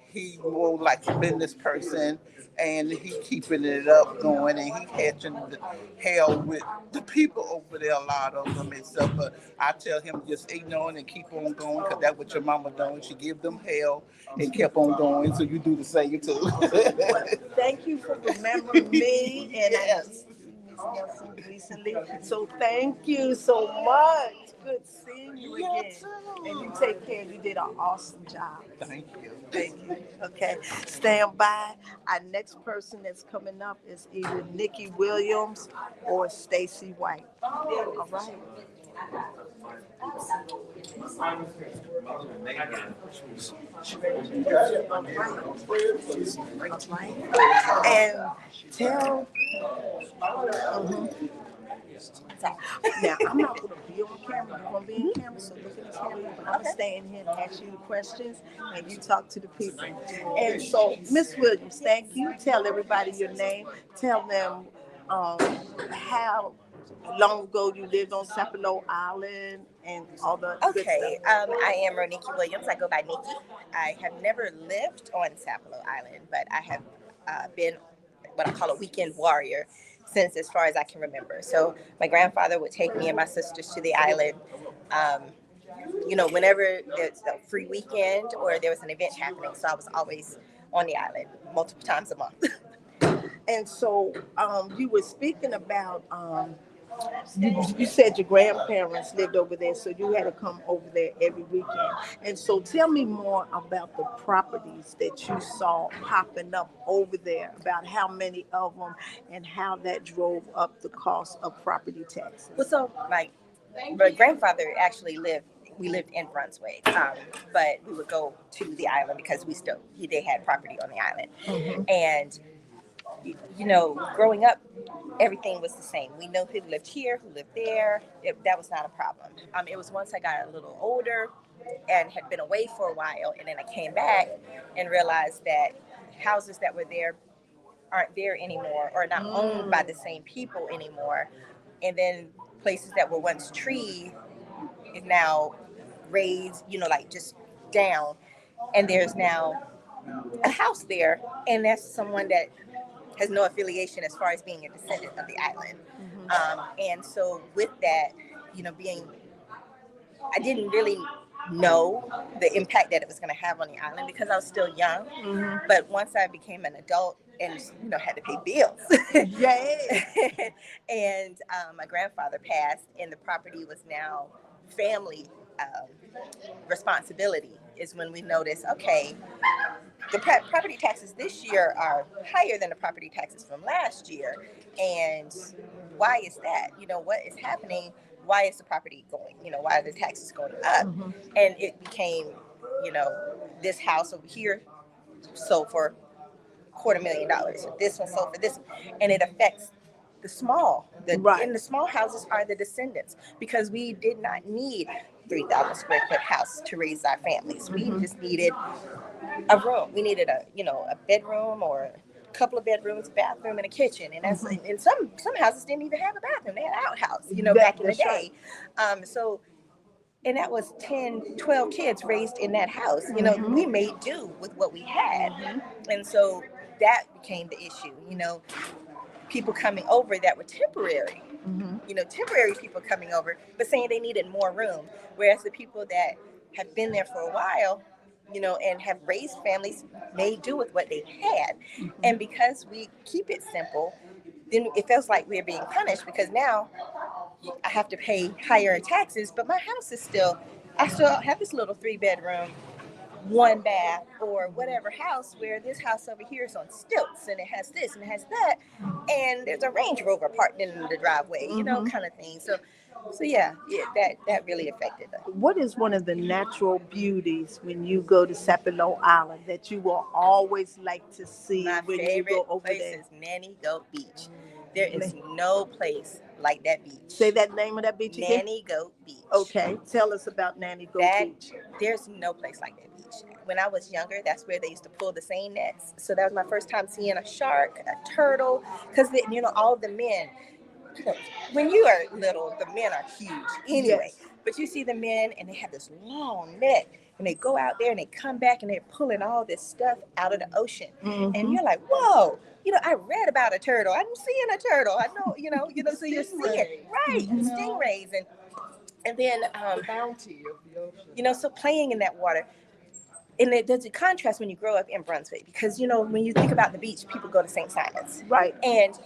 he more like a business person, and he keeping it up going, and he catching the hell with the people over there, a lot of them and stuff. But I tell him just ignore it and keep on going, because that's what your mama doing. She give them hell and kept on going, so you do the same too. Thank you for remembering me, and yes. Recently. So thank you so much. Good seeing you again. And you take care. You did an awesome job. Thank you. Thank you. Okay. Stand by. Our next person that's coming up is either Nikki Williams or Stacy White. All right. And tell. Now, I'm not going to be on camera. You're going to be in camera, so look at the camera. But I'm going to stay in here and ask you the questions, and you talk to the people. And so, Miss Williams, thank you. Tell everybody your name. Tell them how long ago you lived on Sapelo Island and all the good stuff. I am Roniki Williams. I go by Nikki. I have never lived on Sapelo Island, but I have been what I call a weekend warrior since as far as I can remember. So my grandfather would take me and my sisters to the island, whenever there's a free weekend or there was an event happening. So I was always on the island multiple times a month. And so you were speaking about, you said your grandparents lived over there, so you had to come over there every weekend. And so tell me more about the properties that you saw popping up over there, about how many of them and how that drove up the cost of property taxes. Well, so my grandfather actually we lived in Brunswick, but we would go to the island because they had property on the island. Mm-hmm. And growing up, everything was the same. We know who lived here, who lived there. That was not a problem. It was once I got a little older and had been away for a while, and then I came back and realized that houses that were there aren't there anymore, or not owned by the same people anymore. And then places that were once trees is now raised, like just down. And there's now a house there, and that's someone that has no affiliation as far as being a descendant of the island. And so with that, I didn't really know the impact that it was going to have on the island because I was still young. But once I became an adult and had to pay bills, and my grandfather passed, and the property was now family responsibility, is when we noticed, okay, the property taxes this year are higher than the property taxes from last year, and why is that? What is happening? Why is the property going? Why are the taxes going up? And it became, this house over here sold for $250,000. This one sold for this, and it affects the small. And the small houses are the descendants, because we did not need 3,000 square foot house to raise our families. We just needed a room. We needed a bedroom or a couple of bedrooms, bathroom, and a kitchen. And that's and some houses didn't even have a bathroom. They had an outhouse, back in the day. And that was 10, 12 kids raised in that house. We made do with what we had. And so that became the issue. People coming over that were temporary. Temporary people coming over, but saying they needed more room. Whereas the people that have been there for a while, and have raised families, made do with what they had. And because we keep it simple, then it feels like we're being punished, because now I have to pay higher taxes, but my house is I still have this little 3-bedroom, 1 bath, or whatever house, where this house over here is on stilts, and it has this and it has that, and there's a Range Rover parked in the driveway, kind of thing. So yeah, that really affected us. What is one of the natural beauties when you go to Sapelo Island that you will always like to see when you go over there? My favorite place is Nanny Goat Beach. There is no place like that beach. Say that name of that beach again. Nanny Goat Beach. Okay, tell us about Nanny Goat Beach. There's no place like that beach. When I was younger, that's where they used to pull the seine nets. So that was my first time seeing a shark, a turtle, because all the men. When you are little, the men are huge anyway. Yes. But you see the men, and they have this long net, and they go out there and they come back and they're pulling all this stuff out of the ocean. And you're like, whoa, I read about a turtle. I'm seeing a turtle. I know, so you're seeing, right, stingrays, and then the bounty of the ocean. So playing in that water. And there's a contrast when you grow up in Brunswick, because when you think about the beach, people go to St. Simon's, right? And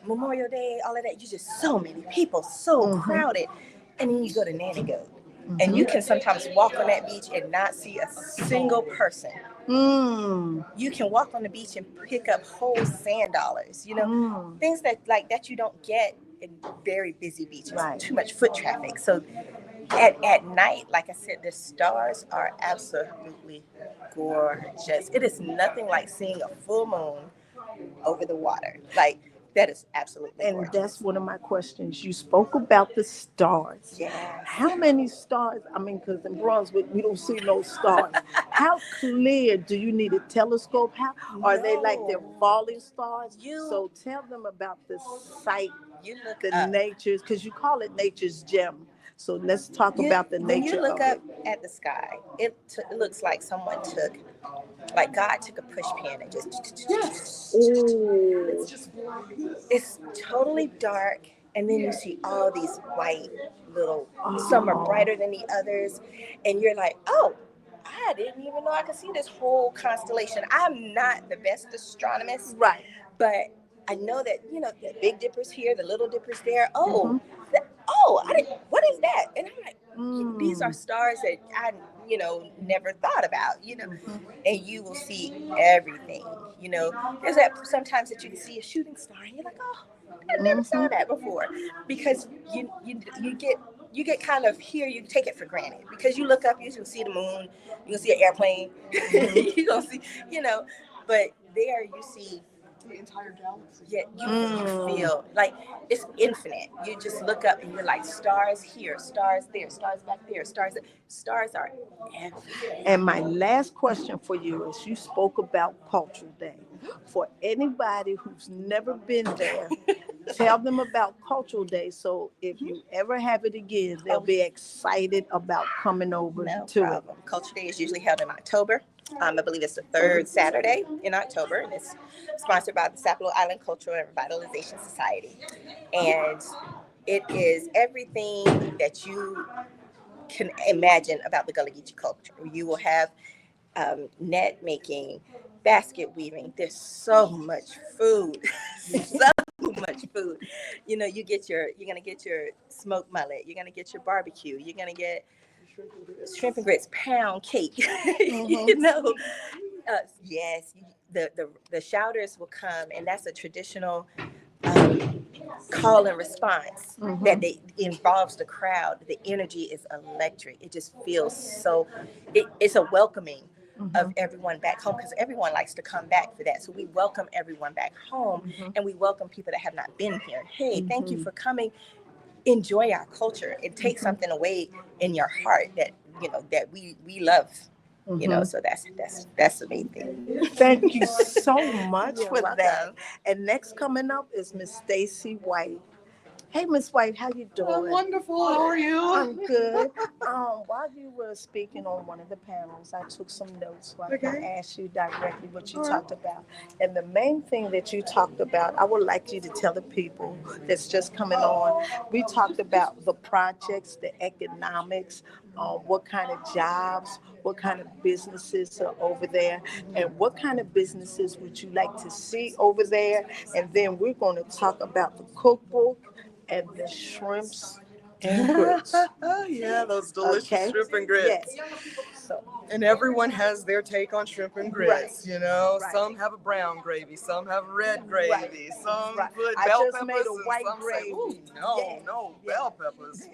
Memorial Day, all of that, you just so many people, so crowded. And then you go to Nanny Goat, and you can sometimes walk on that beach and not see a single person. You can walk on the beach and pick up whole sand dollars, things that you don't get in very busy beaches, too much foot traffic. So at night, like I said, the stars are absolutely gorgeous. It is nothing like seeing a full moon over the water. That is absolutely gorgeous. And that's one of my questions. You spoke about the stars. Yeah. How many stars? Because in Brunswick, we don't see no stars. How clear do you need a telescope? Are they like they're falling stars? So tell them about the sight, the natures, because you call it nature's gem. So let's talk about the nature of it. When you look up at the sky, it looks like someone God took a push pin and just. Yes. It's just it's totally dark, and then you see all these white little. Some are brighter than the others, and you're like, oh, I didn't even know I could see this whole constellation. I'm not the best astronomist, right? But I know that the Big Dipper's here, the Little Dipper's there. Oh. What is that? And I'm like, these are stars that I, never thought about, and you will see everything, there's that sometimes that you can see a shooting star and you're like, oh, I never saw that before, because you get kind of here, you take it for granted, because you look up, you can see the moon, you can see an airplane, you gonna see, but there you see the entire galaxy. Yeah, you feel like it's infinite. You just look up and you're like, stars here, stars there, stars back there, stars are everywhere. And my last question for you is, you spoke about Cultural Day. For anybody who's never been there, tell them about Cultural Day, so if you ever have it again, they'll be excited about coming over to it. Cultural Day is usually held in October. I believe it's the third Saturday in October, and it's sponsored by the Sapelo Island Cultural and Revitalization Society. And it is everything that you can imagine about the Gullah Geechee culture. You will have net making, basket weaving. There's so much food, so much food. You know, you're gonna get your smoked mullet. You're gonna get your barbecue. You're gonna get shrimp and grits, pound cake. You know, yes. The shouters will come, and that's a traditional call and response that they involves the crowd. The energy is electric. It just feels so. It's a welcoming of everyone back home, because everyone likes to come back for that. So we welcome everyone back home, and we welcome people that have not been here. Hey, thank you for coming. Enjoy our culture. It takes something away in your heart that that we love. You know, so that's the main thing. Thank you so much You're for welcome. that. And next coming up is Miss Stacy White. Hey, Miss White, how you doing? I'm wonderful. How are you? I'm good. While you were speaking on one of the panels, I took some notes so I can ask you directly what you talked about. And the main thing that you talked about, I would like you to tell the people that's just coming on. We talked about the projects, the economics, what kind of jobs, what kind of businesses are over there, and what kind of businesses would you like to see over there. And then we're going to talk about the cookbook and the shrimps and grits. Yeah, those delicious shrimp and grits. Yes. So, and everyone has their take on shrimp and grits, you know. Right. Some have a brown gravy, some have red gravy, some put I bell just peppers, made a and white some gravy. say, ooh, no, bell peppers.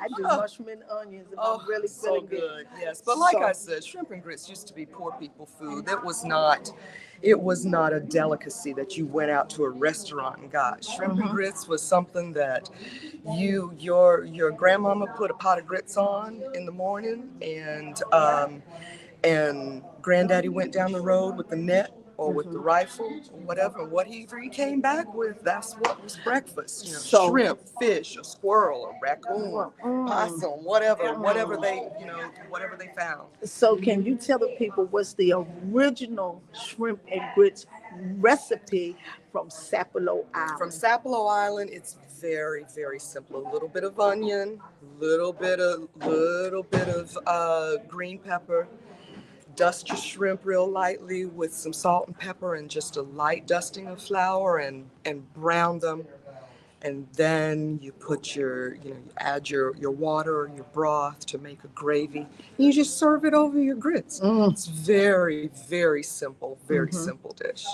I do mushroom and onions if I'm really so feeling good. Yes, but like I said, shrimp and grits used to be poor people food. It was not a delicacy that you went out to a restaurant and got. Shrimp and grits was something that your grandmama put a pot of grits on in the morning, and granddaddy went down the road with the net or with the rifle or whatever. Whatever he came back with, that's what was breakfast. You know, shrimp, fish, a squirrel, a raccoon, possum, whatever they found. So can you tell the people what's the original shrimp and grits recipe from Sapelo Island? From Sapelo Island, it's very, very simple. A little bit of onion, little bit of green pepper. Dust your shrimp real lightly with some salt and pepper and just a light dusting of flour, and brown them. And then you put you add your water or your broth to make a gravy. And you just serve it over your grits. It's very, very simple, very simple dish.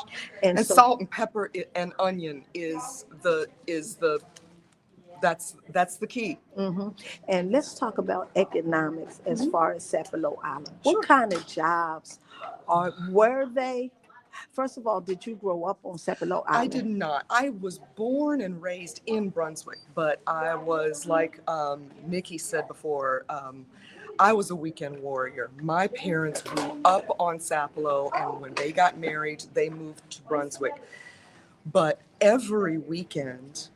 And so, salt and pepper and onion that's the key. And let's talk about economics as far as Sapelo Island. What kind of jobs were they? First of all, did you grow up on Sapelo Island? I did not. I was born and raised in Brunswick, but I was, like Nikki said before, I was a weekend warrior. My parents grew up on Sapelo, and when they got married, they moved to Brunswick. But every weekend,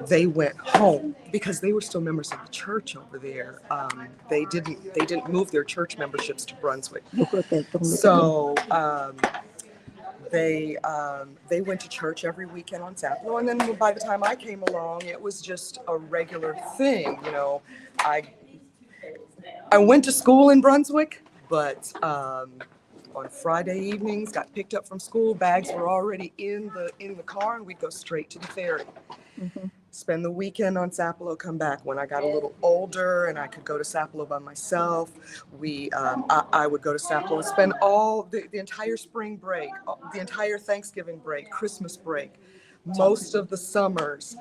they went home because they were still members of the church over there. They didn't move their church memberships to Brunswick. So they went to church every weekend on Sapelo, and then by the time I came along, it was just a regular thing. You know, I went to school in Brunswick, but on Friday evenings, got picked up from school. Bags were already in the car, and we'd go straight to the ferry. Spend the weekend on Sapelo, come back. When I got a little older and I could go to Sapelo by myself, I would go to Sapelo and spend all the entire spring break, the entire Thanksgiving break, Christmas break, most of the summers,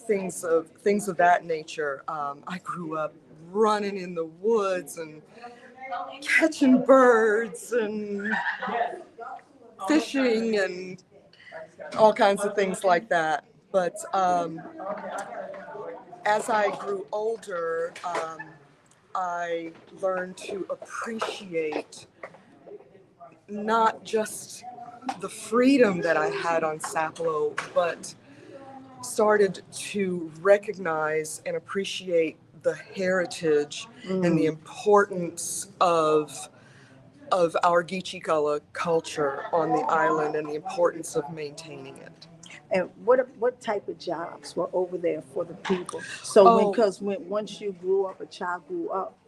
things of that nature. I grew up running in the woods and catching birds and fishing and all kinds of things like that. But as I grew older, I learned to appreciate not just the freedom that I had on Sapelo, but started to recognize and appreciate the heritage and the importance of of our Geechee culture on the island and the importance of maintaining it. And what type of jobs were over there for the people? So once you grew up, a child grew up,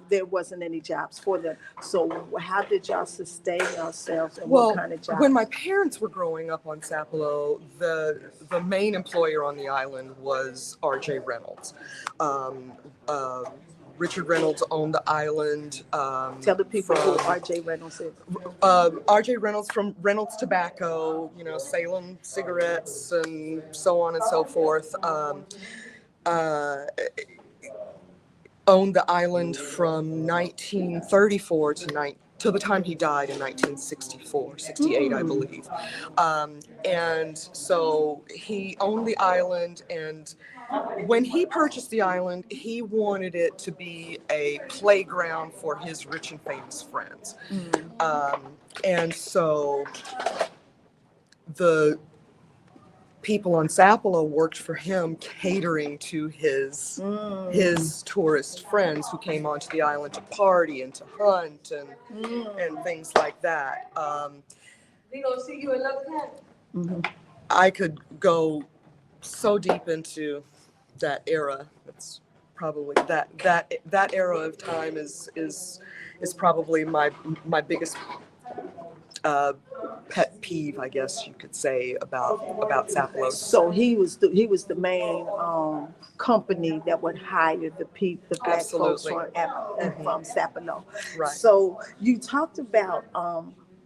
there wasn't any jobs for them. So how did y'all sustain yourselves, and what kind of jobs? When my parents were growing up on Sapelo, the main employer on the island was R.J. Reynolds. Richard Reynolds owned the island. Tell the people who R.J. Reynolds is. R.J. Reynolds from Reynolds Tobacco, Salem cigarettes and so on and so forth. Owned the island from 1934 to the time he died in 1964, 68, I believe. And so he owned the island, and when he purchased the island, he wanted it to be a playground for his rich and famous friends. And so the people on Sapelo worked for him, catering to his tourist friends who came onto the island to party and to hunt and things like that. We gonna see you another time. I could go so deep into that era. It's probably that era of time is probably my biggest pet peeve, I guess you could say, about Sapelo. So he was the main company that would hire the black folks from Sapelo. Right. So you talked about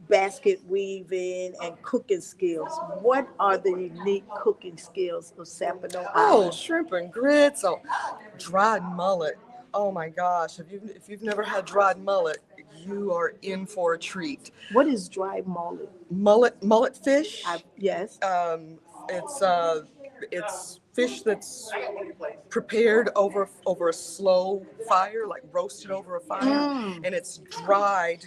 basket weaving and cooking skills. What are the unique cooking skills of Sapelo Island? Shrimp and grits. Dried mullet. Oh my gosh! If you've never had dried mullet, you are in for a treat. What is dried mullet? Mullet fish. Yes. It's fish that's prepared over a slow fire, like roasted over a fire, and it's dried.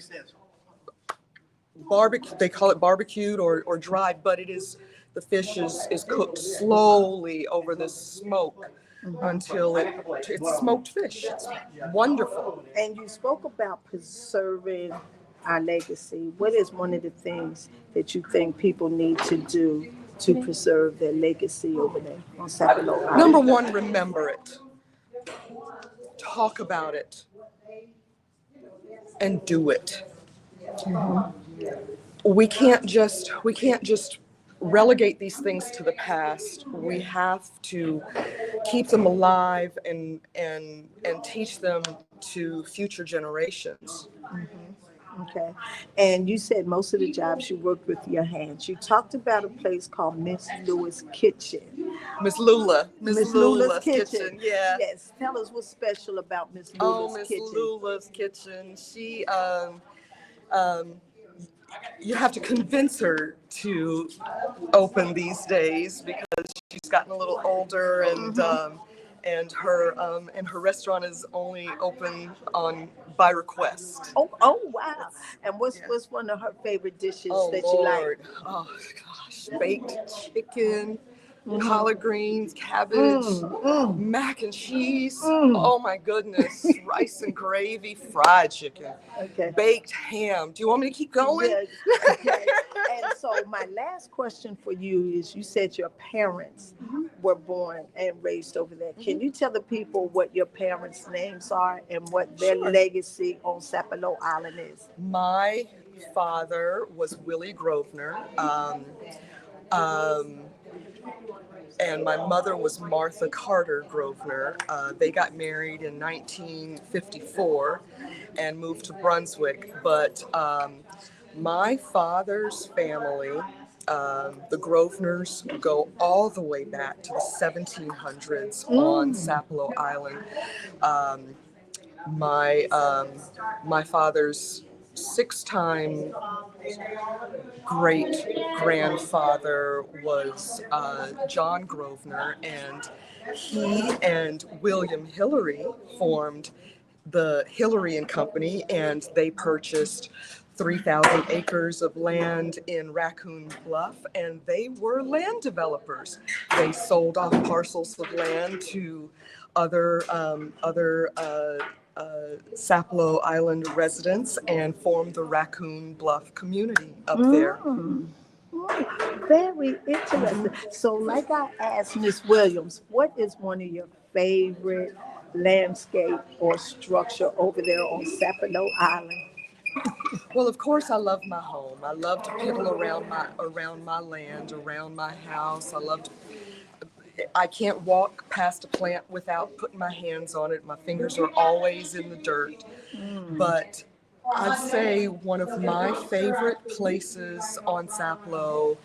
They call it barbecued or dried, but the fish is cooked slowly over this smoke until it's smoked fish. It's wonderful. And you spoke about preserving our legacy. What is one of the things that you think people need to do to preserve their legacy over there on Sapelo Island? Number one, remember it. Talk about it. And do it. We can't just relegate these things to the past. We have to keep them alive and teach them to future generations. Okay. And you said most of the jobs you worked with your hands. You talked about a place called Miss Lula's Kitchen. Miss Lula's Kitchen. Yeah. Yes. Tell us what's special about Miss Lula's Kitchen. Miss Lula's Kitchen. She you have to convince her to open these days because she's gotten a little older, and her restaurant is only open by request. Oh wow! And what's one of her favorite dishes that you like? Oh gosh, baked chicken, collard greens, cabbage, mac and cheese. Oh my goodness, rice and gravy, fried chicken, baked ham. Do you want me to keep going? Yes. Okay. And so my last question for you is, you said your parents were born and raised over there. Can you tell the people what your parents' names are and what their legacy on Sapelo Island is? My father was Willie Grosvenor. And my mother was Martha Carter Grosvenor. They got married in 1954 and moved to Brunswick. But my father's family, the Grosvenors, go all the way back to the 1700s on Sapelo Island. My father's six-time great-grandfather was John Grosvenor, and he and William Hillary formed the Hillary and Company, and they purchased 3,000 acres of land in Raccoon Bluff, and they were land developers. They sold off parcels of land to other Sapelo Island residents and formed the Raccoon Bluff community up there. Very interesting. So, like I asked Miss Williams, what is one of your favorite landscape or structure over there on Sapelo Island? Well, of course, I love my home. I love to piddle around my land, around my house. I can't walk past a plant without putting my hands on it. My fingers are always in the dirt. But I'd say one of my favorite places on Sapelo,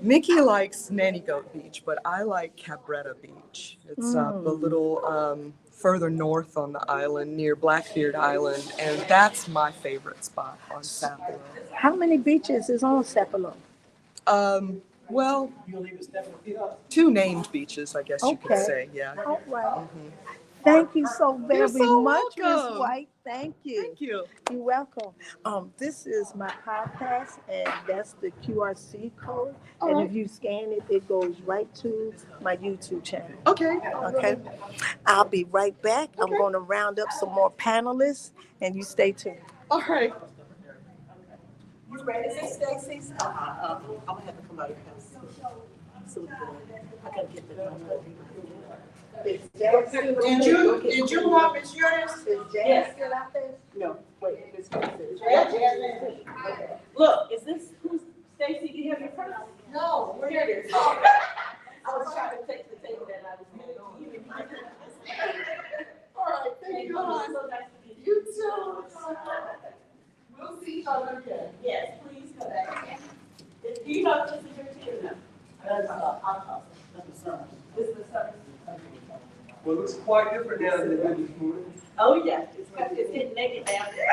Mickey likes Nanny Goat Beach, but I like Cabretta Beach. It's a little further north on the island near Blackbeard Island, and that's my favorite spot on Sapelo. How many beaches is on Sapelo? Well, 2 named beaches, I guess you could say, yeah. All right. Thank you so very so much, Ms. welcome. White. Thank you. Thank you. You're welcome. This is my podcast, and that's the QRC code. And if you scan it, it goes right to my YouTube channel. Okay. Okay. I'll be right back. I'm going to round up some more panelists, and you stay tuned. All right. You ready, Stacy? I'm gonna have to come out of your house. So I gotta get the number. Did you want Miss Yours? Is Jay still out there? No, wait, Miss Yours. Look, is this who's Stacy? Do you have your purse? No, here it is. I was trying to take the table that I was making. All right, thank you. So nice to meet you. You too. We'll see each other again. Yes, please come back. Do you know this is your team? No. This is the son. Well, it looks quite different now than it did this morning. Oh, yeah, it's getting naked down there.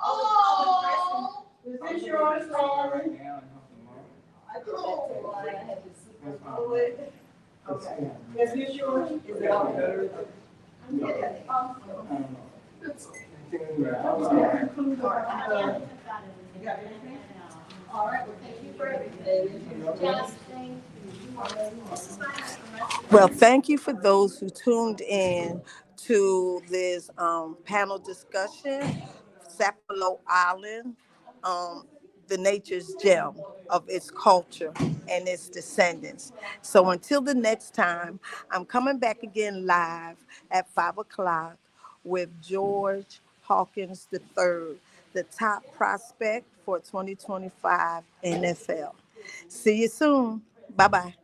Oh, is this yours, Lauren? I did that too. I had to super it. Okay. Is this yours? Is it all better? It's all right, well, thank you for everything. Well, thank you for those who tuned in to this panel discussion, Sapelo Island, the nature's gem of its culture and its descendants. So until the next time, I'm coming back again live at 5 o'clock with George Hawkins III, the top prospect for 2025 NFL. See you soon. Bye-bye.